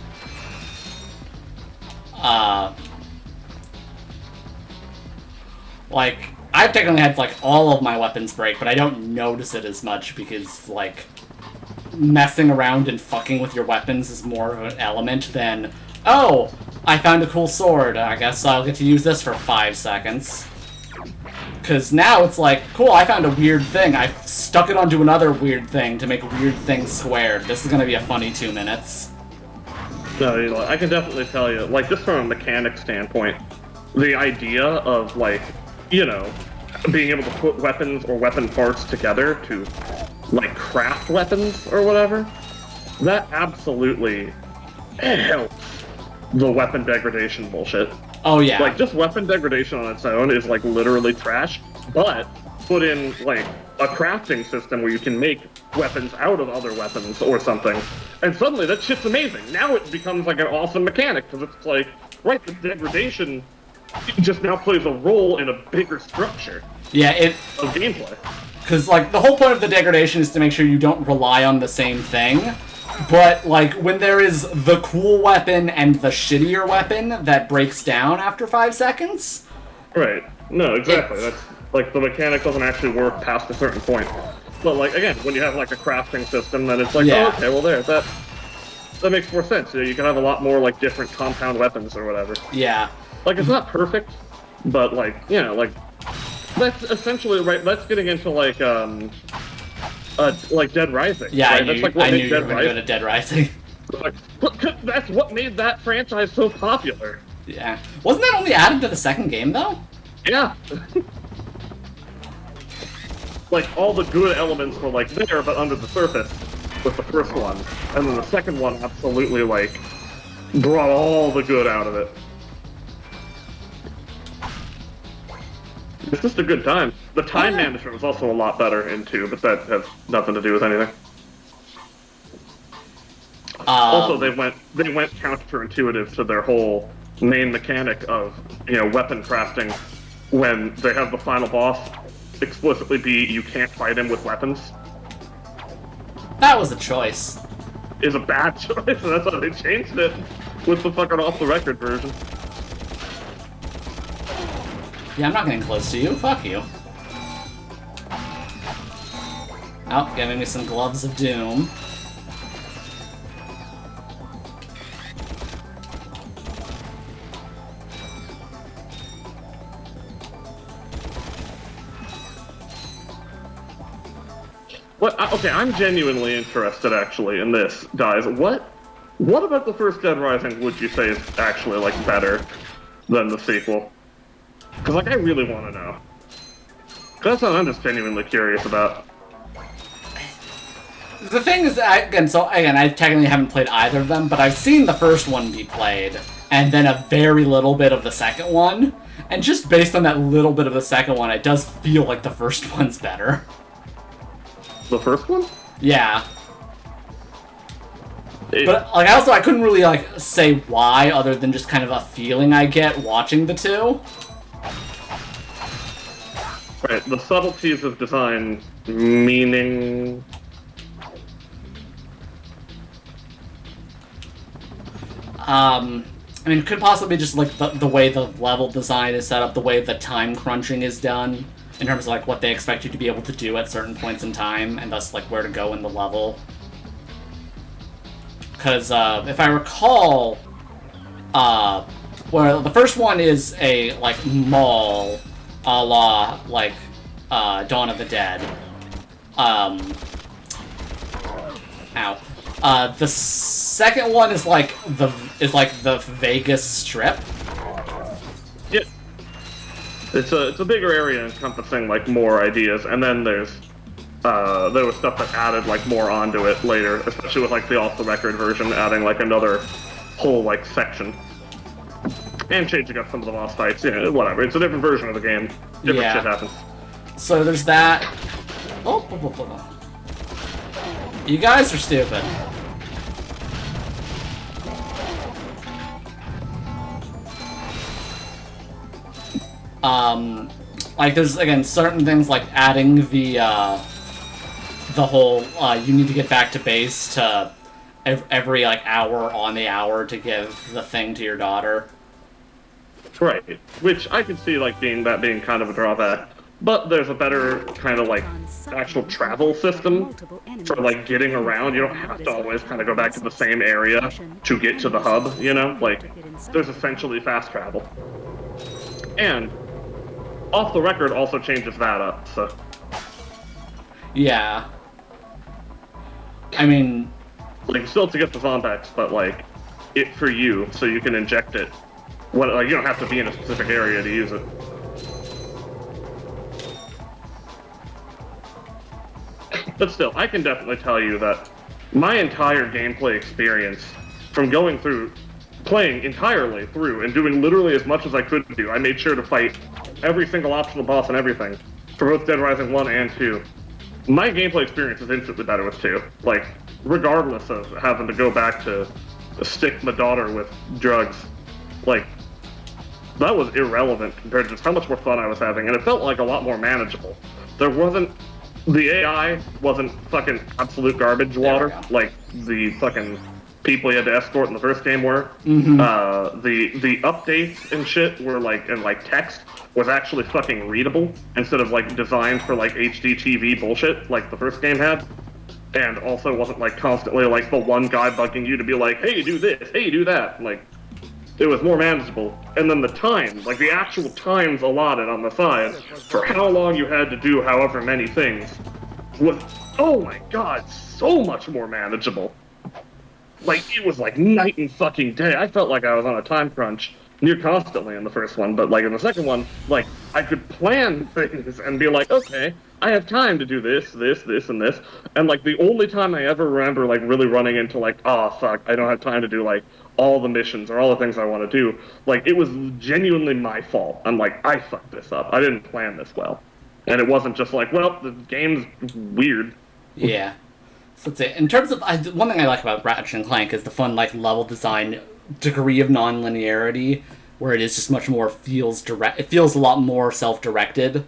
Like, I've technically had, like, all of my weapons break, but I don't notice it as much because, like, messing around and fucking with your weapons is more of an element than, oh, I found a cool sword, I guess I'll get to use this for 5 seconds. Because now it's like, cool, I found a weird thing. I stuck it onto another weird thing to make weird things squared. This is going to be a funny 2 minutes. No, you know, I can definitely tell you, like, just from a mechanic standpoint, the idea of, like, you know, being able to put weapons or weapon parts together to, like, craft weapons or whatever, that absolutely helps the weapon degradation bullshit. Oh yeah. Like, just weapon degradation on its own is, like, literally trash, but put in, like, a crafting system where you can make weapons out of other weapons or something, and suddenly that shit's amazing. Now it becomes, like, an awesome mechanic, because it's like, right, the degradation just now plays a role in a bigger structure. Yeah, of gameplay. Because, like, the whole point of the degradation is to make sure you don't rely on the same thing. But, like, when there is the cool weapon and the shittier weapon that breaks down after 5 seconds... Right. No, exactly. That's, like, the mechanic doesn't actually work past a certain point. But, like, again, when you have, like, a crafting system, then it's like, Yeah. oh, okay, well, there, that makes more sense. You can have a lot more, like, different compound weapons or whatever. Yeah. Like, it's not perfect, but, like, you know, like, that's essentially, right, that's getting into, like Dead Rising. Yeah, right? I knew, that's like what I made knew you Dead were going to go to Dead Rising. Like, that's what made that franchise so popular. Yeah. Wasn't that only added to the second game, though? Yeah. Like, all the good elements were, like, there, but under the surface with the first one. And then the second one absolutely, like, brought all the good out of it. It's just a good time. The time management was also a lot better in 2, but that has nothing to do with anything. Also, they went counterintuitive to their whole main mechanic of, you know, weapon crafting when they have the final boss explicitly be you can't fight him with weapons. That was a choice. Is a bad choice, and that's why they changed it with the fucking off-the-record version. Yeah, I'm not getting close to you. Fuck you. Oh, giving me some gloves of doom. Okay, I'm genuinely interested, actually, in this, guys. What about the first Dead Rising would you say is actually, like, better than the sequel? Because, like, I really want to know. That's what I'm just genuinely curious about. The thing is, I technically haven't played either of them, but I've seen the first one be played, and then a very little bit of the second one, and just based on that little bit of the second one, it does feel like the first one's better. The first one? Yeah. But, like, I couldn't really, like, say why, other than just kind of a feeling I get watching the two. Right, the subtleties of design, meaning... I mean, it could possibly be just, like, the way the level design is set up, the way the time crunching is done, in terms of, like, what they expect you to be able to do at certain points in time, and thus, like, where to go in the level. Because, if I recall, well, the first one is a, like, mall, a la, like, Dawn of the Dead. Ow. The second one is like the Vegas Strip. Yeah. It's a bigger area encompassing like more ideas, and then there was stuff that added like more onto it later, especially with like the off-the-record version adding like another whole like section. And changing up some of the boss fights, you know, whatever. It's a different version of the game. Different shit happens. So there's that. Oh, you guys are stupid. Like there's again certain things like adding the whole you need to get back to base to every like hour on the hour to give the thing to your daughter. Right, which I can see like being kind of a drawback. But there's a better kind of like actual travel system for like getting around. You don't have to always kind of go back to the same area to get to the hub, you know? Like, there's essentially fast travel. And off the record also changes that up, so. Yeah. I mean, like still to get the Zombex, but like it for you, so you can inject it. Like you don't have to be in a specific area to use it. But still, I can definitely tell you that my entire gameplay experience, from going through playing entirely through and doing literally as much as I could do. I made sure to fight every single optional boss and everything for both Dead Rising 1 and 2. My gameplay experience is instantly better with 2. Like, regardless of having to go back to stick my daughter with drugs. Like, that was irrelevant compared to just how much more fun I was having, and it felt like a lot more manageable. There wasn't... The AI wasn't fucking absolute garbage water, like the fucking people you had to escort in the first game were. The updates and shit were like, and like text was actually fucking readable, instead of like designed for like HD TV bullshit like the first game had. And also wasn't like constantly like the one guy bugging you to be like, hey, do this, hey, do that. Like, it was more manageable. And then the time, like the actual times allotted on the side for how long you had to do however many things was, oh my god, so much more manageable. Like, it was like night and fucking day. I felt like I was on a time crunch near constantly in the first one, but like in the second one, like, I could plan things and be like, okay, I have time to do this, this, this, and this. And like the only time I ever remember like really running into like, oh fuck, I don't have time to do like all the missions or all the things I want to do, like it was genuinely my fault. I'm like, I fucked this up. I didn't plan this well. And it wasn't just like, well, the game's weird. Yeah. So let's say, in terms of, one thing I like about Ratchet and Clank is the fun like level design degree of non-linearity, where it is just much more feels direct. It feels a lot more self-directed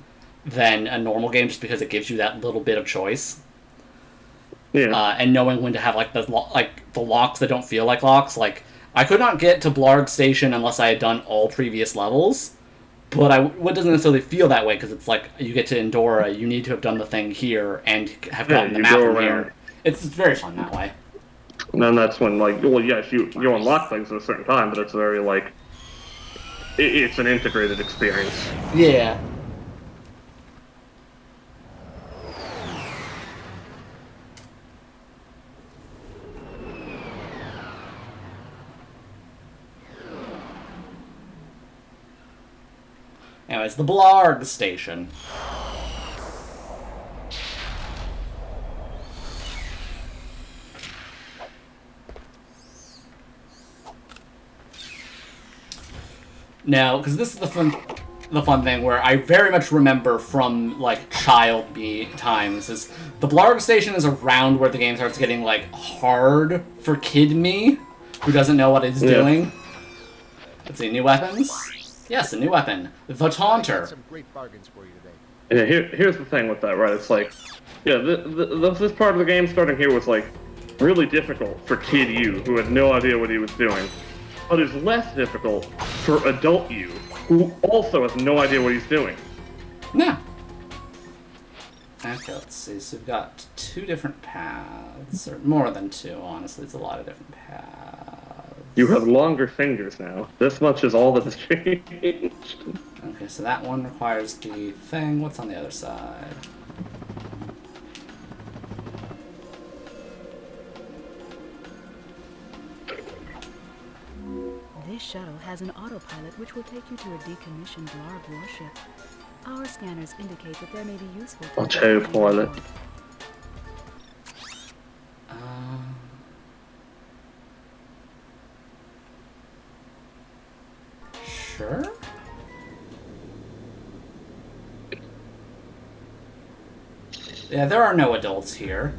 than a normal game, just because it gives you that little bit of choice. Yeah. And knowing when to have like the locks that don't feel like locks. Like, I could not get to Blarg Station unless I had done all previous levels, but it doesn't necessarily feel that way, because it's like, you get to Endora, you need to have done the thing here and have gotten the map from here. It's very fun that way. And then that's when, like, well, yes, you unlock things at a certain time, but it's very, like, it's an integrated experience. Yeah. Anyways, the Blarg Station. Now, because this is the fun thing where I very much remember from, like, child me times, is the Blarg Station is around where the game starts getting, like, hard for kid me, who doesn't know what it's doing. Let's see, new weapons? Yes, a new weapon. The Taunter. Some great bargains for you today. Yeah, here's the thing with that, right? It's like, yeah, this part of the game starting here was, like, really difficult for kid you, who had no idea what he was doing. But it's less difficult for adult you, who also has no idea what he's doing. No. Okay, let's see. So we've got 2 different paths, or more than 2, honestly. It's a lot of different paths. You have longer fingers now. This much is all that has changed. Okay, so that one requires the thing. What's on the other side? This shuttle has an autopilot which will take you to a decommissioned Blarg warship. Our scanners indicate that there may be useful... Autopilot. Sure? Yeah, there are no adults here.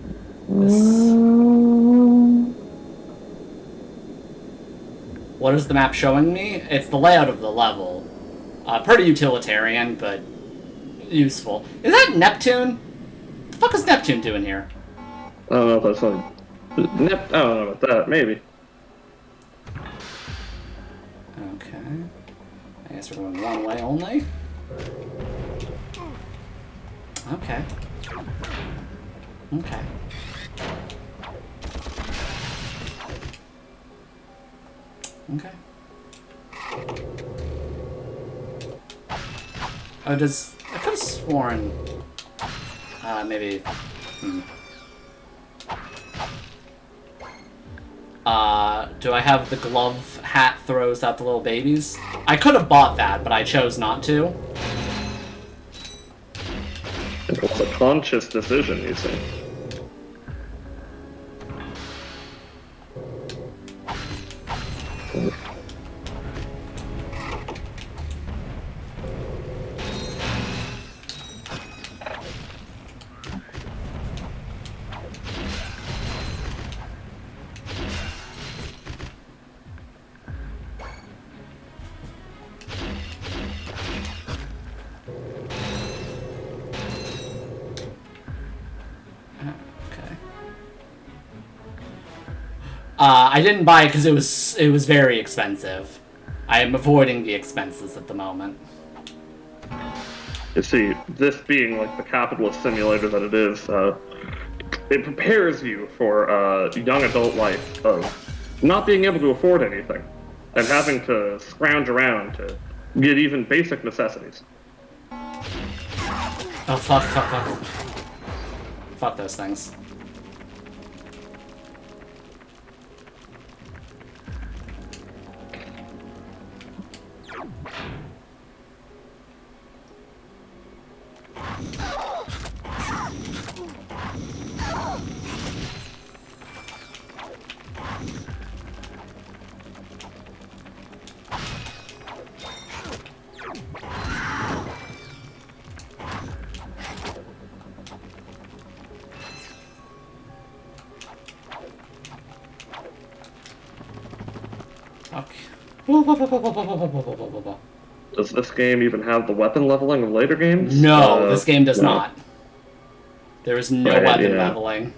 What is the map showing me? It's the layout of the level. Pretty utilitarian, but useful. Is that Neptune? What the fuck is Neptune doing here? I don't know if that's like... I don't know about that, maybe. Okay. I guess we're going one way only. Okay. Okay. Okay. Oh, I could have sworn... maybe... do I have the glove hat throws out the little babies? I could have bought that, but I chose not to. It was a conscious decision, you see. I didn't buy it because it was very expensive. I am avoiding the expenses at the moment. You see, this being like the capitalist simulator that it is, it prepares you for young adult life of not being able to afford anything and having to scrounge around to get even basic necessities. Oh, fuck. Fuck those things. Does this game even have the weapon leveling of later games? No, this game does not. There is no Right, weapon yeah. leveling.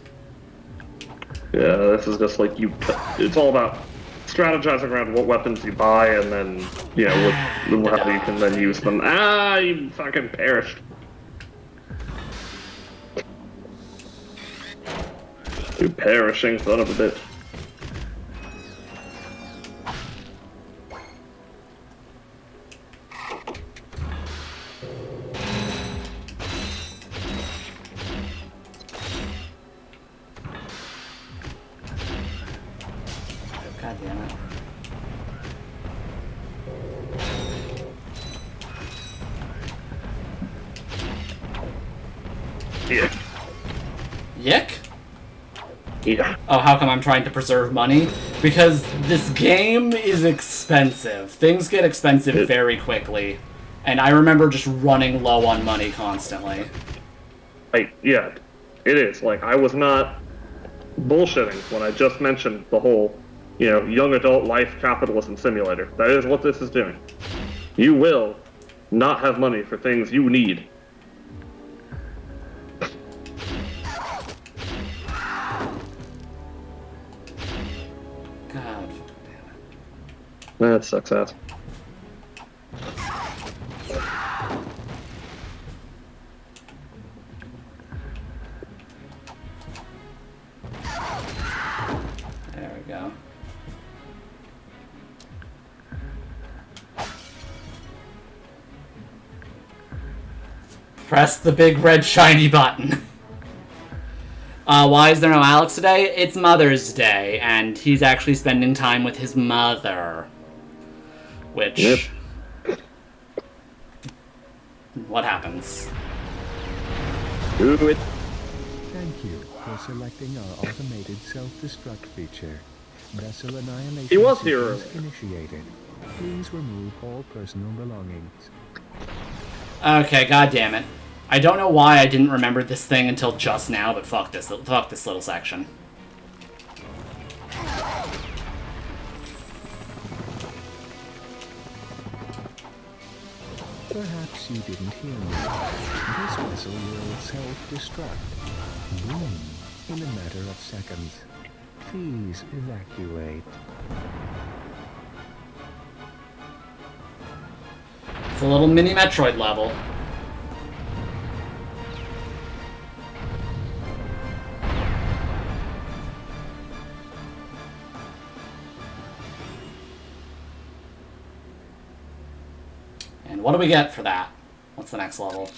Yeah, this is just like it's all about strategizing around what weapons you buy and then, how you can then use them. Ah, you fucking perished. You perishing son of a bitch. God damn it. Yeah. Yick? Yeah. Oh, how come I'm trying to preserve money? Because this game is expensive. Things get expensive very quickly. And I remember just running low on money constantly. Yeah, it is. Like, I was not bullshitting when I just mentioned the whole, young adult life capitalism simulator. That is what this is doing. You will not have money for things you need. God. That sucks ass. There we go. Press the big red shiny button. Why is there no Alex today? It's Mother's Day, and he's actually spending time with his mother. Which... Yep. What happens? Do it. Thank you for selecting our automated self-destruct feature. Vessel annihilation He was here sequence initiated. Please remove all personal belongings. Okay, god damn it. I don't know why I didn't remember this thing until just now, but fuck this little section. Perhaps you didn't hear me. This vessel will self-destruct. Boom. In a matter of seconds. Please evacuate. It's a little mini Metroid level. And what do we get for that? What's the next level?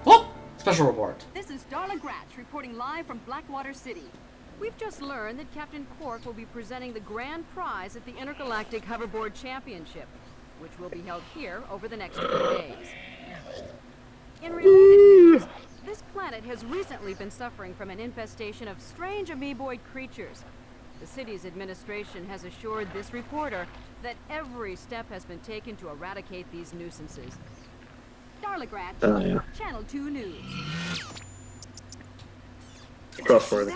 Oh! Special report. This is Darla Gratch reporting live from Blackwater City. We've just learned that Captain Quark will be presenting the grand prize at the Intergalactic Hoverboard Championship, which will be held here over the next few days. In related news, this planet has recently been suffering from an infestation of strange amoeboid creatures. The city's administration has assured this reporter that every step has been taken to eradicate these nuisances. Darla Gratch, Oh, yeah. Channel 2 News. Trustworthy.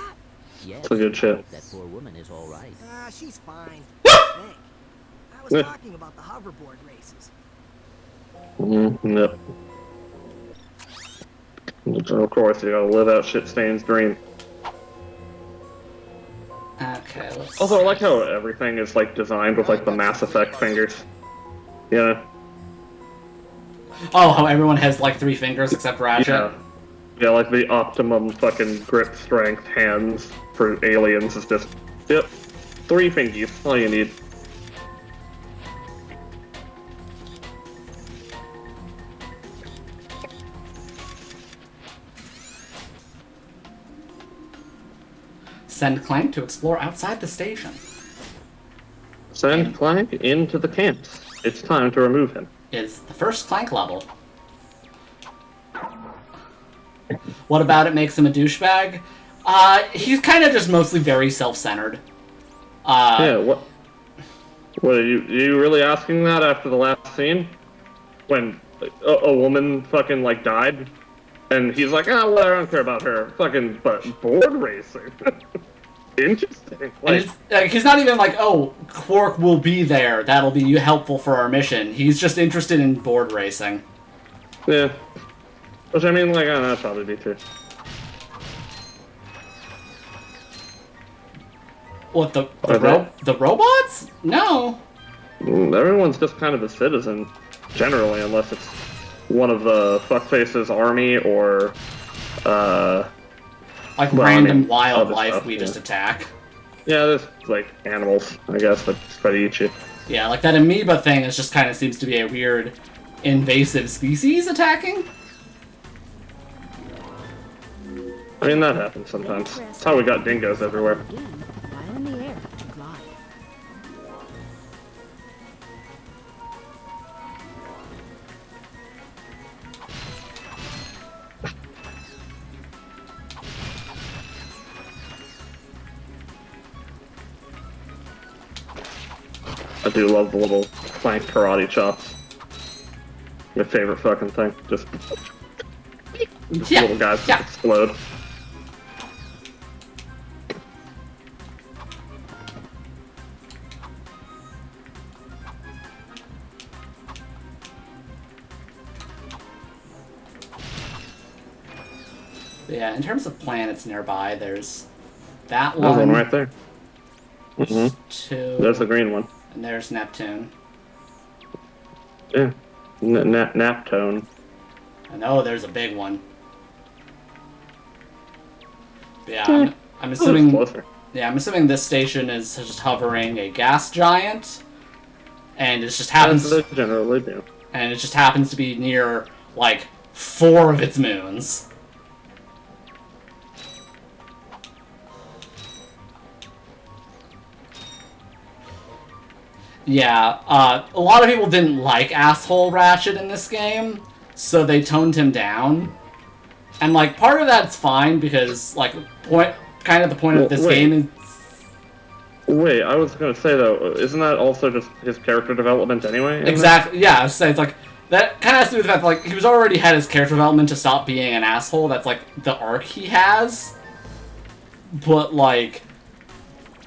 Yes, It's a good shit. that poor woman is all right. She's fine. I was Yeah. talking about the hoverboard races. Yep. Of course, you gotta live out Shit Stain's dream. Also, I like how everything is like designed with like the Mass Effect fingers. Yeah. Oh, how everyone has like 3 fingers except Ratchet? Yeah, like the optimum fucking grip strength hands for aliens is just, yep, 3 fingies, all you need. Send Clank to explore outside the station. Send Clank into the camps. It's time to remove him. Is the first Clank level. What about it makes him a douchebag? He's kind of just mostly very self-centered. Yeah, what are you really asking that after the last scene? When a woman fucking, like, died? And he's like, well, I don't care about her. Fucking, but board racing? Interesting. Like, he's not even like, oh, Quark will be there. That'll be helpful for our mission. He's just interested in board racing. Yeah. Which, I mean, like, that'd probably be true. What, the robots? No. Everyone's just kind of a citizen, generally, unless it's one of the fuckface's army or, like random wildlife we just attack. Yeah, there's, like, animals, I guess, that try to eat you. Yeah, like that amoeba thing is just kind of seems to be a weird invasive species attacking. I mean, that happens sometimes. That's how we got dingoes everywhere. While in the air to glide. I do love the little Clank karate chops. My favorite fucking thing. Just little guys just explode. Yeah, in terms of planets nearby, there's that one. There's one right there. There's 2. There's the green one. And there's Neptune. Yeah. Naptone. And oh, there's a big one. But yeah, I'm assuming. Yeah, I'm assuming this station is just hovering a gas giant, and it just happens. As they generally do. And it just happens to be near like 4 of its moons. Yeah, a lot of people didn't like asshole Ratchet in this game, so they toned him down. And, like, part of that's fine, because, like, kind of the point of this game is... Wait, I was gonna say, though, isn't that also just his character development anyway? Exactly, yeah, I was saying, it's like, that kind of has to do with the fact that, like, he was already had his character development to stop being an asshole, that's, like, the arc he has. But, like...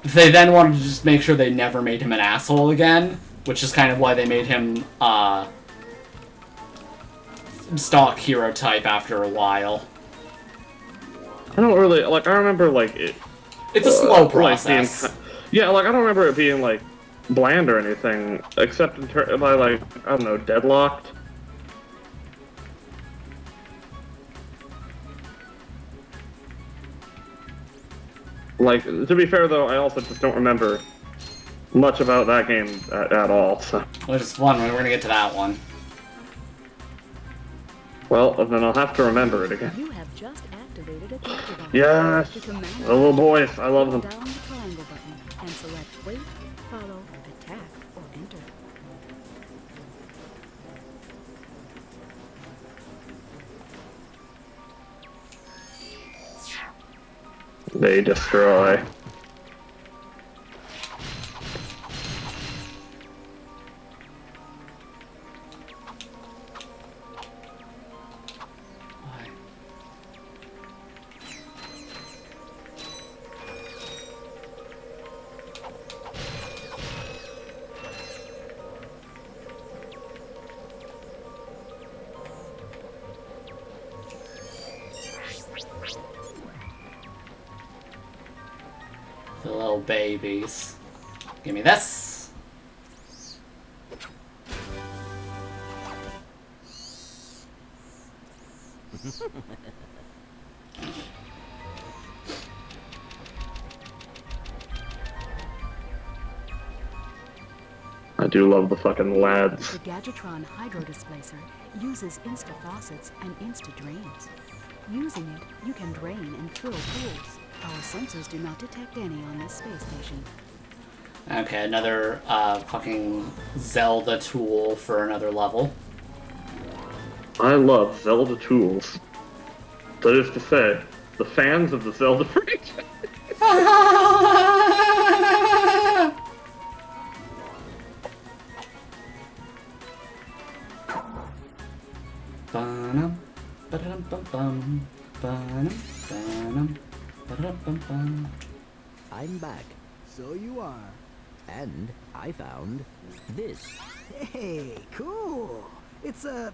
They then wanted to just make sure they never made him an asshole again, which is kind of why they made him, stock hero type after a while. I don't really, like, I remember, like, it... It's a slow process. Yeah, like, I don't remember it being, like, bland or anything, except by, like, I don't know, deadlocked. Like, to be fair, though, I also just don't remember much about that game at all, so... Which is fun, we're gonna get to that one. Well, then I'll have to remember it again. You have just activated a capture button. Yes! The little boys, I love them. Down the triangle button and select wait, follow, attack, or enter. They destroy. little babies. Give me this. I do love the fucking lads. The Gadgetron Hydro Displacer uses insta-faucets and insta-drains. Using it, you can drain and fill pools. Our sensors do not detect any on this space station. Okay, another fucking Zelda tool for another level. I love Zelda tools. That is to say, the fans of the Zelda franchise. Ba-dum, ba-dum-bum-bum, ba-dum, ba-dum, ba-dum-bum-bum. I'm back. So you are. And I found this. Hey, cool. It's a,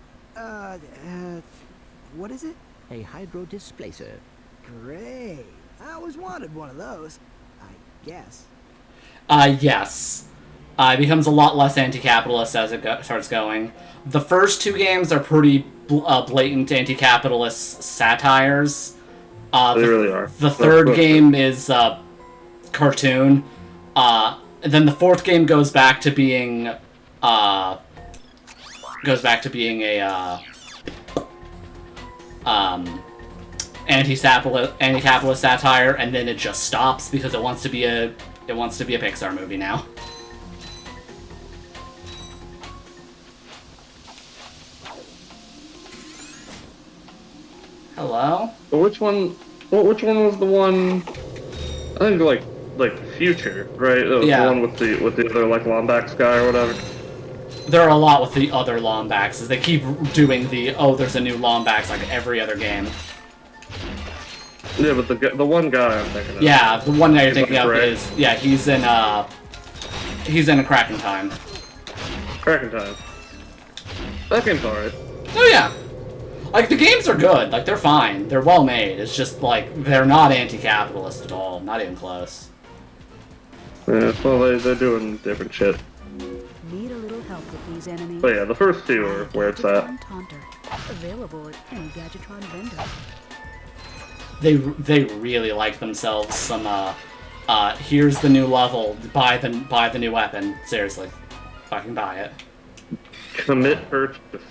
what is it? A hydro displacer. Great. I always wanted one of those. I guess. Yes. It becomes a lot less anti-capitalist as it starts going. The first two games are pretty blatant anti-capitalist satires. They really are. The third game is cartoon. Then the fourth game goes back to being a anti-capitalist satire, and then it just stops because it wants to be a Pixar movie now. Hello? But which one was the one? I think like Future, right? It was Yeah. the one with the other like Lombax guy or whatever. There are a lot with the other Lombaxes. They keep doing there's a new Lombax like every other game. Yeah, but the one guy I'm thinking of. Yeah, the one that you're He's thinking like of Greg. is he's in a Kraken Time. Kraken Time. That game's alright. Oh yeah. Like, the games are good. Like, they're fine. They're well made. It's just, like, they're not anti-capitalist at all. Not even close. Yeah, well, they're doing different shit. Need a little help with these enemies? But yeah, the first two are where it's at. Gadgetron Taunter. Available at any Gadgetron vendor. They really like themselves some, here's the new level. Buy the new weapon. Seriously. Fucking buy it. Commit purchase.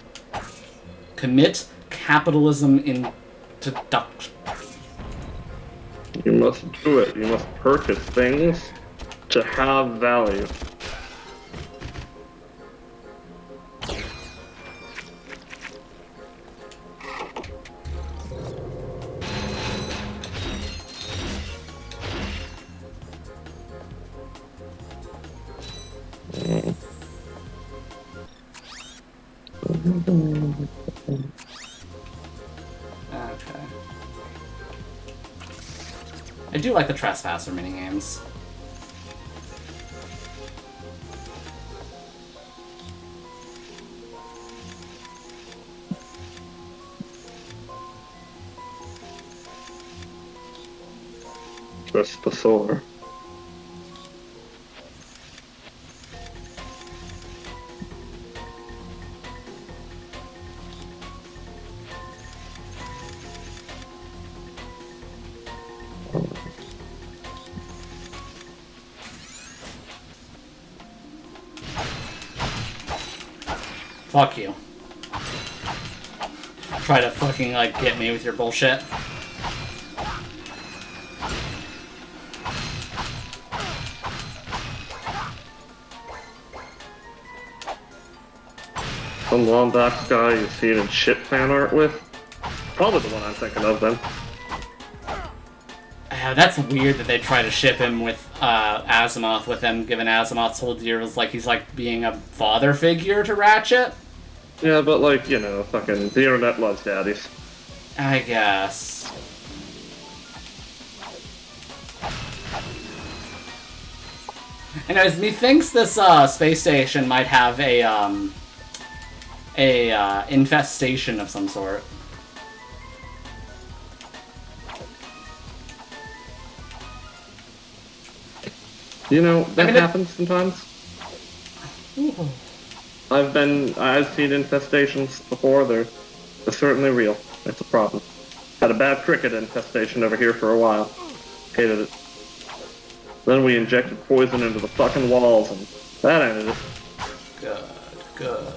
Commit capitalism into duct. You must do it. You must purchase things to have value. Okay. I do like the Trespasser minigames. Trespasser. Fuck you. Try to fucking, like, get me with your bullshit. Some Lombax guy you see it in shit fan art with? Probably the one I'm thinking of then. That's weird that they try to ship him with Azimuth, with him given Azimuth's whole deal was like he's like being a father figure to Ratchet. Yeah, but like, you know, fucking the internet loves daddies. I guess. Anyways, methinks this space station might have a infestation of some sort. You know, that happens sometimes. I've seen infestations before. They're certainly real. It's a problem. Had a bad cricket infestation over here for a while. Hated it. Then we injected poison into the fucking walls, and that ended it. Good.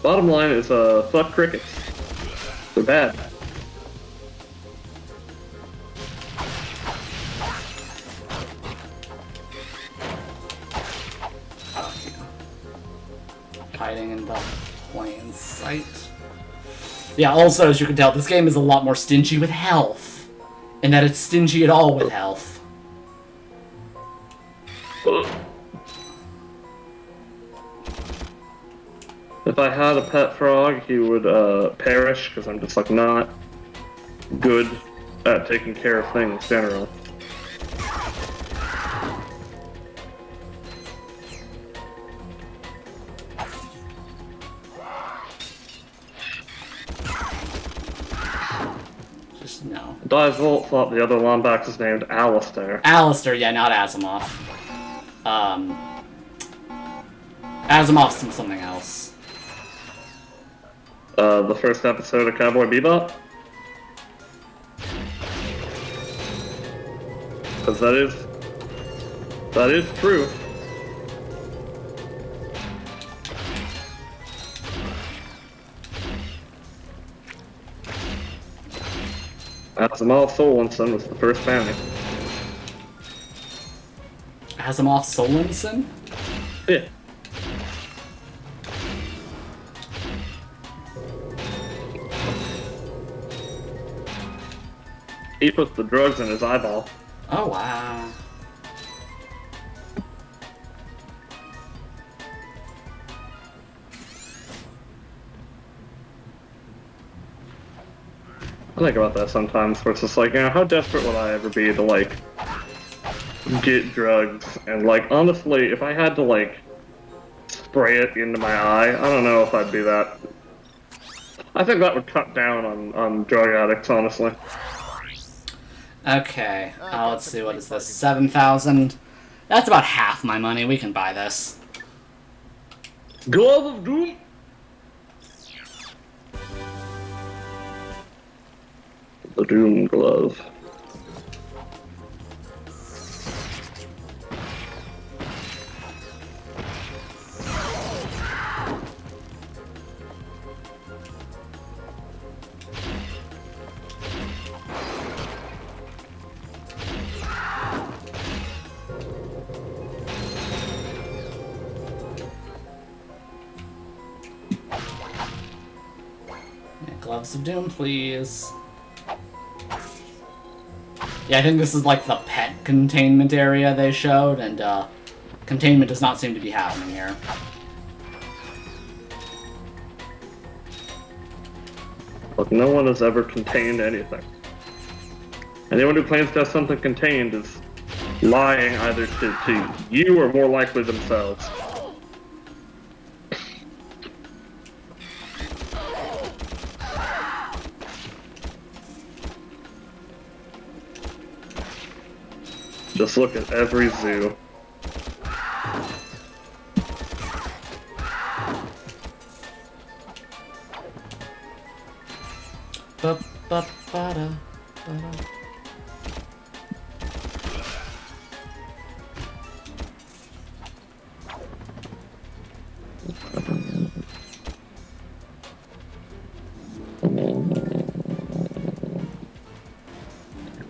Bottom line is, fuck crickets. They're bad. Hiding in the plain sight. Yeah, also, as you can tell, this game is a lot more stingy with health. And that it's stingy at all with health. If I had a pet frog, he would perish, because I'm just, like, not good at taking care of things generally. Just no. Volt thought the other Lombax was named Alistair. Alistair, yeah, not Asimov. Asimov's something else. The first episode of Cowboy Bebop? Because that is true. Asimov Solensen was the first family. Asimov Solensen? Yeah. He put the drugs in his eyeball. Oh, wow. I think about that sometimes, where it's just like, you know, how desperate would I ever be to, like, get drugs? And, like, honestly, if I had to, like, spray it into my eye, I don't know if I'd be that. I think that would cut down on drug addicts, honestly. Okay, let's see, what is this? 7,000? That's about half my money. We can buy this. Glove of Doom? The Doom Glove. Gloves of Doom, please. Yeah, I think this is like the pet containment area they showed, and containment does not seem to be happening here. Look, no one has ever contained anything. Anyone who claims to have something contained is lying either to you or more likely themselves. Just look at every zoo.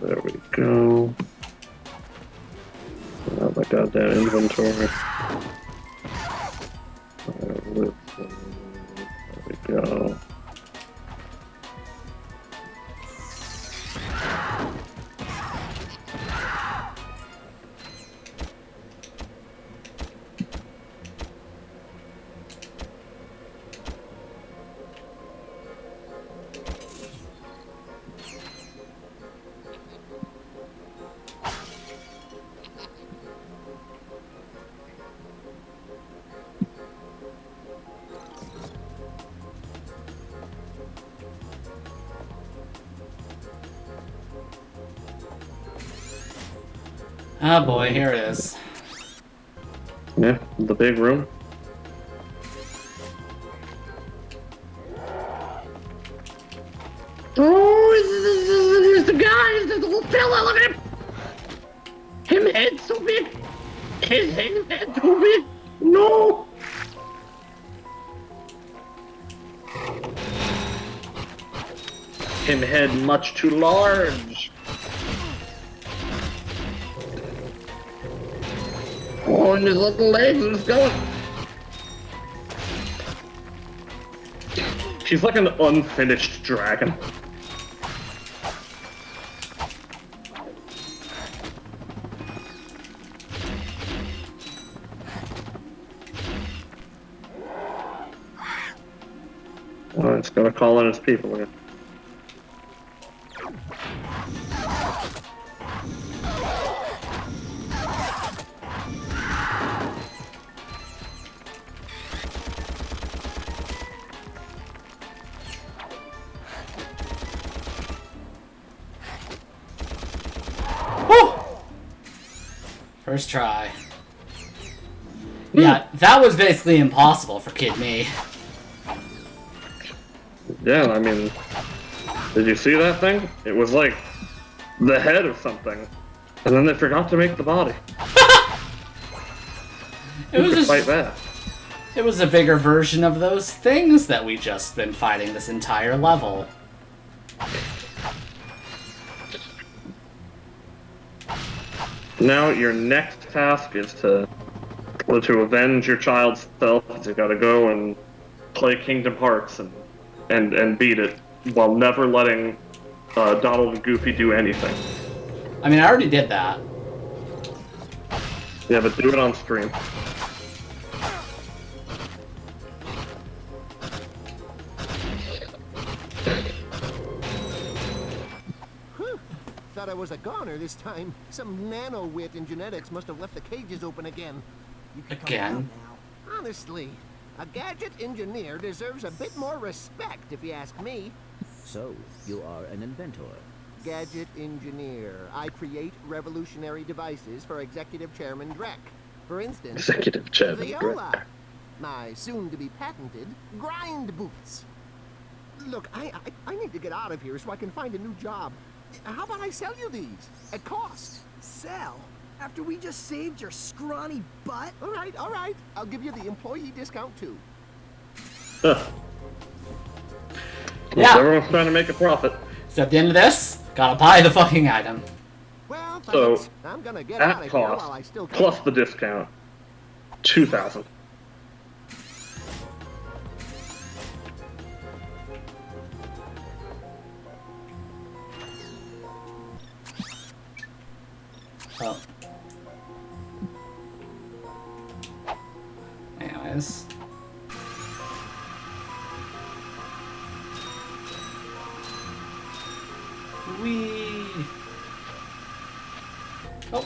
There we go. Oh my god, that inventory. There we go. Oh boy, here it is. Yeah, the big room. Oh, here's the guy. Here's the little fella. Look at him. Him head so big. His head so big. No. Him head much too large. Oh, and his little legs is going. She's like an unfinished dragon. Oh, it's gonna call in its people again. First try. Yeah, that was basically impossible for Kid Me. Yeah, I mean, did you see that thing? It was like the head of something, and then they forgot to make the body. It was just, fight that. It was a bigger version of those things that we just been fighting this entire level. Now your next task is to avenge your child's self. You gotta go and play Kingdom Hearts and beat it while never letting Donald and Goofy do anything. I mean, I already did that. Yeah, but do it on stream. Thought I was a goner this time. Some nano-wit in genetics must have left the cages open again. You can come down now. Honestly, a gadget engineer deserves a bit more respect, if you ask me. So, you are an inventor. Gadget engineer. I create revolutionary devices for Executive Chairman Drek. For instance, Executive Chairman Viola. Drek. My soon-to-be patented grind boots. Look, I need to get out of here so I can find a new job. How about I sell you these? At cost. Sell? After we just saved your scrawny butt? All right. I'll give you the employee discount, too. Yeah. Everyone's trying to make a profit. So at the end of this, gotta buy the fucking item. Well, So, thanks. I'm gonna get out at of here while I cost, still can. plus the discount, 2,000. Oh. Anyways. Whee! Oh.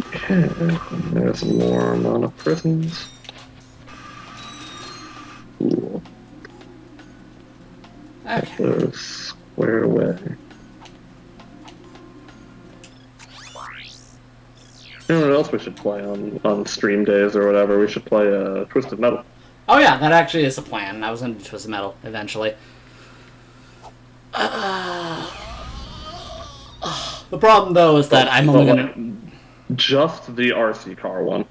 Okay, there's more amount of prisons. Cool. Okay. Those squared away. You know what else we should play on stream days or whatever? We should play Twisted Metal. Oh yeah, that actually is a plan. I was gonna do Twisted Metal eventually. The problem though is that I'm only gonna... Just the RC car one.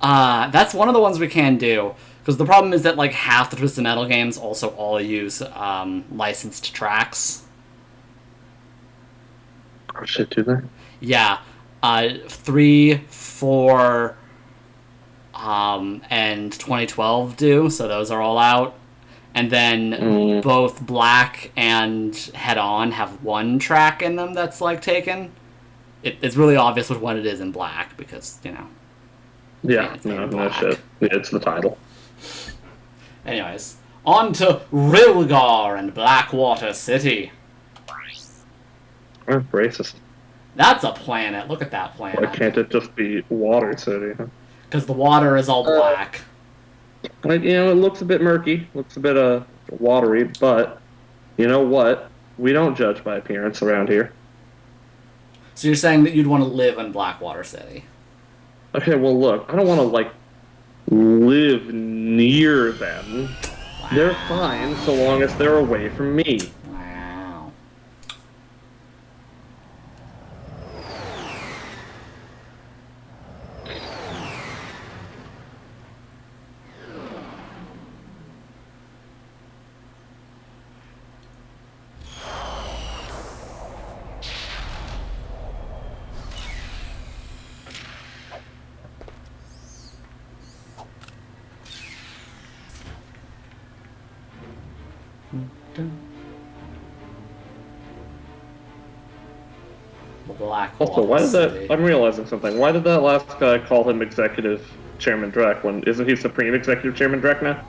That's one of the ones we can do. Because the problem is that like half the Twisted Metal games also all use licensed tracks. Oh shit, do they? Yeah. 3, 4, and 2012 do, so those are all out. And then both Black and Head On have one track in them that's like taken. It's really obvious which one it is in Black because, you know. Yeah, no shit. It's the title. Anyways, on to Rilgar and Blackwater City. Oh, racist. That's a planet. Look at that planet. Why can't it just be Water City? Huh? Because the water is all black. Like, it looks a bit murky, looks a bit watery, but you know what? We don't judge by appearance around here. So you're saying that you'd want to live in Blackwater City? Okay, well look, I don't want to like live near them. Wow. They're fine so long as they're away from me. Wow. Also, why did that? I'm realizing something. Why did that last guy call him Executive Chairman Drek when isn't he Supreme Executive Chairman Drek now?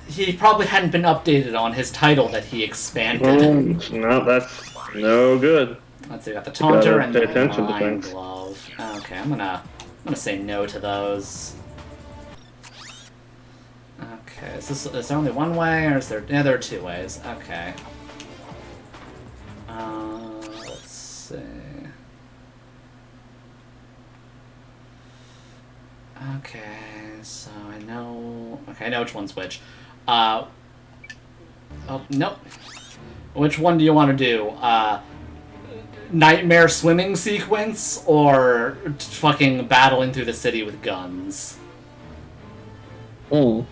He probably hadn't been updated on his title that he expanded. No, that's no good. Let's see, we got the Taunter and the attention to Line things. Glove. Okay, I'm gonna say no to those. Okay, is there only one way, or is there? Yeah, there are two ways. Okay. Let's see. Okay, so I know. Okay, I know which one's which. Oh, nope. Which one do you want to do? Nightmare swimming sequence or fucking battling through the city with guns? Oh.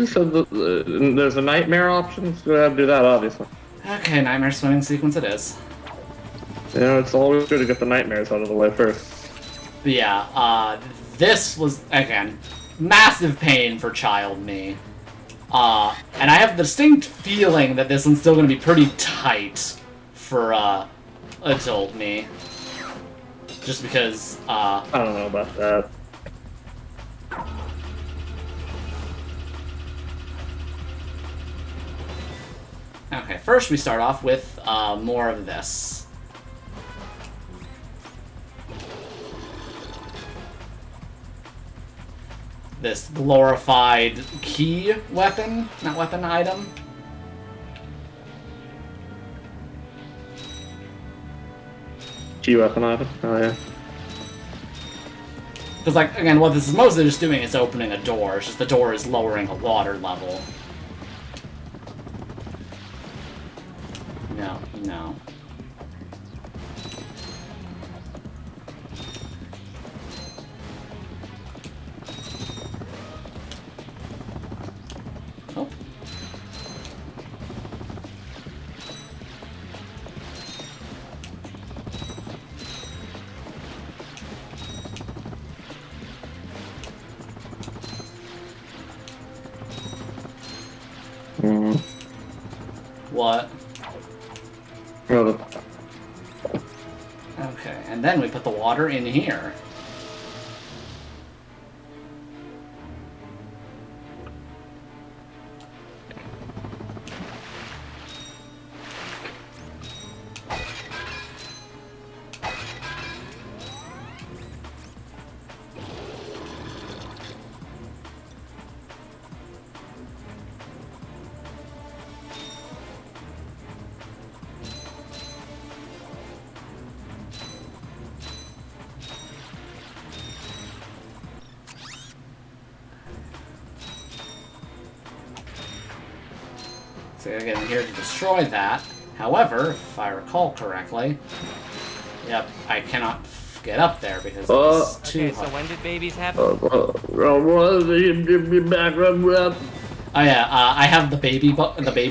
So there's a nightmare option, so we have to do that, obviously. Okay, nightmare swimming sequence it is. It's always good to get the nightmares out of the way first. But yeah, this was, again, massive pain for child me. And I have the distinct feeling that this one's still going to be pretty tight for, adult me. Just because, I don't know about that. Okay, first we start off with, more of this. This glorified key weapon, not weapon, item. Key weapon item? Oh, yeah. Because, like, again, what this is mostly just doing is opening a door. It's just the door is lowering a water level. No, no. Oh. What? Okay, and then we put the water in here. So again, I'm here to destroy that. However, if I recall correctly, yep, I cannot get up there because it's too Okay, so when did babies happen? Oh yeah, I have the baby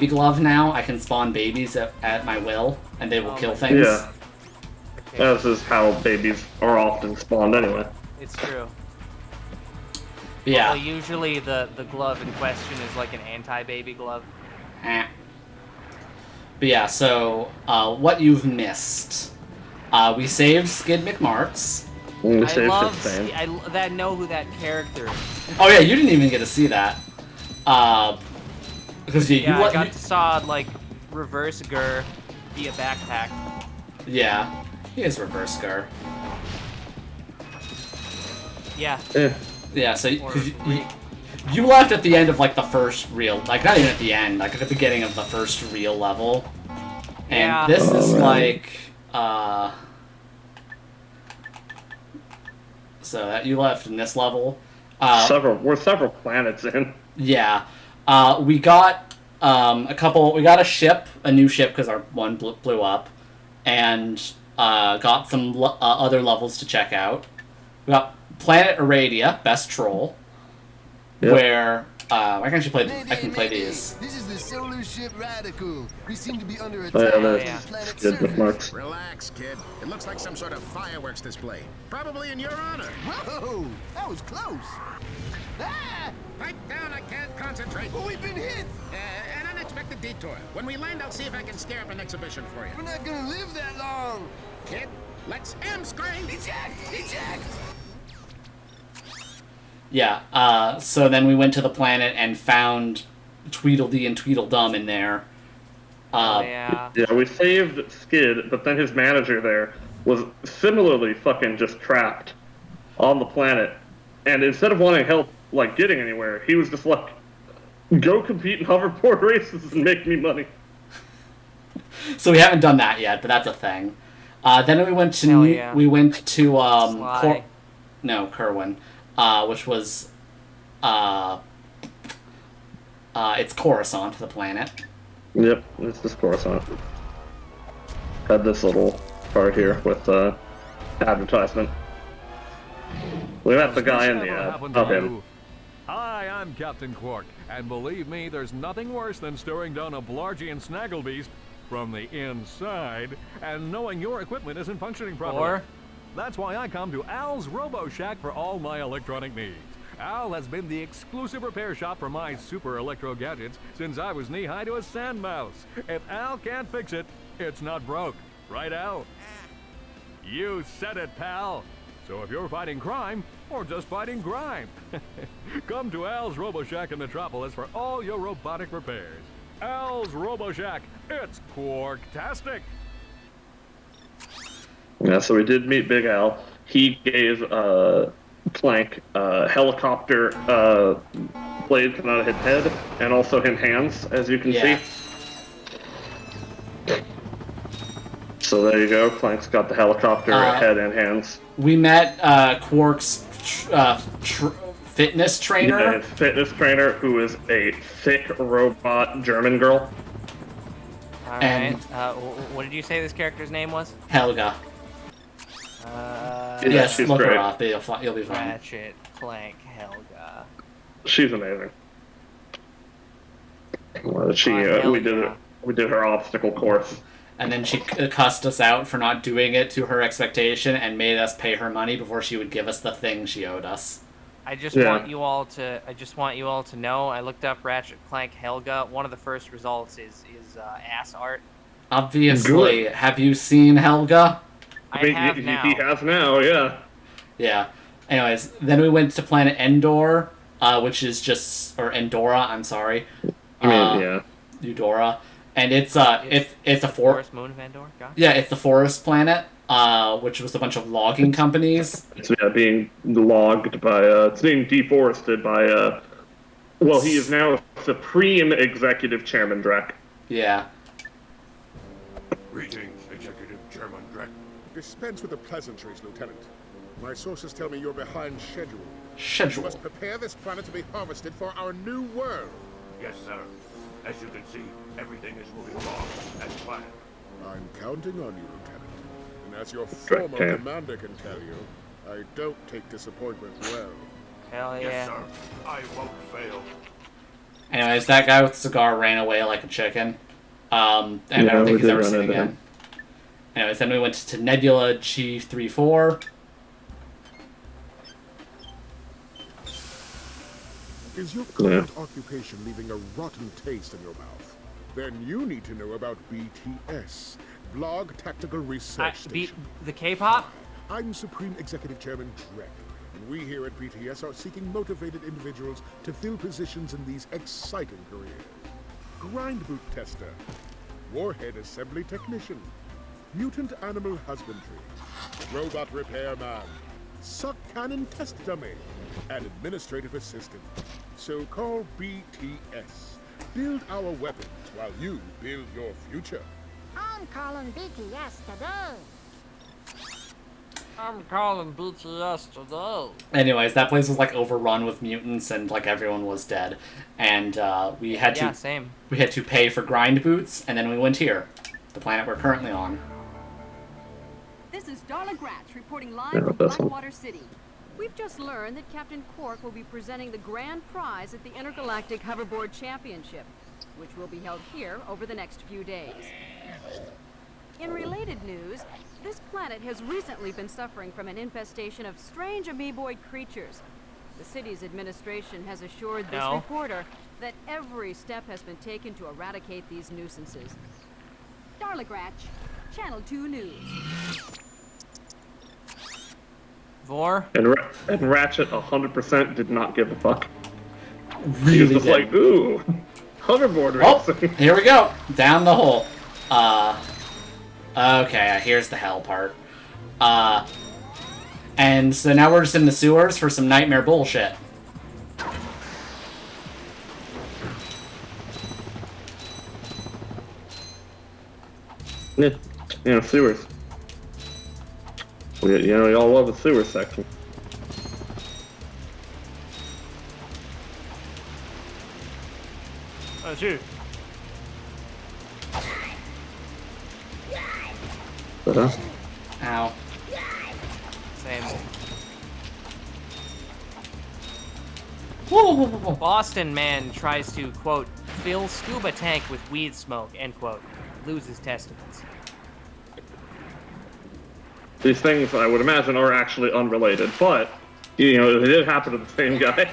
glove now. I can spawn babies at my will, and they will kill things. Yeah. This is how babies are often spawned anyway. It's true. Yeah. Although usually the glove in question is like an anti-baby glove. But yeah, so what you've missed. We saved Skid McMarks. I know who that character is. Oh yeah, you didn't even get to see that. Because I got to saw like Reverse Gur via backpack. Yeah, he is Reverse Gur. Yeah. Yeah, so you left at the end of like the first real, like not even at the end, like at the beginning of the first real level. And Yeah. this is like, so that you left in this level. We're several planets in. Yeah. We got we got a new ship because our one blew up, and got some other levels to check out. We got Planet Aradia, Best Troll, where I can actually play. I can play these. This is the solar ship Radical. We seem to be under attack. That's good with marks. Relax, kid. It looks like some sort of fireworks display. Probably in your honor. Whoa! That was close. Ah! Pipe down, I can't concentrate. But we've been hit! An unexpected detour. When we land, I'll see if I can scare up an exhibition for you. We're not gonna live that long! Kid, let's M-screen! Eject! Eject! Yeah, so then we went to the planet and found Tweedledee and Tweedledum in there. Yeah, we saved Skid, but then his manager there was similarly fucking just trapped on the planet. And instead of wanting help, like, getting anywhere, he was just like, go compete in hoverboard races and make me money. So we haven't done that yet, but that's a thing. Then we went to Kerwin, which was it's Coruscant, the planet. Yep, it's just Coruscant. Had this little part here with advertisement. We met the guy in the ad. Hi, I'm Captain Quark, and believe me, there's nothing worse than staring down a Blargian Snagglebeast from the inside and knowing your equipment isn't functioning properly. That's why I come to Al's Robo Shack for all my electronic needs. Al has been the exclusive repair shop for my super electro gadgets since I was knee-high to a sand mouse. If Al can't fix it, it's not broke. Right, Al? You said it, pal. So if you're fighting crime, or just fighting grime, come to Al's RoboShack in Metropolis for all your robotic repairs. Al's RoboShack, it's Quark-tastic! Yeah, so we did meet Big Al. He gave Clank helicopter blade coming out of his head, and also him hands, as you can see. So there you go, Clank's got the helicopter head and hands. We met Quark's fitness trainer. Yeah, his fitness trainer, who is a thick robot German girl. Alright, what did you say this character's name was? Helga. Yes, look great. her up. You'll be fine. Ratchet, Clank, Helga. She's amazing. We did her obstacle course. And then she cussed us out for not doing it to her expectation and made us pay her money before she would give us the thing she owed us. I just want you all to know. I looked up Ratchet, Clank, Helga. One of the first results is ass art. Obviously, have you seen Helga? I have now. He has now, yeah. Yeah. Anyways, then we went to planet Endor, which is just Endora. I'm sorry. Eudora. And it's a forest moon of Endor. Gotcha. Yeah, it's the forest planet, which was a bunch of logging companies. It's being logged by. It's being deforested by. Well, he is now Supreme Executive Chairman Drek. Yeah. Greetings, Executive Chairman Drek. Dispense with the pleasantries, Lieutenant. My sources tell me you're behind schedule. You must prepare this planet to be harvested for our new world. Yes, sir. As you can see, everything is moving along as planned. I'm counting on you, Lieutenant. And as your former commander can tell you, I don't take disappointment well. Hell yeah. Yes, sir. I won't fail. Anyways, that guy with the cigar ran away like a chicken. And I don't think he's ever seen again. Anyways, then we went to Nebula G34. Is your current occupation leaving a rotten taste in your mouth? Then you need to know about BTS, Blog Tactical Research Station. The K-pop? I'm Supreme Executive Chairman Drek, and we here at BTS are seeking motivated individuals to fill positions in these exciting careers. Grind boot tester, warhead assembly technician, mutant animal husbandry, robot repairman, suck cannon test dummy, and administrative assistant. So call BTS. Build our weapons while you build your future. I'm calling BTS today. I'm calling BTS today. Anyways, that place was like overrun with mutants and like everyone was dead, and we had to same. We had to pay for grind boots, and then we went here, the planet we're currently on. This is Darla Gratch reporting live from Blackwater City. We've just learned that Captain Quark will be presenting the grand prize at the Intergalactic Hoverboard Championship, which will be held here over the next few days. In related news, this planet has recently been suffering from an infestation of strange amoeboid creatures. The city's administration has assured this reporter that every step has been taken to eradicate these nuisances. Darla Gratch, Channel 2 News. Vor? And Ratchet 100% did not give a fuck. Really he was just did. like, ooh, hoverboard racing. Here we go, down the hole. Okay, here's the hell part. And so now we're just in the sewers for some nightmare bullshit. Yeah, sewers. You all love the sewer section. That's you. Ow. Same. Whoa, whoa, whoa, whoa. Boston man tries to, quote, fill scuba tank with weed smoke, end quote. Loses testicles. These things, I would imagine, are actually unrelated, but, it did happen to the same guy.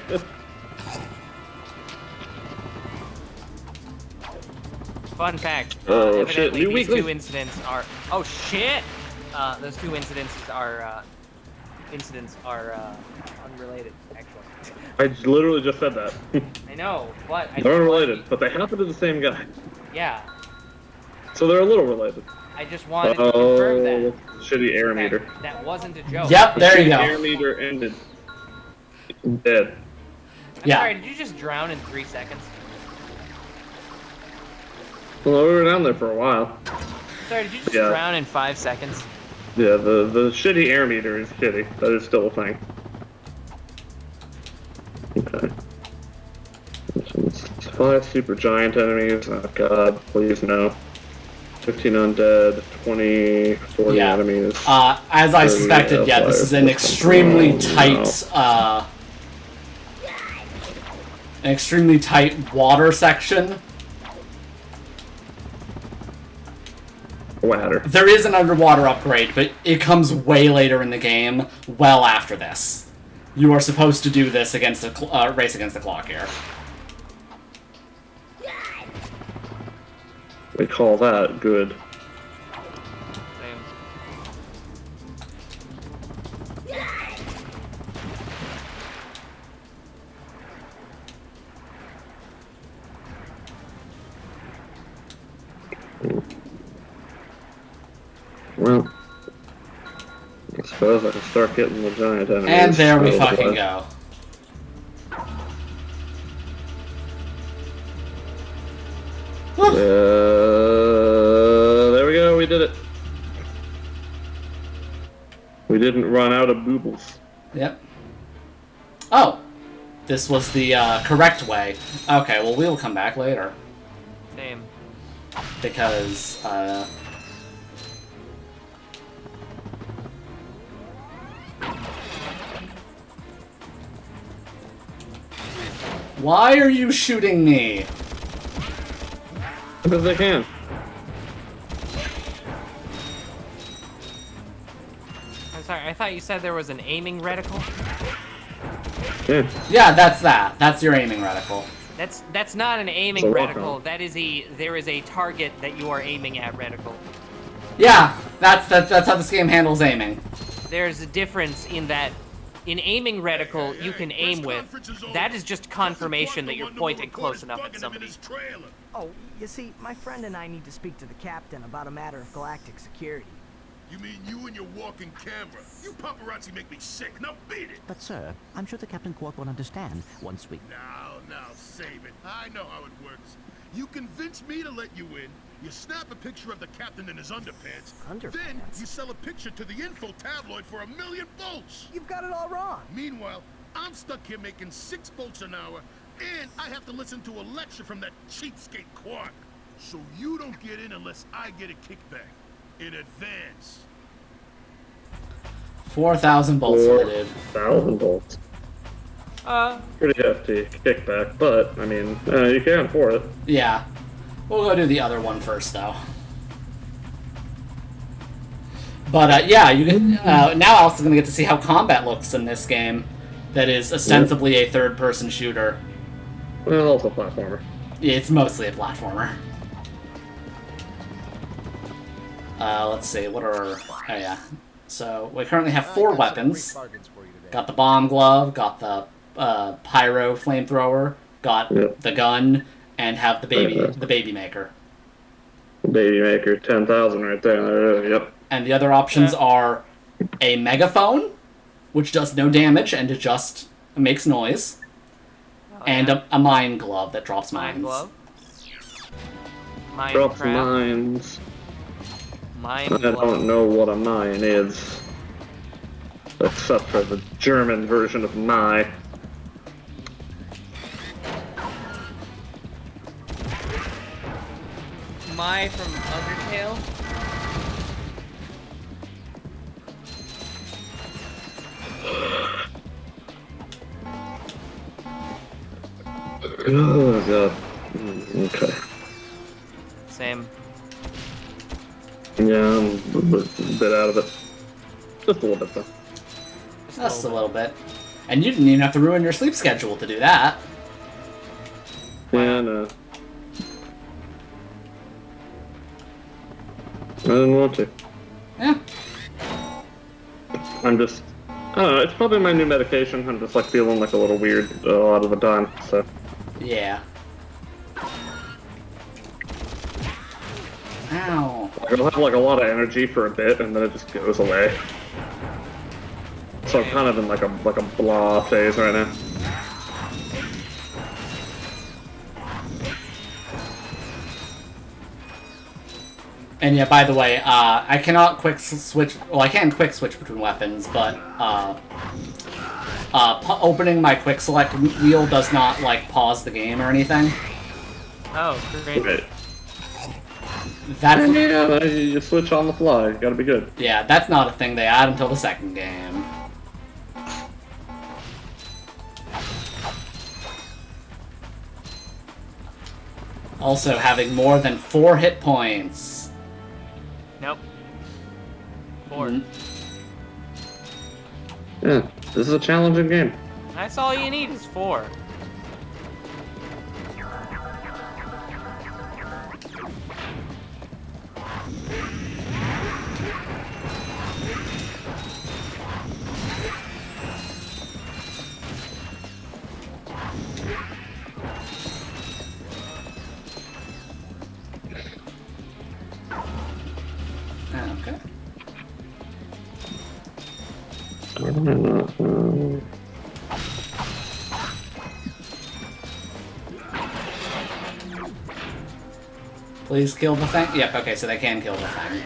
Fun fact. Oh, shit. Evidently, New these weekly. two incidents are... Oh, shit! Those two incidents are unrelated, actually. I literally just said that. I know, but... They're unrelated, but they happen to the same guy. Yeah. So they're a little related. I just wanted to confirm that. Shitty air meter. That wasn't a joke. Yep, there you go. Air meter ended. Dead. I'm sorry, did you just drown in 3 seconds? Well, we were down there for a while. Sorry, did you just drown in 5 seconds? Yeah, the shitty air meter is shitty. That is still a thing. Okay. 5 super giant enemies. Oh god, please no. 15 undead, 20, 40 enemies. As I suspected, this is an extremely tight, water section. Water. There is an underwater upgrade, but it comes way later in the game, well after this. You are supposed to do this against a race against the clock here. We call that good. Well, I suppose I can start getting the giant enemies. And there we fucking go. There we go, we did it. We didn't run out of boobles. Yep. Oh! This was the correct way. Okay, well we'll come back later. Same. Because, why are you shooting me? Because they can. I'm sorry, I thought you said there was an aiming reticle? Yeah. Yeah, that's that. That's your aiming reticle. That's not an aiming reticle. There is a target that you are aiming at reticle. Yeah, that's how this game handles aiming. There's a difference in that in aiming reticle you can aim with. That is just confirmation that you're pointing close enough at somebody. Oh, you see, my friend and I need to speak to the captain about a matter of galactic security. You mean you and your walking camera? You paparazzi make me sick. Now beat it! But sir, I'm sure the Captain Quark will understand once we... Now, save it. I know how it works. You convince me to let you in, you snap a picture of the captain in his underpants, then you sell a picture to the info tabloid for $1 million volts! You've got it all wrong. Meanwhile, I'm stuck here making 6 volts an hour, and I have to listen to a lecture from that cheapskate Quark. So you don't get in unless I get a kickback. In advance. 4,000 bolts needed. 4,000 bolts. Pretty hefty kickback, but, I mean, you can afford it. Yeah. We'll go do the other one first, though. But, yeah, you can, now Alice is going to get to see how combat looks in this game that is ostensibly a third-person shooter. Well, also a platformer. It's mostly a platformer. Let's see, what are... Oh, yeah. So, we currently have 4 weapons. Got the bomb glove, got the pyro flamethrower, got the gun, and have the baby maker. Baby maker, 10,000 right there. Yep. And the other options are a megaphone, which does no damage and it just makes noise, and a mine glove that drops mines. Drops mines. I don't know what a mine is, except for the German version of my. Mai from Undertale? Oh, God. Okay. Same. Yeah, I'm a bit out of it. Just a little bit, though. Just a little bit. And you didn't even have to ruin your sleep schedule to do that. Yeah, no. I didn't want to. Yeah. I'm just... I don't know, it's probably my new medication. I'm just, like, feeling, like, a little weird a lot of the time, so... Yeah. Ow. I'll have, like, a lot of energy for a bit, and then it just goes away. So I'm kind of in, like a blah phase right now. And yeah, by the way, I cannot quick switch... Well, I can quick switch between weapons, but, opening my quick select wheel does not, like, pause the game or anything. Oh, great. Right. That's... Yeah, you switch on the fly. You gotta be good. Yeah, that's not a thing they add until the second game. Also, having more than 4 hit points. Nope. 4. Yeah, this is a challenging game. That's all you need is 4. Okay. Please kill the thing? Yep, okay, so they can kill the thing.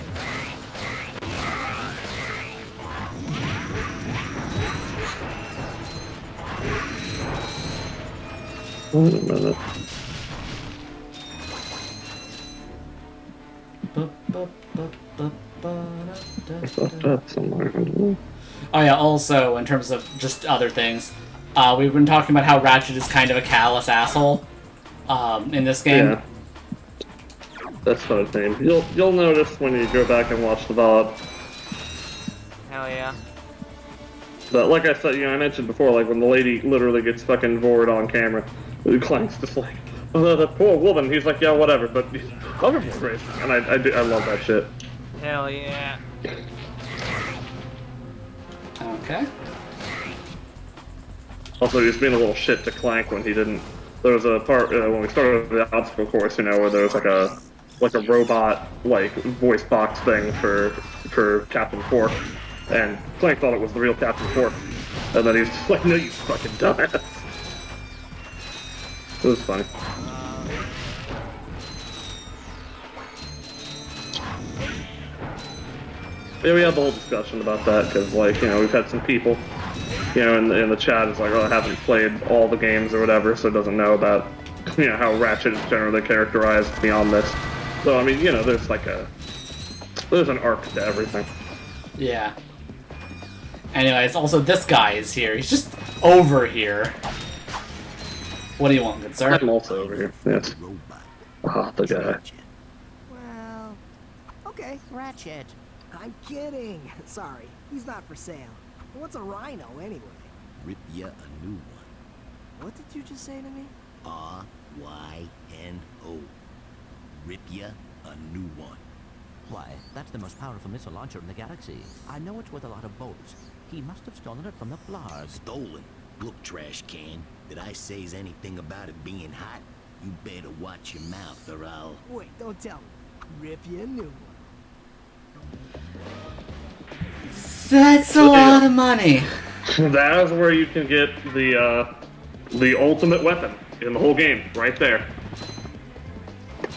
Wait a minute. I thought that somewhere. Oh yeah, also, in terms of just other things, we've been talking about how Ratchet is kind of a callous asshole in this game. Yeah. That's not his name. You'll notice when you go back and watch the VOD. Hell yeah. But like I said, I mentioned before, like when the lady literally gets fucking vored on camera, Clank's just like, oh, that poor woman. He's like, yeah, whatever, but hoverboard racing, and I love that shit. Hell yeah. Okay. Also, he was being a little shit to Clank when he didn't. There was a part when we started the obstacle course, where there was like like a robot like voice box thing for Captain Quark, and Clank thought it was the real Captain Quark, and then he's just like, "No, you fucking dumbass." It was funny. Yeah, we had the whole discussion about that because, like, you know, we've had some people, you know, in the chat is like, "Oh, I haven't played all the games or whatever, so doesn't know about, you know, how Ratchet is generally characterized beyond this." So I mean, you know, there's an arc to everything. Yeah. Anyways, also this guy is here. He's just over here. What do you want, good sir? I'm also over here. Yes. Ah, the guy. Well, okay, Ratchet. I'm kidding. Sorry, he's not for sale. What's a rhino anyway? Rip ya a new one. What did you just say to me? R-Y-N-O. Rip ya a new one. Why, that's the most powerful missile launcher in the galaxy. I know it's worth a lot of bolts. He must have stolen it from the Blarg. Stolen? Look, trash can. Did I say anything about it being hot? You better watch your mouth or I'll... Wait, don't tell me. Rip you a new one. That's a lot of money. That is where you can get the ultimate weapon in the whole game, right there.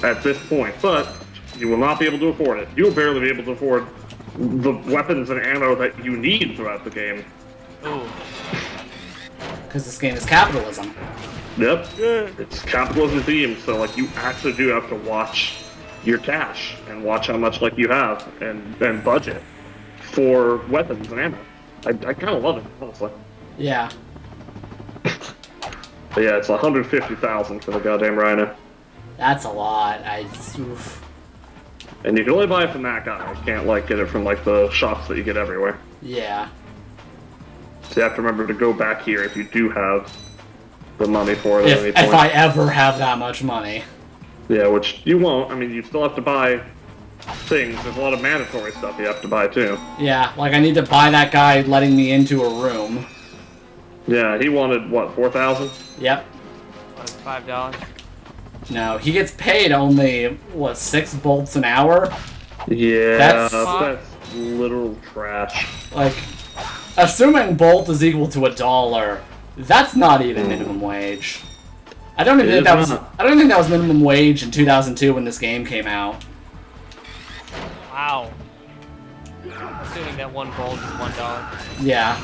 At this point, but you will not be able to afford it. You will barely be able to afford the weapons and ammo that you need throughout the game. Ooh. Because this game is capitalism. Yep. It's capitalism themed, so like you actually do have to watch your cash and watch how much like you have and budget for weapons and ammo. I kind of love it, honestly. Yeah. But yeah, it's 150,000 for the goddamn Rhino. That's a lot. Oof. And you can only buy it from that guy. You can't like get it from like the shops that you get everywhere. Yeah. So you have to remember to go back here if you do have the money for it at any point. If I ever have that much money. Yeah, which you won't. I mean, you still have to buy things. There's a lot of mandatory stuff you have to buy too. Yeah, like I need to buy that guy letting me into a room. Yeah, he wanted, what, 4,000? Yep. $5. No, he gets paid only, what, 6 bolts an hour? Yeah, that's literal trash. Like, assuming bolt is equal to $1, that's not even minimum wage. I don't even think that was. I don't think that was minimum wage in 2002 when this game came out. Wow. Assuming that one bolt is $1. Yeah.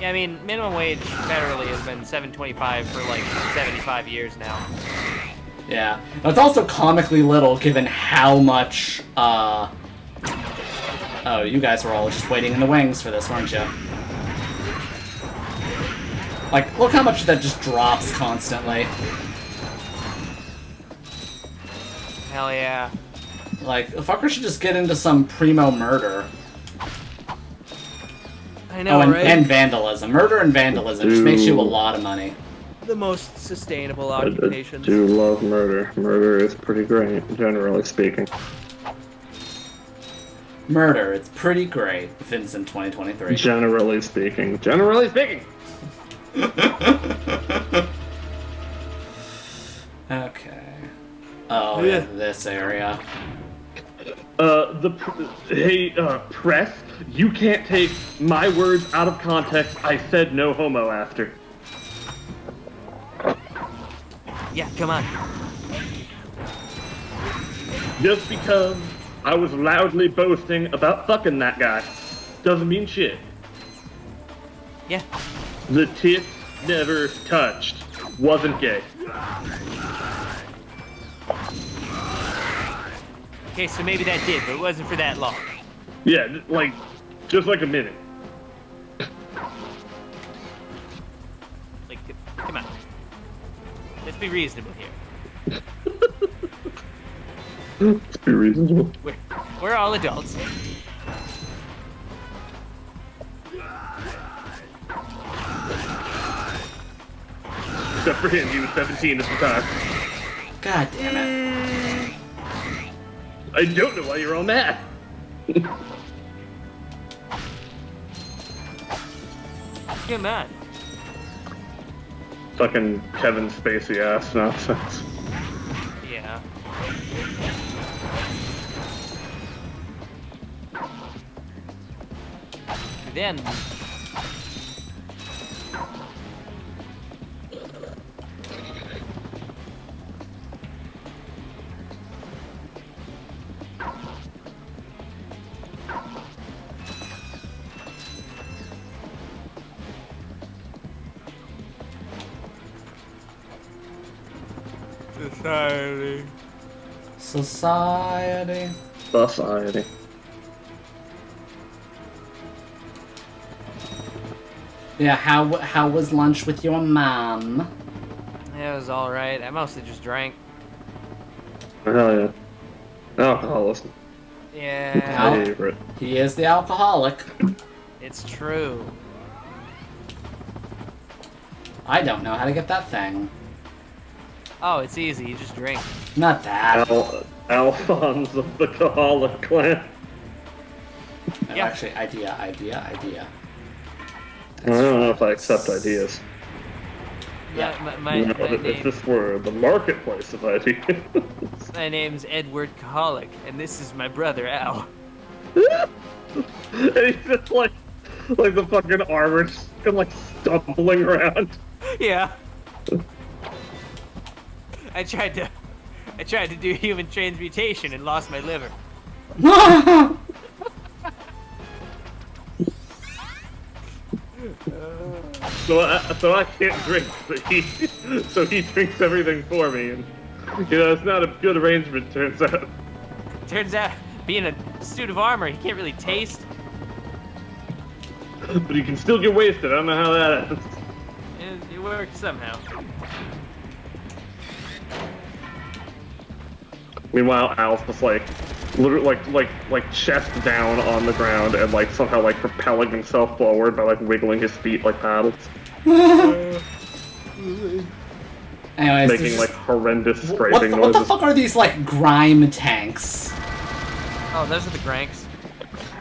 Yeah, I mean, minimum wage federally has been $7.25 for like 75 years now. Yeah. It's also comically little given how much. Oh, you guys were all just waiting in the wings for this, weren't you? Like, look how much that just drops constantly. Hell yeah. Like, the fucker should just get into some primo murder. I know, right? And vandalism. Murder and vandalism just makes you a lot of money. The most sustainable occupations. I do love murder. Murder is pretty great, generally speaking. Murder, it's pretty great, Vincent 2023. Generally speaking. Generally speaking! Okay. Oh, yeah, this area. Press, you can't take my words out of context. I said no homo after. Yeah, come on. Just because I was loudly boasting about fucking that guy doesn't mean shit. Yeah. The tip never touched. Wasn't gay. Okay, so maybe that did, but it wasn't for that long. Yeah, like, just like a minute. Like, come on. Let's be reasonable here. Let's be reasonable. We're all adults. Except for him, he was 17 at the time. God damn it. I don't know why you're all mad. Come on. Fucking Kevin Spacey ass nonsense. Yeah. Then. Society. Society. Society. Yeah, how was lunch with your mom? Yeah, it was alright. I mostly just drank. Hell yeah. Alcoholism. Yeah. Favorite. He is the alcoholic. It's true. I don't know how to get that thing. Oh, it's easy. You just drink. Not that. Alphonse of the Alcoholic Clan. No, actually, idea. I don't know if I accept ideas. My If this were the marketplace of ideas. My name's Edward Kaholic, and this is my brother Al. And he's just like the fucking armor, just like stumbling around. Yeah. I tried to do human transmutation and lost my liver. So I can't drink, so he drinks everything for me, and it's not a good arrangement. Turns out. Turns out, being a suit of armor, he can't really taste. But he can still get wasted. I don't know how that happens. It works somehow. Meanwhile, Al's just like, literally, like chest down on the ground and like somehow like propelling himself forward by like wiggling his feet like paddles. Anyways, making like horrendous scraping noises. What the fuck are these like grime tanks? Oh, those are the Granks.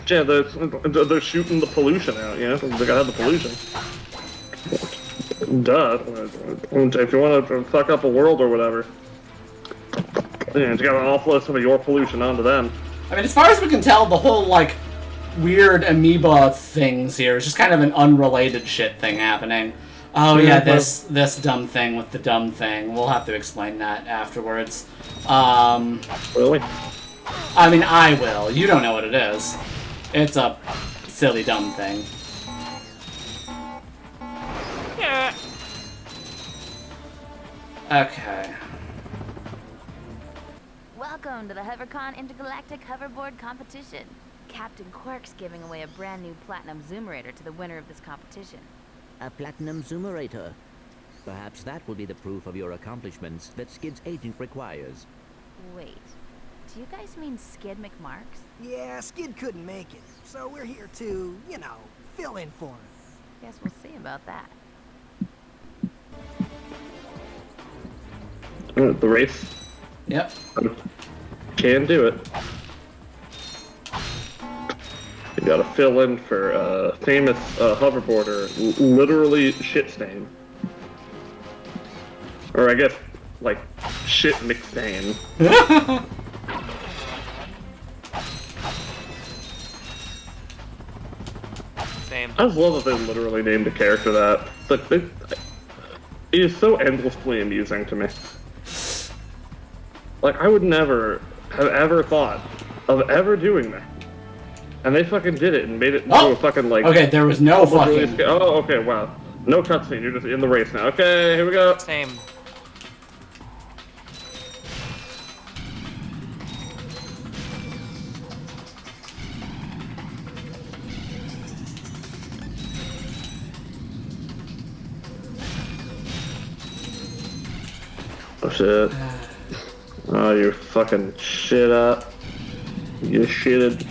Yeah, they're shooting the pollution out. You know, they gotta have the pollution. Duh. If you want to fuck up a world or whatever. Yeah, you gotta offload some of your pollution onto them. I mean, as far as we can tell, the whole, like, weird amoeba things here is just kind of an unrelated shit thing happening. Oh, yeah, this dumb thing with the dumb thing. We'll have to explain that afterwards. Really? I mean, I will. You don't know what it is. It's a silly dumb thing. Yeah. Okay. Welcome to the HoverCon Intergalactic Hoverboard Competition. Captain Quark's giving away a brand new Platinum Zoomerator to the winner of this competition. A Platinum Zoomerator. Perhaps that will be the proof of your accomplishments that Skid's agent requires. Wait, do you guys mean Skid McMarks? Yeah, Skid couldn't make it, so we're here to, you know, fill in for him. Guess we'll see about that. The race? Yep. Can do it. You gotta fill in for famous hoverboarder, literally shit stain. Or I guess, like, shit McStain. Same. I just love that they literally named a character that. Like, it is so endlessly amusing to me. Like, I would never have ever thought of ever doing that. And they fucking did it and made it into a fucking, like... Okay, there was no fucking... Oh, okay, wow. No cutscene, you're just in the race now. Okay, here we go. Same. Oh, shit. Oh, you fucking shit up. You shitted.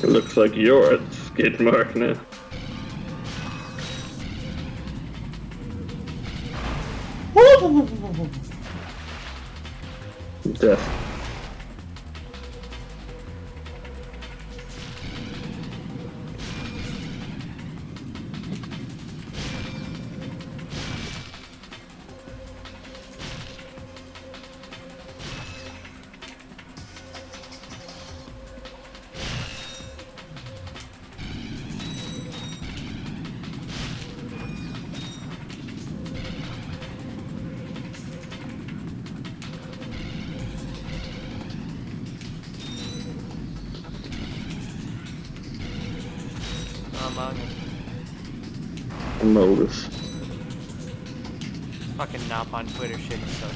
It looks like you're at skid mark now. Death. Among Us. Amogus. Fucking Nop on Twitter shit is so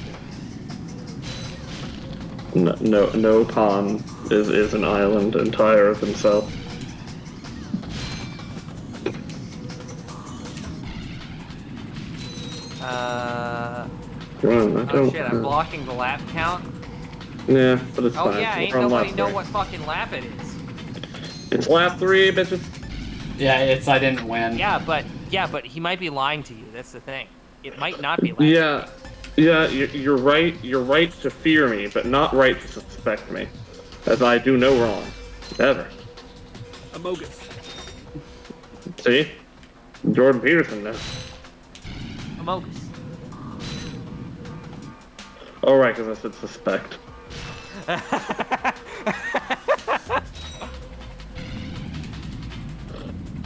good. No Pond is an island entire of himself. Oh shit, I'm blocking the lap count? Yeah, but it's fine. Oh yeah, ain't nobody know what fucking lap it is. It's lap 3, bitches. Yeah, I didn't win. Yeah, but he might be lying to you, that's the thing. It might not be lap Yeah, you're right. You're right to fear me, but not right to suspect me, as I do no wrong, ever. Amogus. See, Jordan Peterson now. Amogus. Oh right, because I said suspect.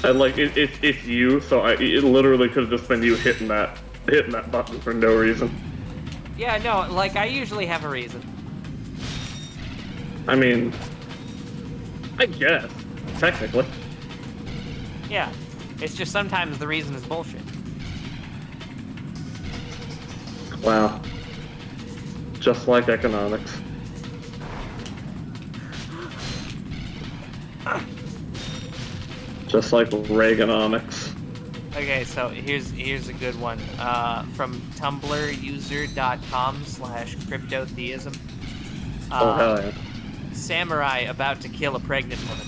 And like it's you, so it literally could have just been you hitting that button for no reason. Yeah, no, like I usually have a reason. I mean, I guess technically. Yeah, it's just sometimes the reason is bullshit. Wow. Just like economics. Just like Reaganomics. Okay, so here's a good one from tumblruser.com/cryptotheism. Oh hell yeah. Samurai about to kill a pregnant woman.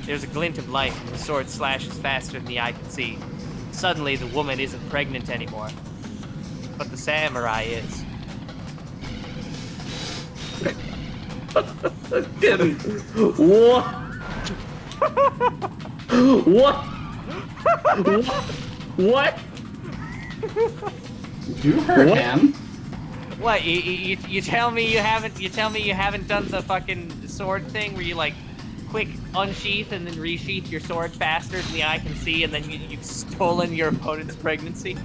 There's a glint of light and the sword slashes faster than the eye can see. Suddenly the woman isn't pregnant anymore, but the samurai is. What? What? What? You heard him. What? You tell me you haven't? You tell me you haven't done the fucking sword thing where you like quick unsheath and then resheath your sword faster than the eye can see, and then you've stolen your opponent's pregnancy?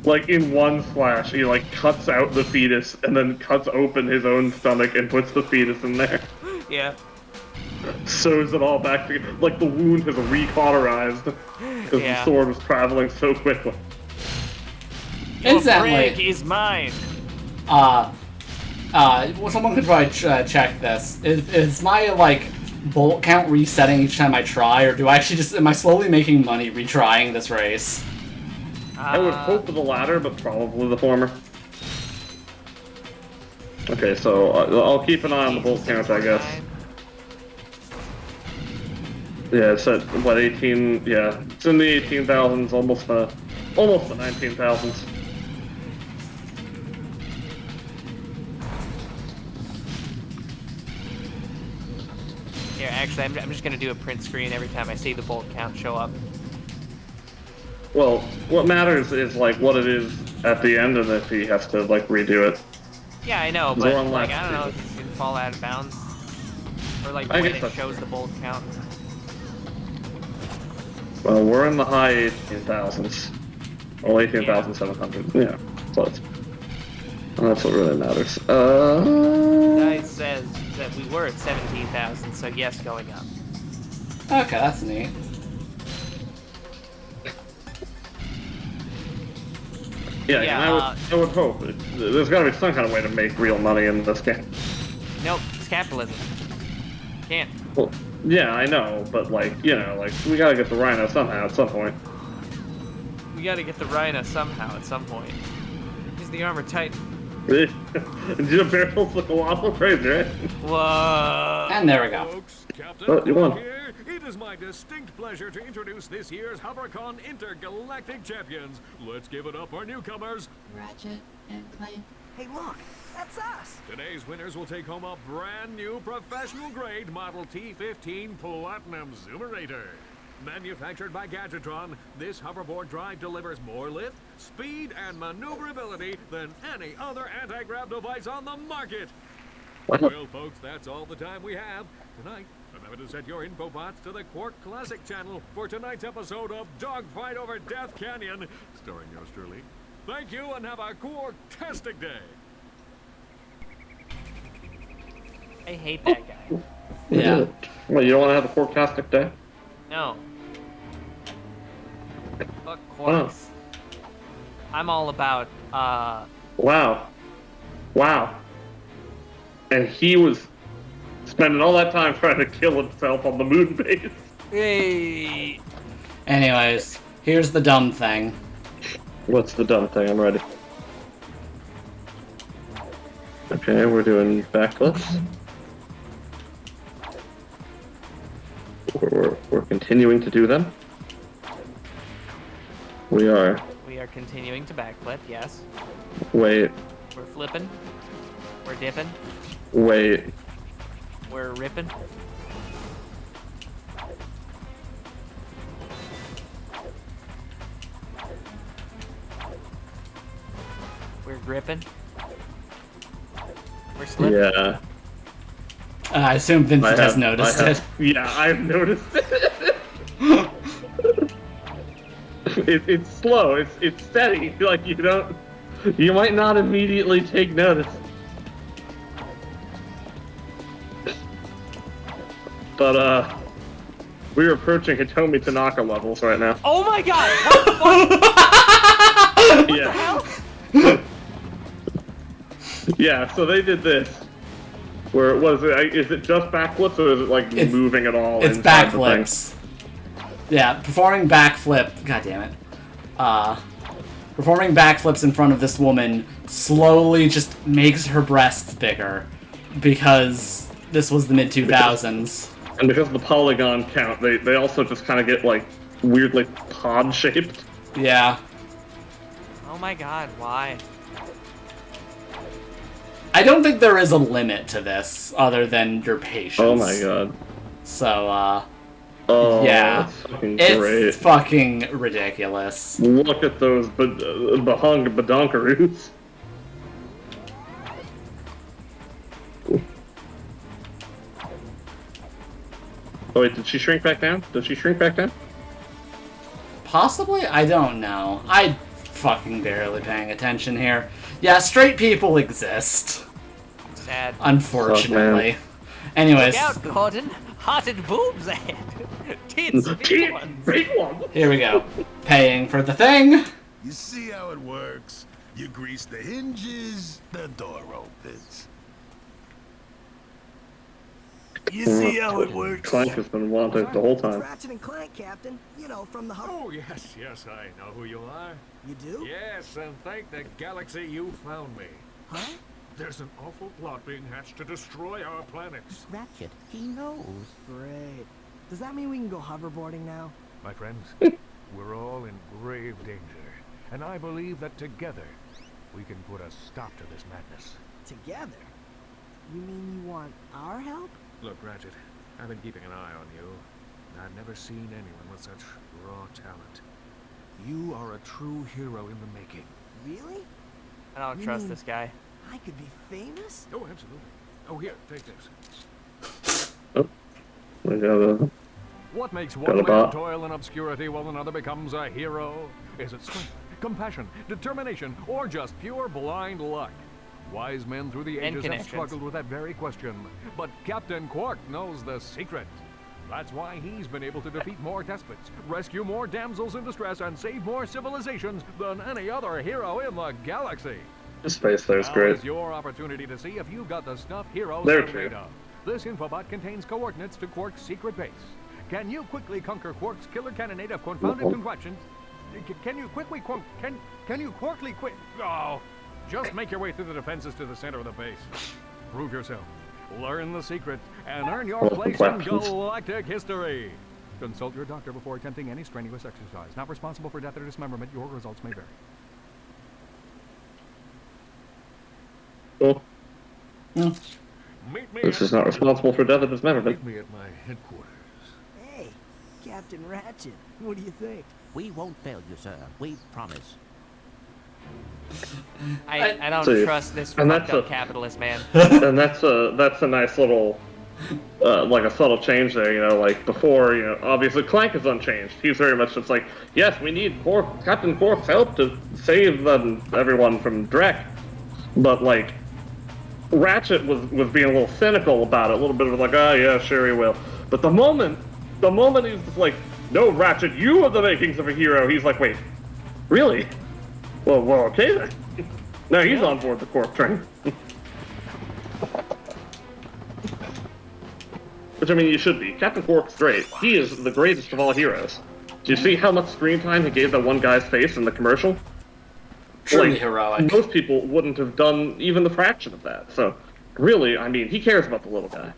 Like in one slash, he like cuts out the fetus and then cuts open his own stomach and puts the fetus in there. Yeah. Sews it all back together. Like the wound has recauterized because the sword was traveling so quickly. Your break is mine. Well, someone could probably check this. Is my like bolt count resetting each time I try, or do I actually am I slowly making money retrying this race? I would hope for the latter, but probably the former. Okay, so I'll keep an eye on the bolt count, I guess. Yeah, it's at what 18? Yeah, it's in the 18,000s, almost the 19,000s. Here, actually, I'm just gonna do a print screen every time I see the bolt count show up. Well, what matters is like what it is at the end, and if he has to like redo it. Yeah, I know, but like I don't know if it's gonna fall out of bounds, or like when it shows the bolt count. Well, we're in the high 18,000s. Well, 18,700. Yeah, so that's what really matters. Dice says that we were at 17,000, so yes, going up. Okay, that's neat. Yeah, and I would hope. There's got to be some kind of way to make real money in this game. Nope, it's capitalism. Can't. Well, yeah, I know, but like, you know, like we gotta get the Rhino somehow at some point. We gotta get the Rhino somehow at some point. He's the armored titan. Jim barrels the colossal crazy, right? Whoa. And there we go. Folks, Captain Oh, you won. Here. It is my distinct pleasure to introduce this year's HoverCon Intergalactic Champions. Let's give it up for newcomers, Ratchet and Clank. Hey, look, that's us. Today's winners will take home a brand new professional-grade Model T15 Platinum Zoomerator. Manufactured by Gadgetron, this hoverboard drive delivers more lift, speed, and maneuverability than any other anti-grav device on the market. Well, folks, that's all the time we have. Tonight, remember to set your infobots to the Quark Classic channel for tonight's episode of Dogfight Over Death Canyon, starring yours truly. Thank you, and have a Quark-tastic day. I hate that guy. Yeah. Well, you don't want to have a Quarktastic day? No. Fuck Quarks. I'm all about, Wow. And he was spending all that time trying to kill himself on the moon base. Hey. Anyways, here's the dumb thing. What's the dumb thing? I'm ready. Okay, we're doing backflips. We're continuing to do them. We are continuing to backflip, yes. Wait. We're flipping. We're dipping. Wait. We're ripping. We're gripping. We're slipping. Yeah. I assume Vincent has noticed it. Yeah, I've noticed it. It's slow. It's steady. Like you might not immediately take notice. But we're approaching Hitomi Tanaka levels right now. Oh my god! What Yeah. the hell? Yeah, so they did this. Where was it? Is it just backflips or is it like moving at all? It's inside the backflips. Yeah, performing backflip. God damn it. Performing backflips in front of this woman slowly just makes her breasts bigger because this was the mid-2000s. And because of the polygon count, they also just kind of get like weirdly pod shaped. Yeah. Oh my god, why? I don't think there is a limit to this other than your patience. Oh my god. So, oh, yeah. That's fucking it's great. fucking ridiculous. Look at those bahung badonkaroos. Oh wait, did she shrink back down? Did she shrink back down? Possibly? I don't know. I fucking barely paying attention here. Yeah, straight people exist. Sad. Unfortunately. Anyways. Look out, Gordon. Hearted boobs ahead. Tits, big ones. Big ones. Here we go. Paying for the thing. You see how it works? You grease the hinges, the door opens. You see how it works? Clank has been wanted the whole time. Ratchet and Clank, Captain. You know, from the... Oh, yes, I know who you are. You do? Yes, and thank the galaxy you found me. Huh? There's an awful plot being hatched to destroy our planets. Ratchet, he knows. Great. Does that mean we can go hoverboarding now? My friends, we're all in grave danger, and I believe that together we can put a stop to this madness. Together? You mean you want our help? Look, Ratchet, I've been keeping an eye on you, and I've never seen anyone with such raw talent. You are a true hero in the making. Really? I don't trust this guy. I could be famous? Oh, absolutely. Oh, here, take this. Oh, we got a... What makes Got one a man bot. toil in obscurity while another becomes a hero? Is it strength, compassion, determination, or just pure blind luck? Wise men through the ages have struggled with that very question, but Captain Quark knows the secret. That's why he's been able to defeat more despots, rescue more damsels in distress, and save more civilizations than any other hero in the galaxy. This space there's Now great. is your opportunity to see if you've got the stuff heroes They're are true. made of. This infobot contains coordinates to Quark's secret base. Can you quickly conquer Quark's killer cannonade of confounded contraptions? Can you quickly can you quickly quit? Oh, just make your way through the defenses to the center of the base. Prove yourself, learn the secret, and earn your place in galactic history. Consult your doctor before attempting any strenuous exercise. Not responsible for death or dismemberment. Your results may vary. Cool. Meet me This is not responsible for death of dismemberment. Meet me at my headquarters. Hey, Captain Ratchet, what do you think? We won't fail you, sir. We promise. I don't See, trust this and fucked that's up capitalist man. And that's a nice little like a subtle change there, you know, like before, you know, obviously Clank is unchanged. He's very much just like, yes, we need Captain Quark's help to save everyone from Drek. But like Ratchet was being a little cynical about it, a little bit of like, oh yeah, sure he will. But the moment he's just like, no, Ratchet, you are the makings of a hero. He's like, wait, really? Well, okay then. Now he's on board the Quark train. Which, I mean, you should be. Captain Quark's great. He is the greatest of all heroes. Do you see how much screen time he gave that one guy's face in the commercial? Truly heroic. Most people wouldn't have done even the fraction of that. So, really, I mean, he cares about the little guy.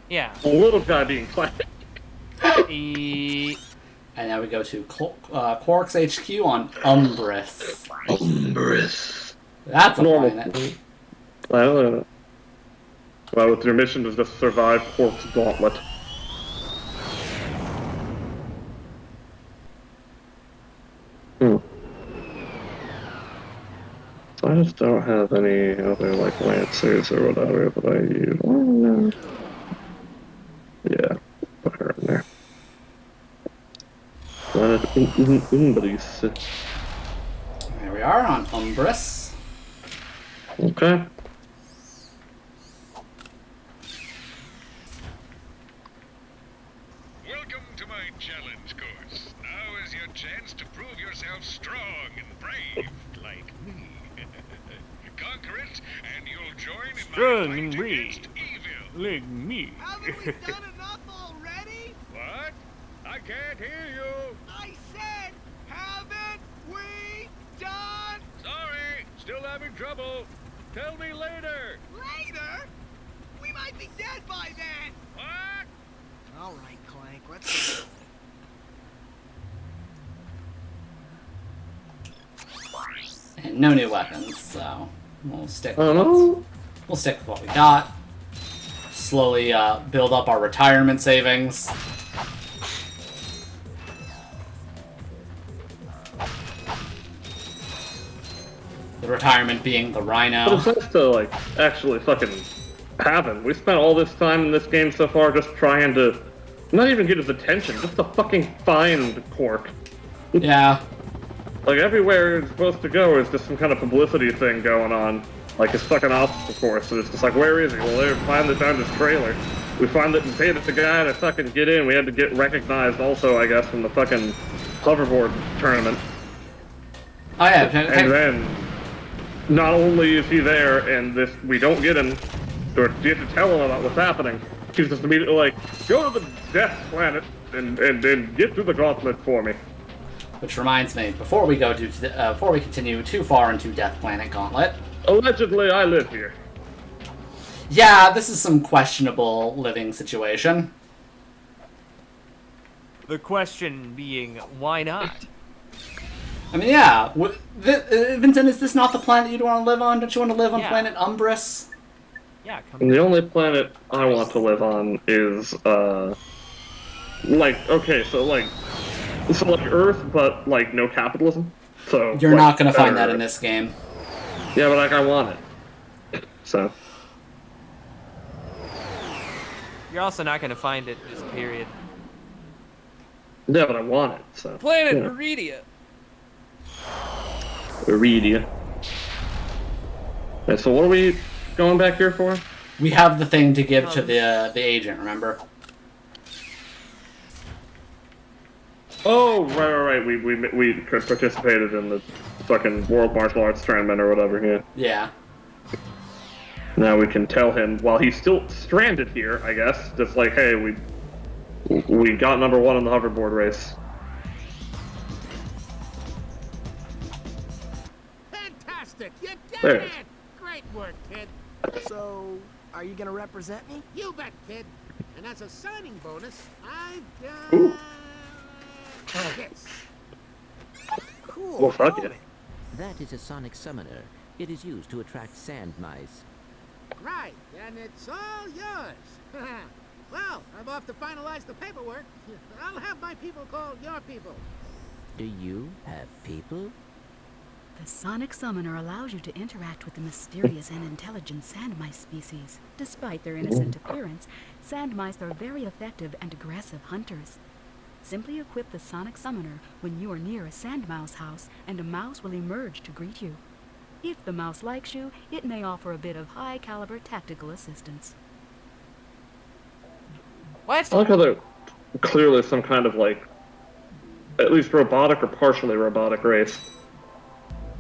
Yeah. The little guy being classic. And now we go to Quark's HQ on Umbris. Umbris. That's a normal planet. Well, with your mission is just survive Quark's gauntlet. I just don't have any other, like, Lancers or whatever that I use. Oh, no. Yeah, put her in there. Umbris. Here we are on Umbris. Okay. Welcome to my challenge course. Now is your chance to prove yourself strong and brave, like me. Conquer it, and you'll join in my fight against evil. Like me. Haven't we done enough already? What? I can't hear you. I said, haven't we done? Sorry, still having trouble. Tell me later. Later? We might be dead by then. What? All right, Clank, let's go. And no new weapons, so we'll stick with what we got. Slowly build up our retirement savings. The retirement being the Rhino. But it's nice to, like, actually fucking have him. We spent all this time in this game so far just trying to not even get his attention, just to fucking find Quark. Yeah. Like, everywhere it's supposed to go is just some kind of publicity thing going on. Like his fucking obstacle course, and it's just like, where is he? Well, they finally found his trailer. We find that and paid it the guy to fucking get in. We had to get recognized also, I guess, from the fucking hoverboard tournament. Oh yeah, and then, not only is he there, and this we don't get him, or you have to tell him about what's happening. He's just immediately like, go to the death planet and get through the gauntlet for me. Which reminds me, before we continue too far into Death Planet Gauntlet. Allegedly, I live here. Yeah, this is some questionable living situation. The question being, why not? I mean, yeah. Vincent, is this not the planet you'd want to live on? Don't you want to live on planet Umbris? Yeah, come on. The only planet I want to live on is, like Earth, but, like, no capitalism. So you're like, not going to find that in this game. Yeah, but, like, I want it. So. You're also not going to find it, just period. Yeah, but I want it, so. Planet yeah. Iridia. Iridia. Okay, so what are we going back here for? We have the thing to give to the agent, remember? Oh, right. We participated in the fucking World Martial Arts Tournament or whatever, yeah. Yeah. Now we can tell him, while he's still stranded here, I guess, just like, hey, we got number 1 in the hoverboard race. Fantastic! You did There. it! Great work, kid. So, are you gonna represent me? You bet, kid. And as a signing bonus, I've got this. Cool. Well, fuck it. That is a sonic summoner. It is used to attract sand mice. Right, and it's all yours. Well, I'm off to finalize the paperwork. I'll have my people call your people. Do you have people? The sonic summoner allows you to interact with the mysterious and intelligent sand mice species. Despite their innocent appearance, sand mice are very effective and aggressive hunters. Simply equip the sonic summoner when you are near a sand mouse house, and a mouse will emerge to greet you. If the mouse likes you, it may offer a bit of high-caliber tactical assistance. What? I like how they're clearly some kind of, like, at least robotic or partially robotic race.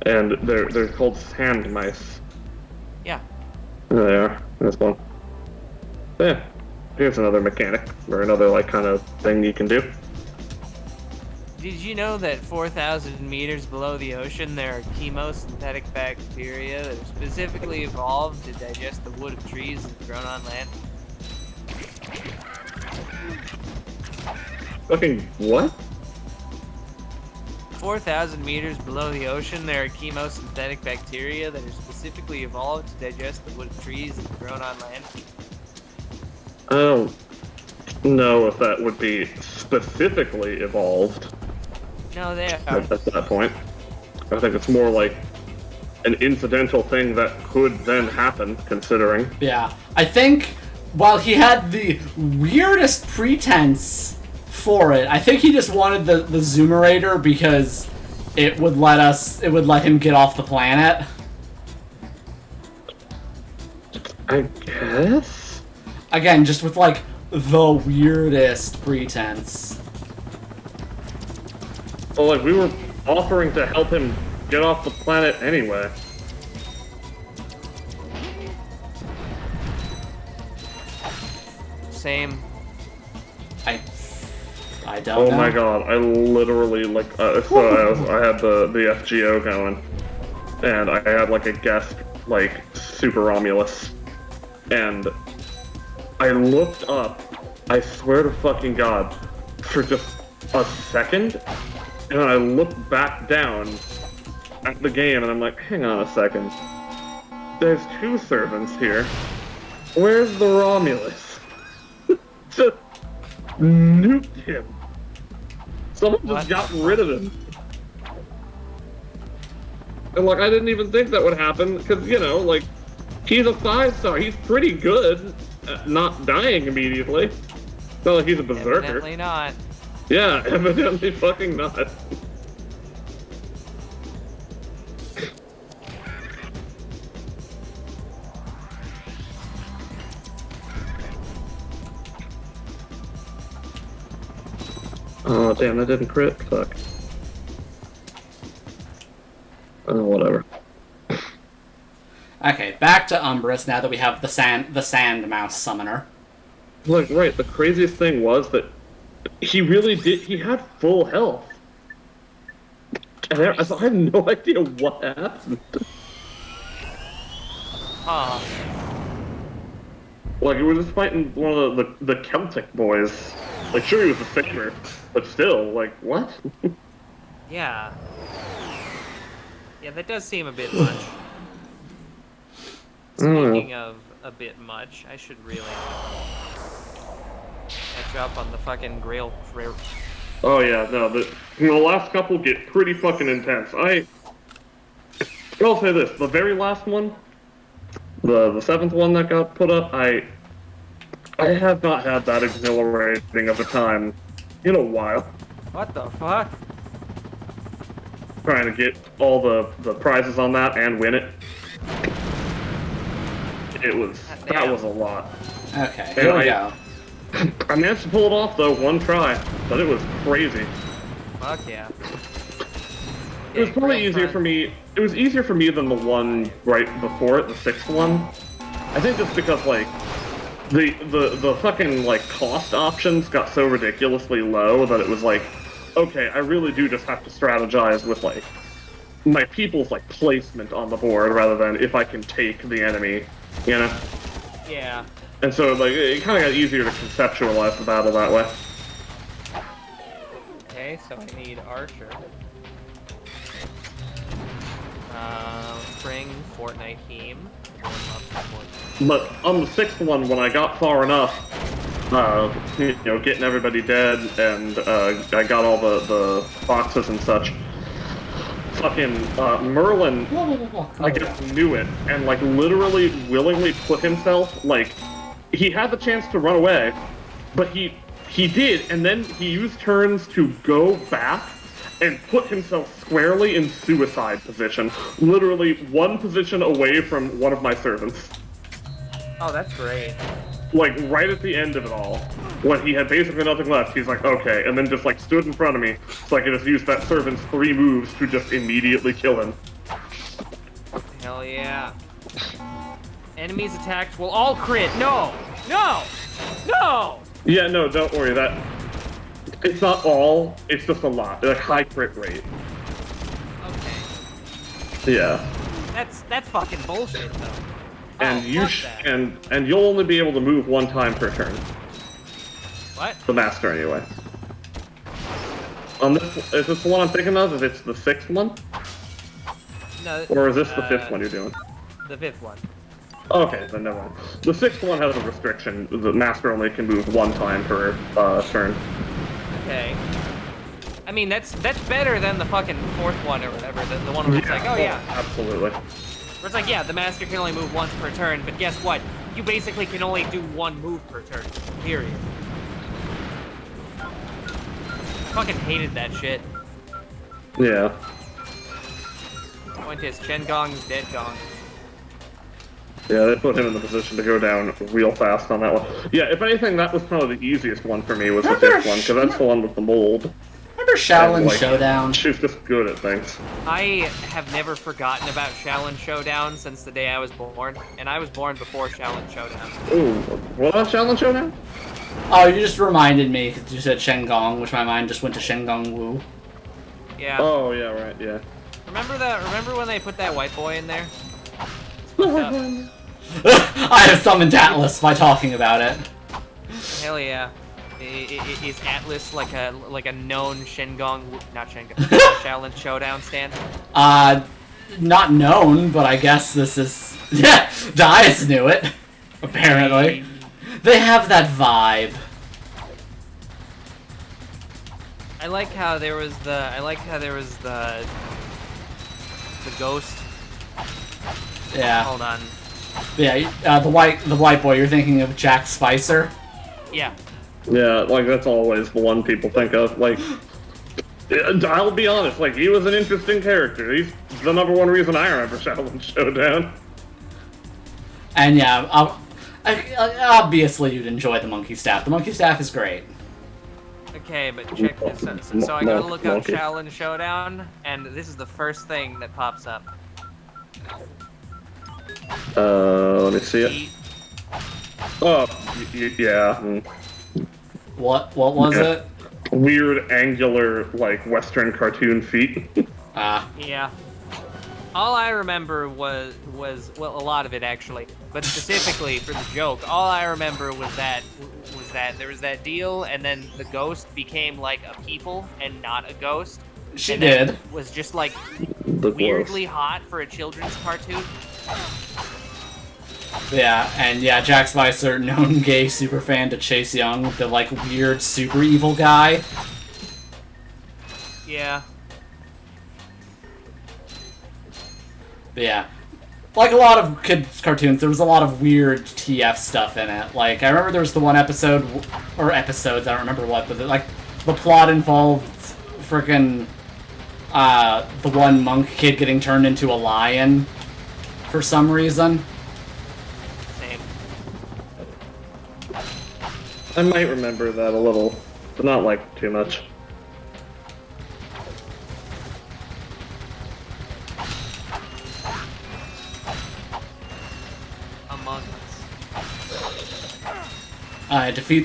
And they're called sand mice. Yeah. There they are. This one. Yeah. Here's another mechanic, or another, like, kind of thing you can do. Did you know that 4,000 meters below the ocean there are chemosynthetic bacteria that are specifically evolved to digest the wood of trees that have grown on land? Fucking what? 4,000 meters below the ocean there are chemosynthetic bacteria that are specifically evolved to digest the wood of trees that have grown on land. I don't know if that would be specifically evolved. No, they are. At that point. I think it's more like an incidental thing that could then happen, considering. Yeah. I think while he had the weirdest pretense for it, I think he just wanted the Zoomerator because it would let him get off the planet. I guess? Again, just with like the weirdest pretense. Well, like, we were offering to help him get off the planet anyway. Same. I don't know. Oh my god, I literally, like, so I had the FGO going, and I had, like, a guest, like, Super Romulus, and I looked up, I swear to fucking god, for just a second, and then I looked back down at the game, and I'm like, hang on a second. There's two servants here. Where's the Romulus? Just nuked him. Someone just got rid of him. And, like, I didn't even think that would happen, because, you know, like, he's a 5-star. He's pretty good at not dying immediately. It's not like he's a berserker. Evidently not. Yeah, evidently fucking not. Oh damn, that didn't crit. Fuck. Oh, whatever. Okay, back to Umbrus now that we have the sand mouse summoner. Look, right, the craziest thing was that he really did, he had full health. And I have no idea what happened. Huh. Like, it was just fighting one of the Celtic boys. Like, sure, he was a famer, but still, like, what? Yeah. Yeah, that does seem a bit much. Speaking of a bit much, I should really catch up on the fucking Grail. Oh yeah, no, the last couple get pretty fucking intense. I'll say this, the very last one, the 7th one that got put up, I have not had that exhilarating of a time in a while. What the fuck? Trying to get all the prizes on that and win it. That was a lot. Okay, here we go. I managed to pull it off though, one try, but it was crazy. Fuck yeah. It was probably easier for me. It was easier for me than the one right before it, the 6th one. I think just because like the fucking like cost options got so ridiculously low that it was like, okay, I really do just have to strategize with like my people's like placement on the board rather than if I can take the enemy, you know? Yeah. And so like it kind of got easier to conceptualize the battle that way. Okay, so I need Archer. Spring, Fortnite Team. But on the 6th one, when I got far enough, you know, getting everybody dead, and I got all the boxes and such, fucking Merlin, I guess, knew it, and like literally willingly put himself, like, he had the chance to run away, but he did, and then he used turns to go back and put himself squarely in suicide position, literally one position away from one of my servants. Oh, that's great. Like, right at the end of it all, when he had basically nothing left, he's like, okay, and then just, like, stood in front of me, so I could just use that servant's 3 moves to just immediately kill him. Hell yeah. Enemies attacked will all crit. No! No! No! Yeah, no, don't worry, that... It's not all, it's just a lot. Like, high crit rate. Okay. Yeah. That's fucking bullshit, though. And and you'll only be able to move 1 time per turn. What? The master, anyway. On this, is this the one I'm thinking of? If it's the 6th one? No. Or is this the 5th one you're doing? The 5th one. Okay, then never mind. The 6th one has a restriction. The master only can move 1 time per turn. Okay. I mean, that's better than the fucking 4th one or whatever. The one where it's like, oh yeah. Absolutely. Where it's like, yeah, the master can only move once per turn, but guess what? You basically can only do 1 move per turn. Period. Fucking hated that shit. Yeah. Point is, Chen Gong's dead Gong. Yeah, they put him in the position to go down real fast on that one. Yeah, if anything, that was probably the easiest one for me, was the 5th one, because that's the one with the mold. Remember Shaolin Showdown? She's just good at things. I have never forgotten about Shaolin Showdown since the day I was born, and I was born before Shaolin Showdown. Ooh, what about Shaolin Showdown? Oh, you just reminded me, because you said Shengong, which my mind just went to Shengong Wu. Yeah. Oh, yeah, right, yeah. Remember when they put that white boy in there? I have summoned Atlas by talking about it. Hell yeah. Is Atlas like a known not Shengong, Shaolin Showdown stand? Not known, but I guess this is... Yeah, Dias knew it, apparently. They have that vibe. I like how there was the ghost. Yeah. Hold on. Yeah, the white boy. You're thinking of Jack Spicer. Yeah. Yeah, like that's always the one people think of. Like, I'll be honest. Like, he was an interesting character. He's the #1 reason I remember Shaolin Showdown. And yeah, obviously you'd enjoy the monkey staff. The monkey staff is great. Okay, but check this out. So I gotta look up Shaolin Showdown, and this is the first thing that pops up. Let me see it. Oh, yeah. What was it? Weird, angular, like, Western cartoon feet. Yeah. All I remember was well, a lot of it actually, but specifically for the joke, all I remember was that there was that deal, and then the ghost became like a people and not a ghost. She did. It was just like weirdly hot for a children's cartoon. Yeah, and yeah, Jack Spicer, known gay superfan to Chase Young, the like weird super evil guy. Yeah. Yeah. Like a lot of kids' cartoons, there was a lot of weird TF stuff in it. Like, I remember there was the one episode, or episodes, I don't remember what, but like, the plot involved frickin' the one monk kid getting turned into a lion for some reason. Same. I might remember that a little, but not like too much.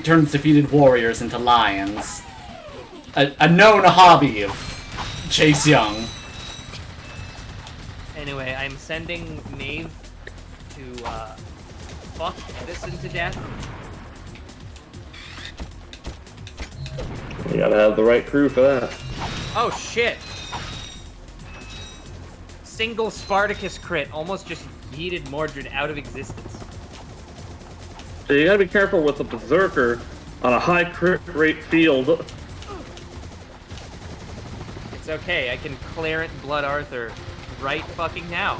Turns defeated warriors into lions. A known hobby of Chase Young. Anyway, I'm sending Maeve to fuck Edison to death. You gotta have the right crew for that. Oh shit! Single Spartacus crit almost just yeeted Mordred out of existence. So you gotta be careful with the Berserker on a high crit rate field. It's okay, I can Clarent Blood Arthur right fucking now.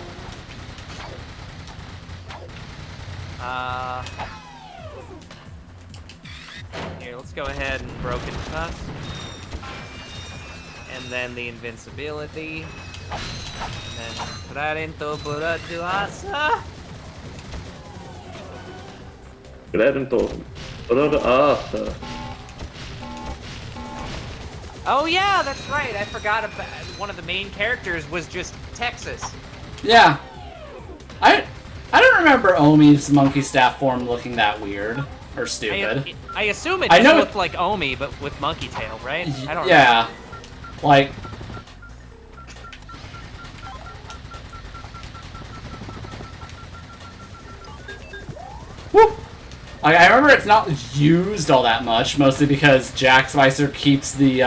Here, let's go ahead and Broken Tusk. And then the invincibility. And then Clarento Buraduasa. Oh yeah, that's right. I forgot about one of the main characters was just Texas. Yeah. I don't remember Omi's monkey staff form looking that weird or stupid. I assume it just looked like Omi, but with monkey tail, right? I don't Yeah. Like... Woo! I remember it's not used all that much, mostly because Jack Spicer keeps the,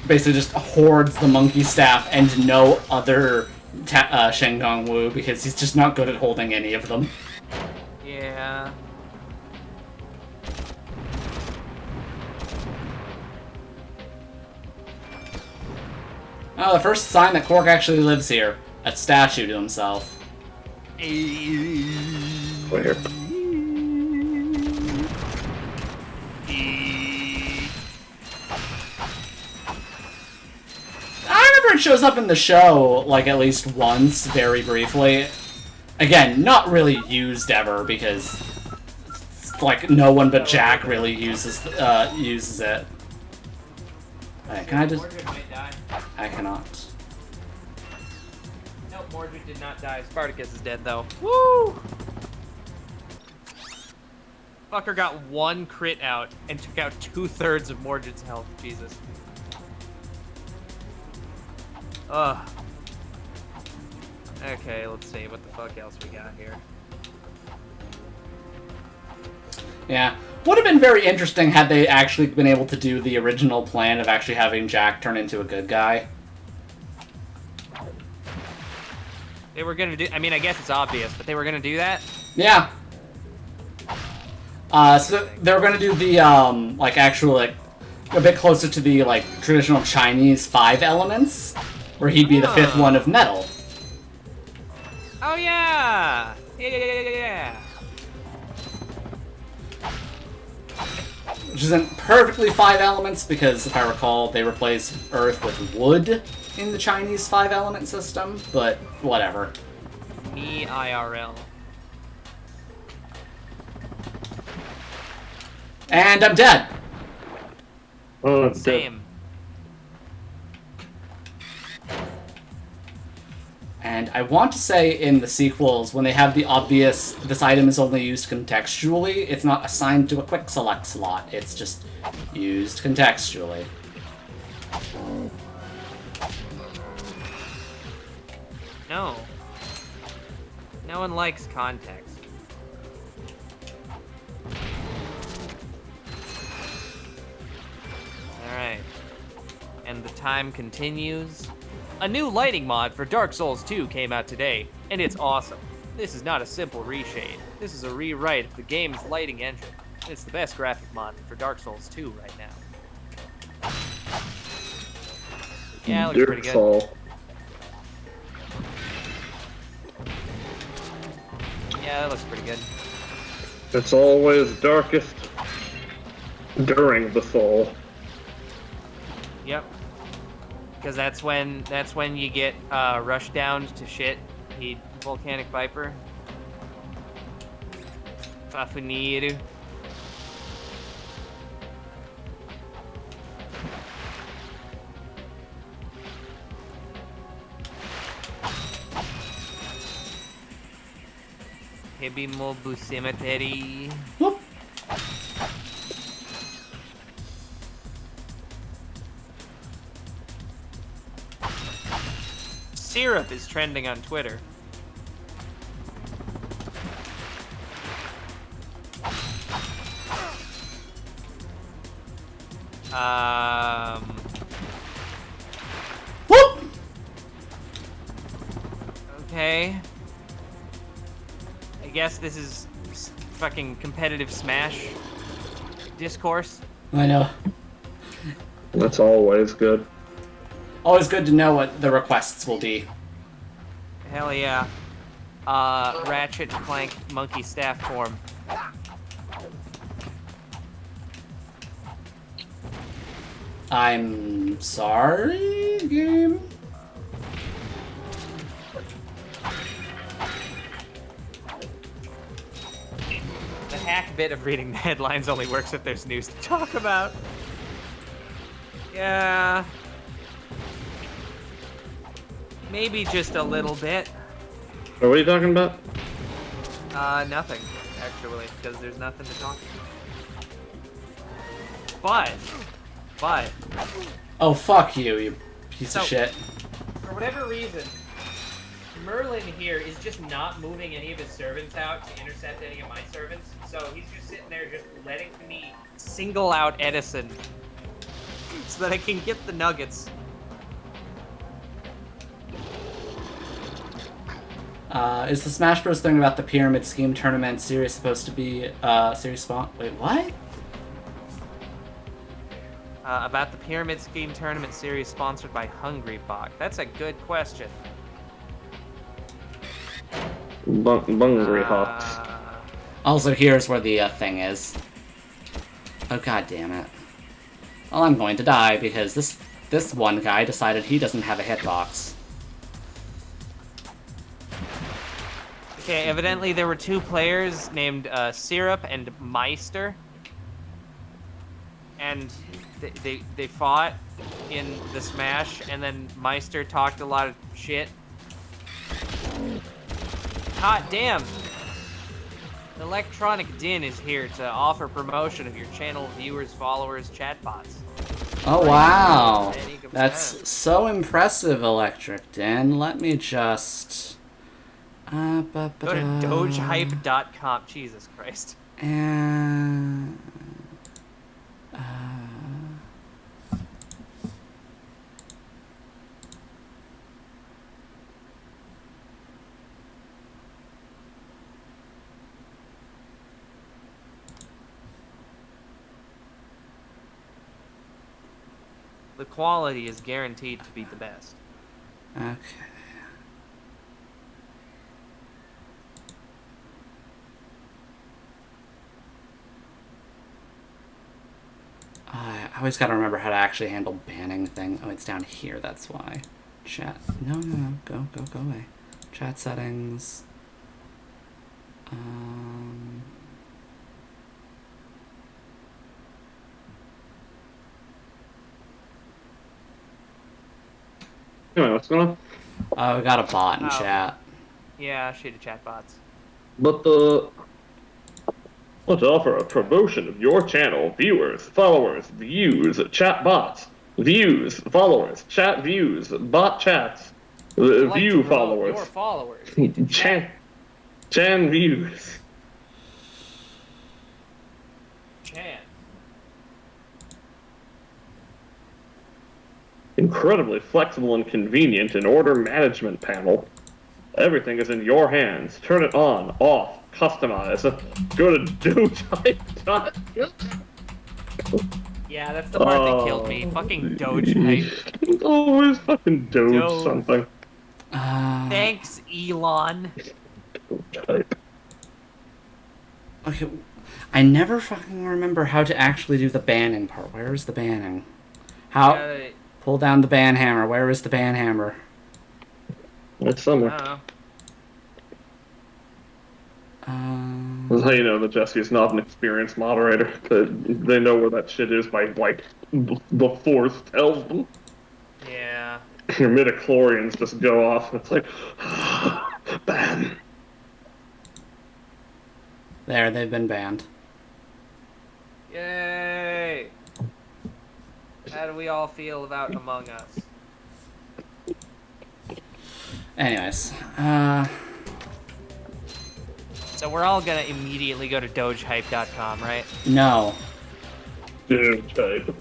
basically just hoards the monkey staff and no other Shenggong Wu, because he's just not good at holding any of them. Yeah. Oh, the first sign that Quark actually lives here. A statue to himself. Where? I remember it shows up in the show, like, at least once, very briefly. Again, not really used ever, because, like, no one but Jack really uses it. Alright, can I just... I cannot. Nope, Mordred did not die. Spartacus is dead, though. Woo! Fucker got one crit out and took out 2/3 of Mordred's health. Jesus. Ugh. Okay, let's see what the fuck else we got here. Yeah. Would have been very interesting had they actually been able to do the original plan of actually having Jack turn into a good guy. They were gonna do... I mean, I guess it's obvious, but they were gonna do that? Yeah. So they were gonna do the, like, actual, like, a bit closer to the, like, traditional Chinese 5 elements, where he'd be the 5th one of metal. Oh, yeah! Yeah. Which isn't perfectly 5 elements, because if I recall, they replaced Earth with wood in the Chinese 5 element system, but whatever. Me IRL. And I'm dead! Oh, same. And I want to say in the sequels, when they have the obvious, this item is only used contextually, it's not assigned to a quick select slot, it's just used contextually. No. No one likes context. Alright. And the time continues. A new lighting mod for Dark Souls 2 came out today, and it's awesome. This is not a simple reshade. This is a rewrite of the game's lighting engine. And it's the best graphic mod for Dark Souls 2 right now. Yeah, it looks pretty good. Yeah, that looks pretty good. It's always darkest during the soul. Yep. Because that's when you get rushed down to shit. The volcanic viper. Fafuniru. Hebimobu Cemetery. Whoop. Syrup is trending on Twitter. Whoop. Okay. I guess this is fucking competitive Smash discourse. I know. That's always good. Always good to know what the requests will be. Hell yeah. Ratchet, Clank, monkey staff form. I'm sorry, game? The hack bit of reading the headlines only works if there's news to talk about. Yeah. Maybe just a little bit. What are you talking about? Nothing, actually, because there's nothing to talk about. But... Oh, fuck you, you piece of shit. For whatever reason, Merlin here is just not moving any of his servants out to intercept any of my servants, so he's just sitting there just letting me single out Edison so that I can get the nuggets. Is the Smash Bros. Thing about the Pyramid Scheme Tournament series supposed to be, series spawn? Wait, what? About the Pyramid Scheme Tournament series sponsored by Hungrybot. That's a good question. Bungry Hawks. Also, here's where the thing is. Oh, god damn it. Well, I'm going to die because this one guy decided he doesn't have a hitbox. Okay, evidently there were two players named Syrup and Meister. And they fought in the Smash, and then Meister talked a lot of shit. Hot damn! Electronic Din is here to offer promotion of your channel, viewers, followers, chatbots. Oh wow! That's so impressive, Electric Din. Let me just... Go to dogehype.com. Jesus Christ. And... The quality is guaranteed to be the best. Okay. I always gotta remember how to actually handle banning thing. Oh, it's down here, that's why. Chat. No. Go away. Chat settings. Anyway, what's going on? Oh, we got a bot in chat. Yeah, shaded chatbots. But let's offer a promotion of your channel, viewers, followers, views, chat bots, views, followers, chat views, bot chats, view followers, your followers, chan views. Chan. Incredibly flexible and convenient in order management panel. Everything is in your hands. Turn it on, off, customize. Go to dogehype.com. Yeah, that's the part that killed me. Fucking Doge hype. Always fucking Doge something. Thanks, Elon. Okay, I never fucking remember how to actually do the banning part. Where is the banning? How? Pull down the ban hammer. Where is the ban hammer? It's somewhere. That's how you know that Jesse is not an experienced moderator. They know where that shit is by, like, the Force tells them. Yeah. Your midichlorians just go off, and it's like, ban. There, they've been banned. Yay! How do we all feel about Among Us? Anyways, So we're all gonna immediately go to dogehype.com, right? No. Dogehype.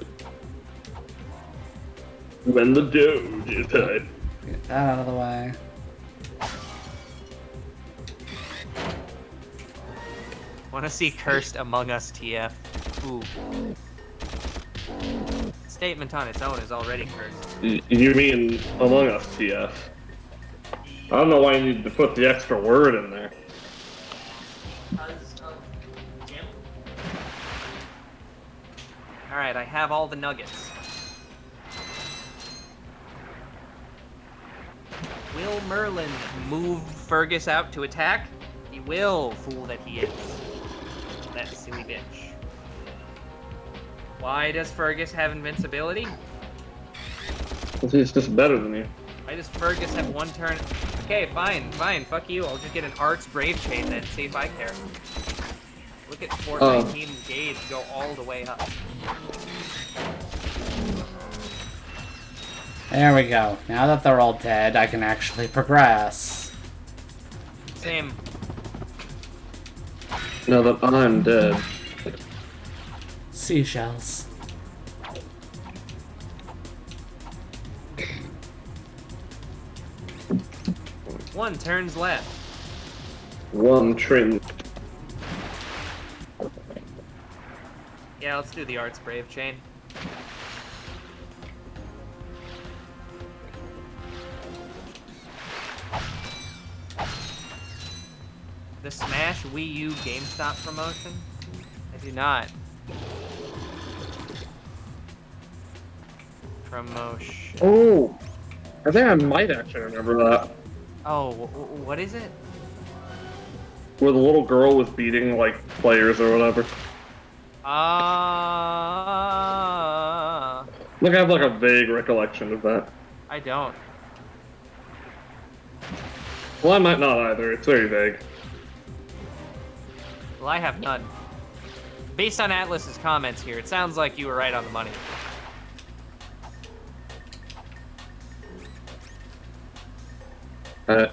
When the Doge is hype. Get that out of the way. Wanna see cursed Among Us TF? Ooh. Statement on its own is already cursed. You mean Among Us TF? I don't know why you need to put the extra word in there. Because of Jim. Alright, I have all the nuggets. Will Merlin move Fergus out to attack? He will, fool that he is. That silly bitch. Why does Fergus have invincibility? Because he's just better than you. Why does Fergus have one turn? Okay, fine, fuck you. I'll just get an Arts Brave Chain then, see if I care. Look at 419 gauge go all the way up. There we go. Now that they're all dead, I can actually progress. Same. Now that I'm dead. Seashells. One turns left. One trim. Yeah, let's do the Arts Brave Chain. The Smash Wii U GameStop promotion? I do not. Promotion. Oh! I think I might actually remember that. Oh, what is it? Where the little girl was beating, like, players or whatever. Look, I have, like, a vague recollection of that. I don't. Well, I might not either. It's very vague. Well, I have none. Based on Atlas's comments here, it sounds like you were right on the money. Right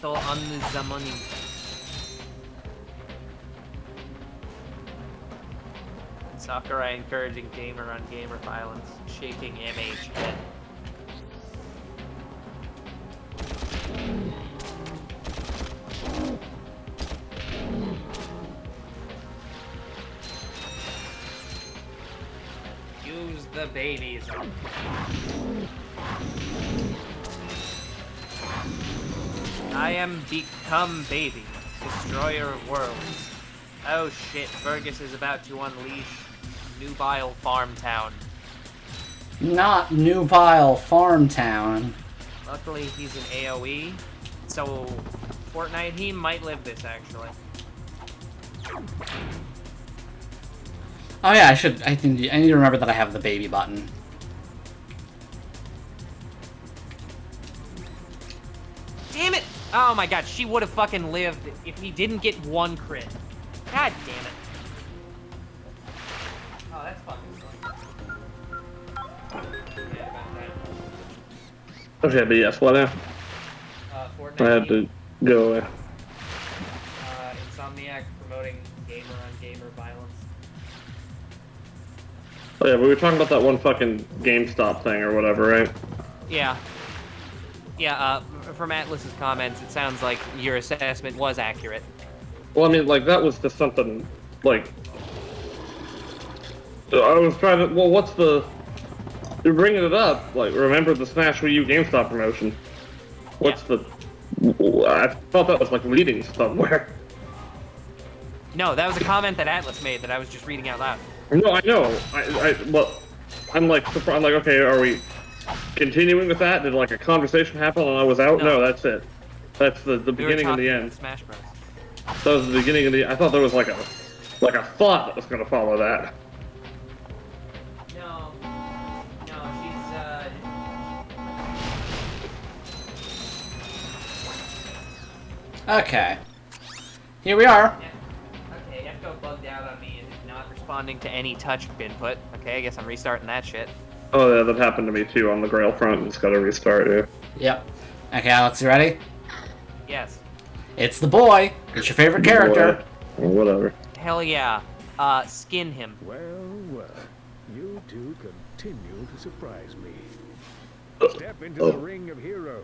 on the money. Sakurai encouraging gamer on gamer violence, shaking MH head. Use the babies. I am become baby, destroyer of worlds. Oh shit, Fergus is about to unleash Nubile Farm Town. Not Nubile Farm Town. Luckily, he's an AoE, so Fortnite, he might live this actually. Oh yeah, I need to remember that I have the baby button. Damn it! Oh my god, she would have fucking lived if he didn't get one crit. God damn it. Oh, that's fucking funny. Yeah, about that. Okay, but yes, what now? Fortnite. I had to go away. Insomniac promoting gamer-on-gamer violence. Oh yeah, but we were talking about that one fucking GameStop thing or whatever, right? Yeah. Yeah, from Atlas's comments, it sounds like your assessment was accurate. Well, I mean, like, that was just something, like... I was trying to... Well, what's the... You're bringing it up, like, remember the Smash Wii U GameStop promotion. What's the... I thought that was, like, leading somewhere. No, that was a comment that Atlas made that I was just reading out loud. No, I know. Well, I'm like, okay, are we continuing with that? Did, like, a conversation happen and I was out? No, that's it. That's the beginning and the end. Smash Bros. That was the beginning of the... I thought there was, like a thought that was going to follow that. No, she's, Okay. Here we are. Okay, Efko bugged out on me and is not responding to any touch input. Okay, I guess I'm restarting that shit. Oh yeah, that happened to me too on the Grail front. It's got to restart, yeah. Yep. Okay, Alex, you ready? Yes. It's the boy. It's your favorite character. Or whatever. Hell yeah. Skin him. Well, you two continue to surprise me. Step into the ring of heroes,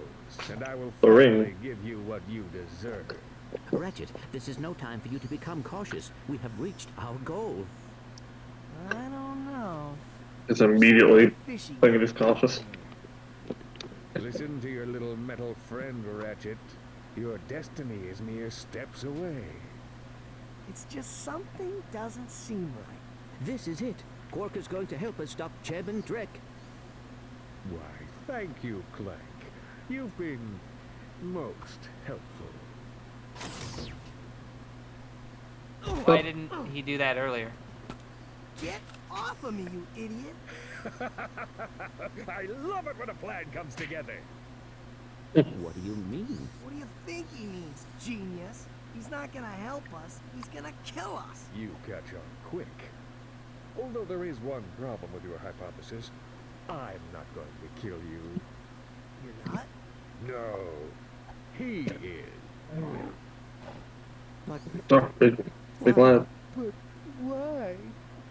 and I will finally give you what you deserve. Ratchet, this is no time for you to become cautious. We have reached our goal. I don't know. It's immediately thinking he's cautious. Listen to your little metal friend, Ratchet. Your destiny is mere steps away. It's just something doesn't seem right. This is it. Quark is going to help us stop Cheb and Drek. Why, thank you, Clank. You've been most helpful. Why didn't he do that earlier? Get off of me, you idiot! I love it when a plan comes together. What do you mean? What do you think he means, genius? He's not gonna help us. He's gonna kill us. You catch on quick. Although there is one problem with your hypothesis. I'm not going to kill you. You're not? No. He is. Oh, big lad. But why?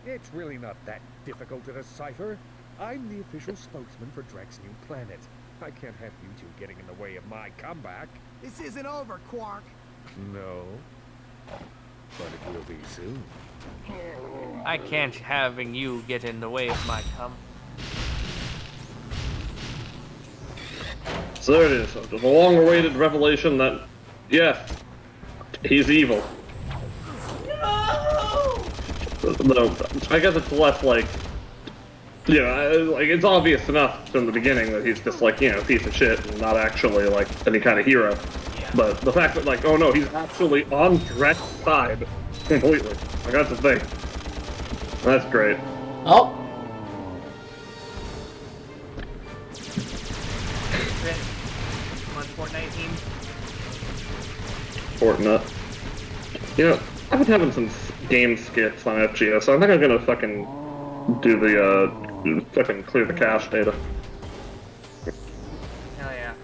It's really not that difficult to decipher. I'm the official spokesman for Drek's new planet. I can't have you two getting in the way of my comeback. This isn't over, Quark. No. But it will be soon. I can't having you get in the way of my come. So there it is. The long-awaited revelation that, yes, he's evil. No, I guess it's less like, you know, like it's obvious enough from the beginning that he's just like, you know, a piece of shit and not actually like any kind of hero. But the fact that like, oh no, he's actually on Drek's side completely. Like that's the thing. That's great. Oh. On Fortnite team. Fortnite. You know, I've been having some game skips on FGO, so I think I'm gonna fucking do the, fucking clear the cache data. Hell yeah.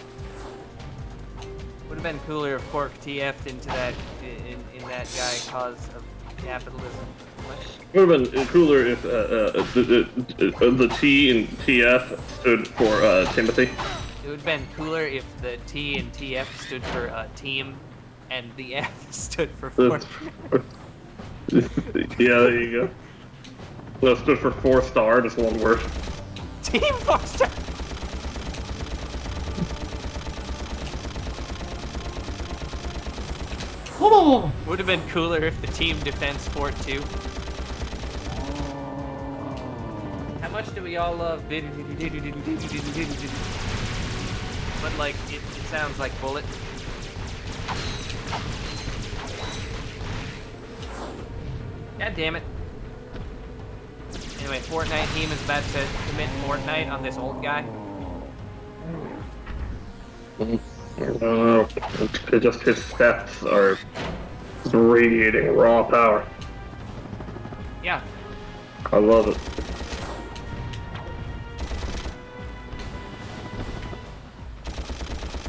Would have been cooler if Quark TF'd into that, in that guy cause of capitalism. It would have been cooler if the T in TF stood for Timothy. It would have been cooler if the T in TF stood for team, and the F stood for Fort. Yeah, there you go. Well, it stood for 4-star, just one word. Team 4-star! Oh. Would have been cooler if the team defense Fort 2. How much do we all love? But like, it sounds like Bullet. God damn it. Anyway, Fortnite team is about to commit Fortnite on this old guy. I don't know. It just his steps are radiating raw power. Yeah. I love it.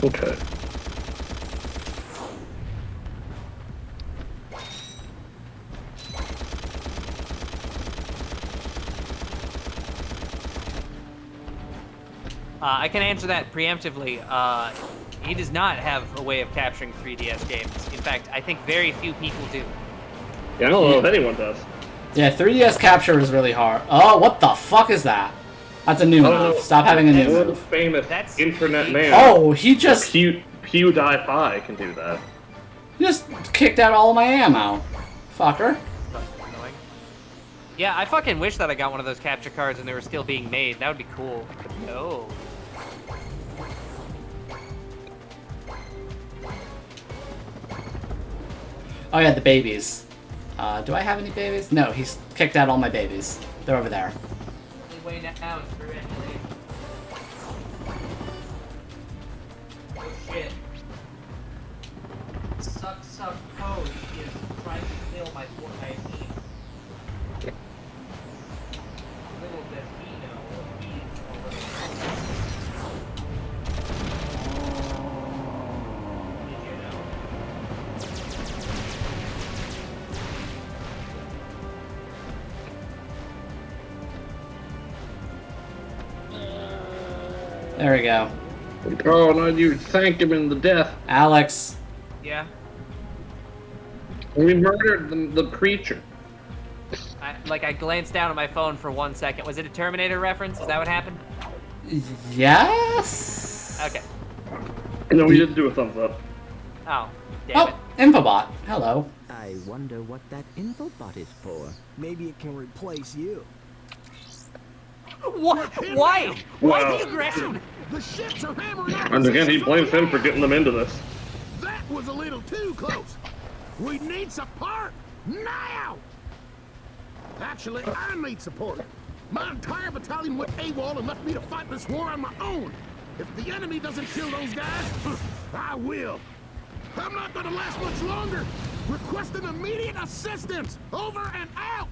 Okay. I can answer that preemptively. He does not have a way of capturing 3DS games. In fact, I think very few people do. Yeah, I don't know if anyone does. Yeah, 3DS capture is really hard. Oh, what the fuck is that? That's a new move. Stop having a new move. Famous internet man. Oh, he just... PewDiePie can do that. He just kicked out all of my ammo. Fucker. Yeah, I fucking wish that I got one of those capture cards and they were still being made. That would be cool. No. Oh yeah, the babies. Do I have any babies? No, he's kicked out all my babies. They're over there. Only way now is through emulation. Oh shit. Suck code is trying to kill my Fortnite team. Little does he know what he is already. Did you know? There we go. Oh, no, you thanked him in the death. Alex. Yeah. We murdered the preacher. I glanced down at my phone for 1 second. Was it a Terminator reference? Is that what happened? Yes? Okay. No, we didn't do a thumbs up. Oh, damn it. Infobot. Hello. I wonder what that infobot is for. Maybe it can replace you. What? Why? Why Wow. the aggression? The ships are hammering up. And again, he blames him for getting them into this. That was a little too close. We need support now. Actually, I need support. My entire battalion went AWOL and left me to fight this war on my own. If the enemy doesn't kill those guys, I will. I'm not gonna last much longer. Requesting immediate assistance. Over and out.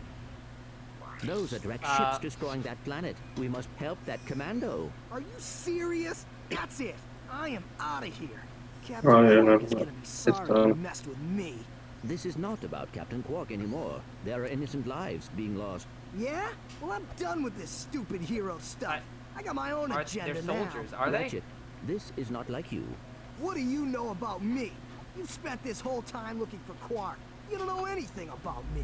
Those are direct ships destroying that planet. We must help that commando. Are you serious? That's it. I am out of here. Captain Oh, yeah, Quark no, is gonna be it's sorry done. you messed with me. This is not about Captain Quark anymore. There are innocent lives being lost. Yeah? Well, I'm done with this stupid hero stuff. I got my own agenda they're now. soldiers, are they? Ratchet, this is not like you. What do you know about me? You spent this whole time looking for Quark. You don't know anything about me.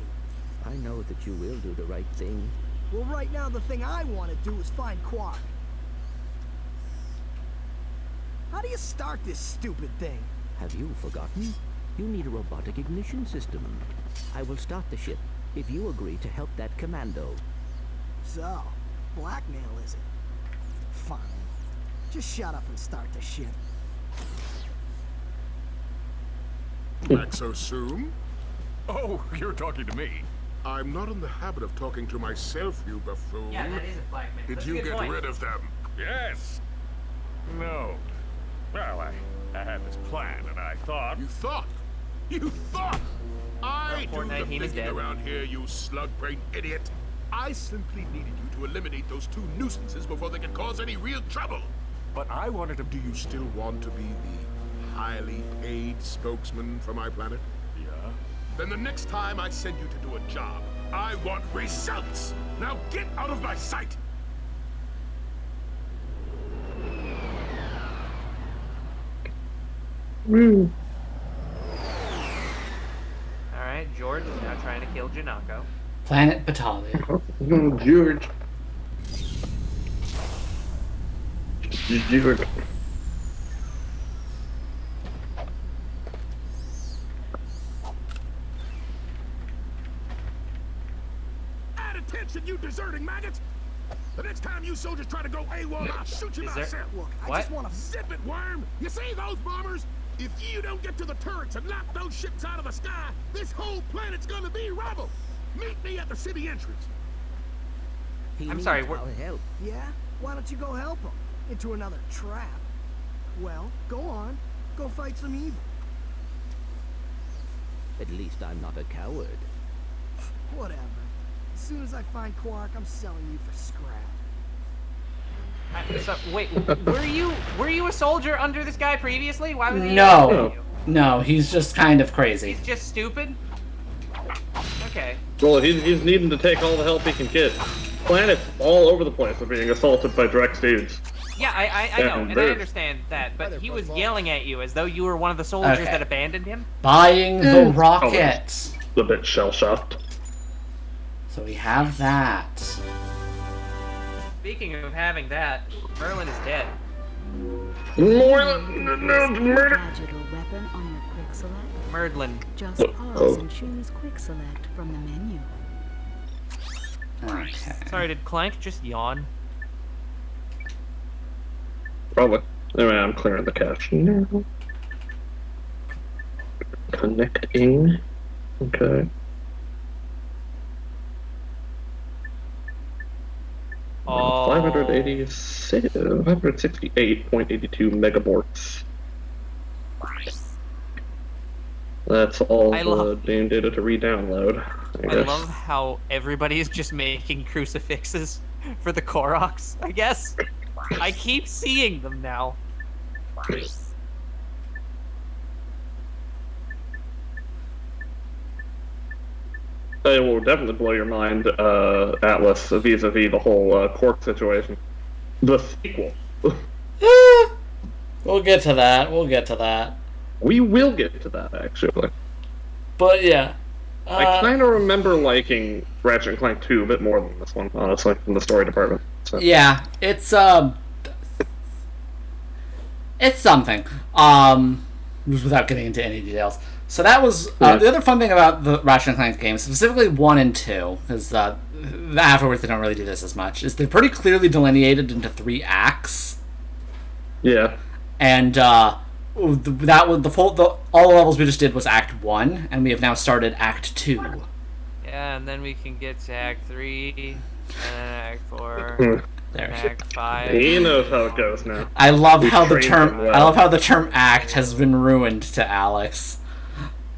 I know that you will do the right thing. Well, right now the thing I want to do is find Quark. How do you start this stupid thing? Have you forgotten? You need a robotic ignition system. I will start the ship if you agree to help that commando. So, blackmail is it? Fine. Just shut up and start the ship. Back so soon? Oh, you're talking to me. I'm not in the habit of talking to myself, you buffoon. Yeah, that is a blackmail. Did That's a you good get point. rid of them? Yes. No. Well, I had this plan, and I thought... You thought? You thought? I do Fortnite, the he was thinking dead. around here, you slug-brained idiot. I simply needed you to eliminate those two nuisances before they could cause any real trouble. But I wanted to... Do you still want to be the highly paid spokesman for my planet? Yeah? Then the next time I send you to do a job, I want results! Now get out of my sight! Woo. Alright, George is now trying to kill Janako. Planet Battalion. Oh, George. George. Add attention, you deserting maggots! The next time you soldiers try to go AWOL, I'll shoot you myself. Look, I What? just want to... Zip it, worm! You see those bombers? If you don't get to the turrets and knock those ships out of the sky, this whole planet's gonna be rubble! Meet me at the city entrance. I'm sorry, needs we're- our help. Yeah? Why don't you go help him? Into another trap. Well, go on. Go fight some evil. At least I'm not a coward. Whatever. As soon as I find Quark, I'm selling you for scrap. So, wait, were you a soldier under this guy previously? Why was he No. interested in you? No, he's just kind of crazy. He's just stupid? Okay. Well, he's needing to take all the help he can get. Planets all over the place are being assaulted by Drex dudes. Yeah, I know, and I they're- understand that, but he was yelling at you as though you were one of the soldiers Okay. that abandoned him? Buying the rocket. A bit shell-shocked. So we have that. Speaking of having that, Merlin is dead. Murder! Gadget or weapon on your quick select. Merdlin. Just pause and choose quick select from the menu. Okay. Sorry, did Clank just yawn? Probably. Anyway, I'm clearing the cache now. Connecting. Okay. Oh. 568.82 megaborts. That's all I the love- game data to re-download, I I guess. love how everybody is just making crucifixes for the Koroks, I guess. I keep seeing them now. It will definitely blow your mind, Atlas, vis-a-vis the whole Quark situation. The sequel. We'll get to that. We'll get to that. We will get to that, actually. But yeah. I kind of remember liking Ratchet and Clank 2 a bit more than this one, honestly, from the story department. So. Yeah, it's something. without getting into any details. So that was the other fun thing about the Ratchet and Clank games, specifically 1 and 2, because afterwards they don't really do this as much, is they're pretty clearly delineated into 3 acts. Yeah. And that was all the levels we just did was Act 1, and we have now started Act 2. Yeah, and then we can get to Act 3, and Act 4, and Act 5. He knows how it goes now. I love how the term act has been ruined to Alex.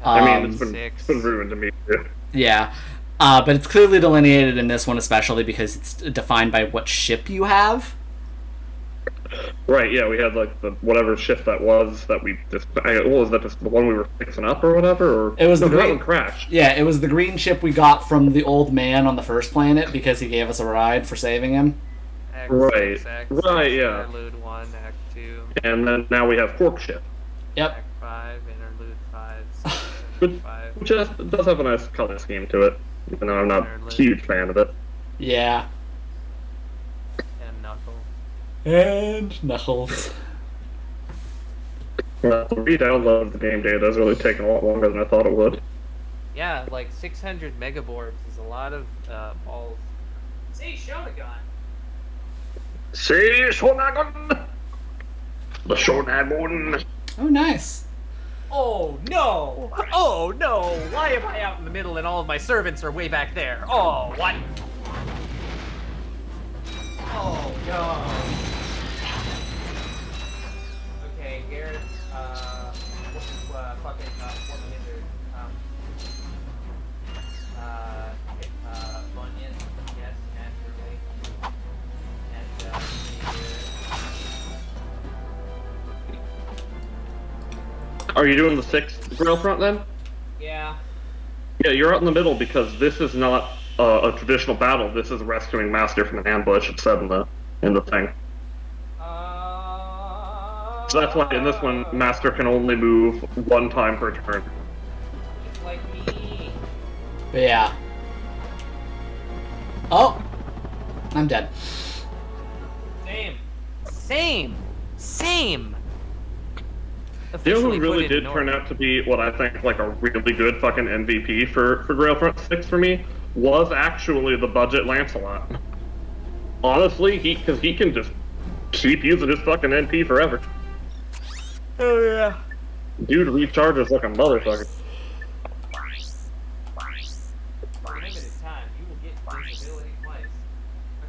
I mean, it's been ruined to me too. Yeah. But it's clearly delineated in this one, especially because it's defined by what ship you have. Right, yeah, we had like the whatever ship that was that we just. What was that? Just the one we were fixing up or whatever? Or it was no, the that green one crashed. Yeah, it was the green ship we got from the old man on the first planet because he gave us a ride for saving him. Right, right, yeah. Interlude 1, Act 2. And then now we have Quark ship. Yep. Act 5, Interlude 5, 7, 5. Which does have a nice color scheme to it, even though I'm not a huge fan of it. Yeah. And Knuckles. And Knuckles. Well, to re-download the game data has really taken a lot longer than I thought it would. Yeah, like 600 megaborbs is a lot of balls. See, Shonagon. See, Shonagon! The Shonagon! Oh, nice. Oh no! Oh no! Why am I out in the middle and all of my servants are way back there? Oh, what? Oh no! Okay, Garrett, fucking, what wizard? Bunyan, yes, naturally. And, Are you doing the 6th grill front then? yeah. Yeah, you're out in the middle because this is not a traditional battle. This is rescuing Master from an ambush. It said in the thing. So that's why in this one, Master can only move 1 time per turn. It's like me. But yeah. Oh! I'm dead. Same! You know who really did turn out to be what I think like a really good fucking MVP for Grailfront 6 for me was actually the budget Lancelot. Honestly, because he can just keep using his fucking NP forever. Oh yeah. Dude recharges like a motherfucker. Limited time, you will get invisibility twice.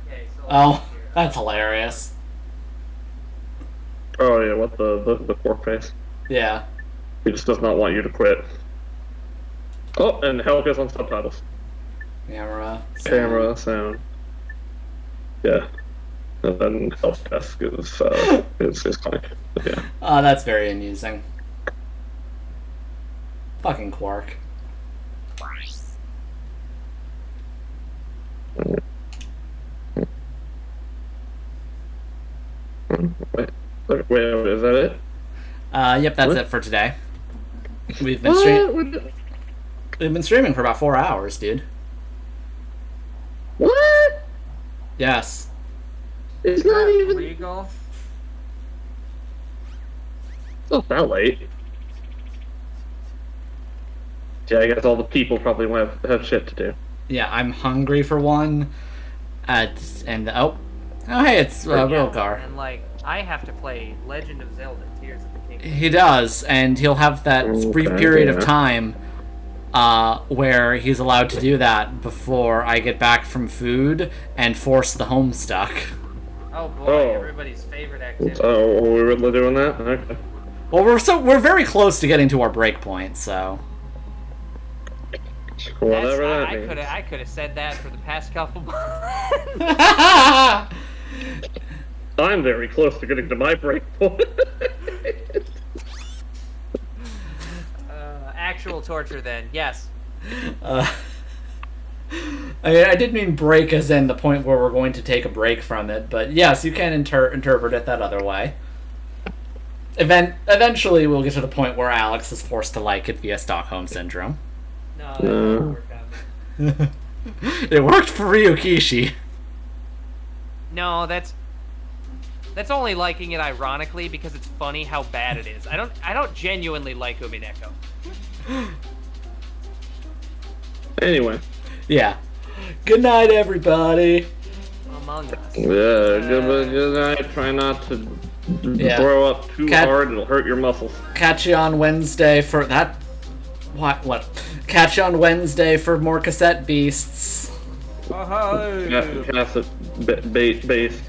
Okay, so Oh, that's hilarious. Oh yeah, what the pork face? Yeah. He just does not want you to quit. Oh, and Helg is on subtitles. Camera. Sound. Yeah. And then Help Desk is Clank. Yeah. Oh, that's very amusing. Fucking Quark. Wait, is that it? Yep, that's it for today. We've been streaming for about 4 hours, dude. What? Yes. It's not even legal. It's not that late. Yeah, I guess all the people probably have shit to do. Yeah, I'm hungry for one. Oh, hey, it's Wilgar. And like, I have to play Legend of Zelda: Tears of the Kingdom. He does, and he'll have that brief period of time where he's allowed to do that before I get back from food and force the Homestuck. Oh boy, everybody's favorite activity. Oh, we're really doing that? Okay. Well, we're very close to getting to our break point, so. Whatever that means. I could have said that for the past couple months. I'm very close to getting to my break point. Actual torture, then. Yes. I mean, I did mean break as in the point where we're going to take a break from it, but yes, you can interpret it that other way. Eventually, we'll get to the point where Alex is forced to like it via Stockholm Syndrome. No, that didn't work out. It worked for Ryukishi. No, that's That's only liking it ironically because it's funny how bad it is. I don't genuinely like Umineko. Anyway. Yeah. Good night, everybody. Among Us. Yeah, good night. Try not to throw up too hard. It'll hurt your muscles. Catch you on Wednesday for that. What? Catch you on Wednesday for more cassette beasts. Cassette based.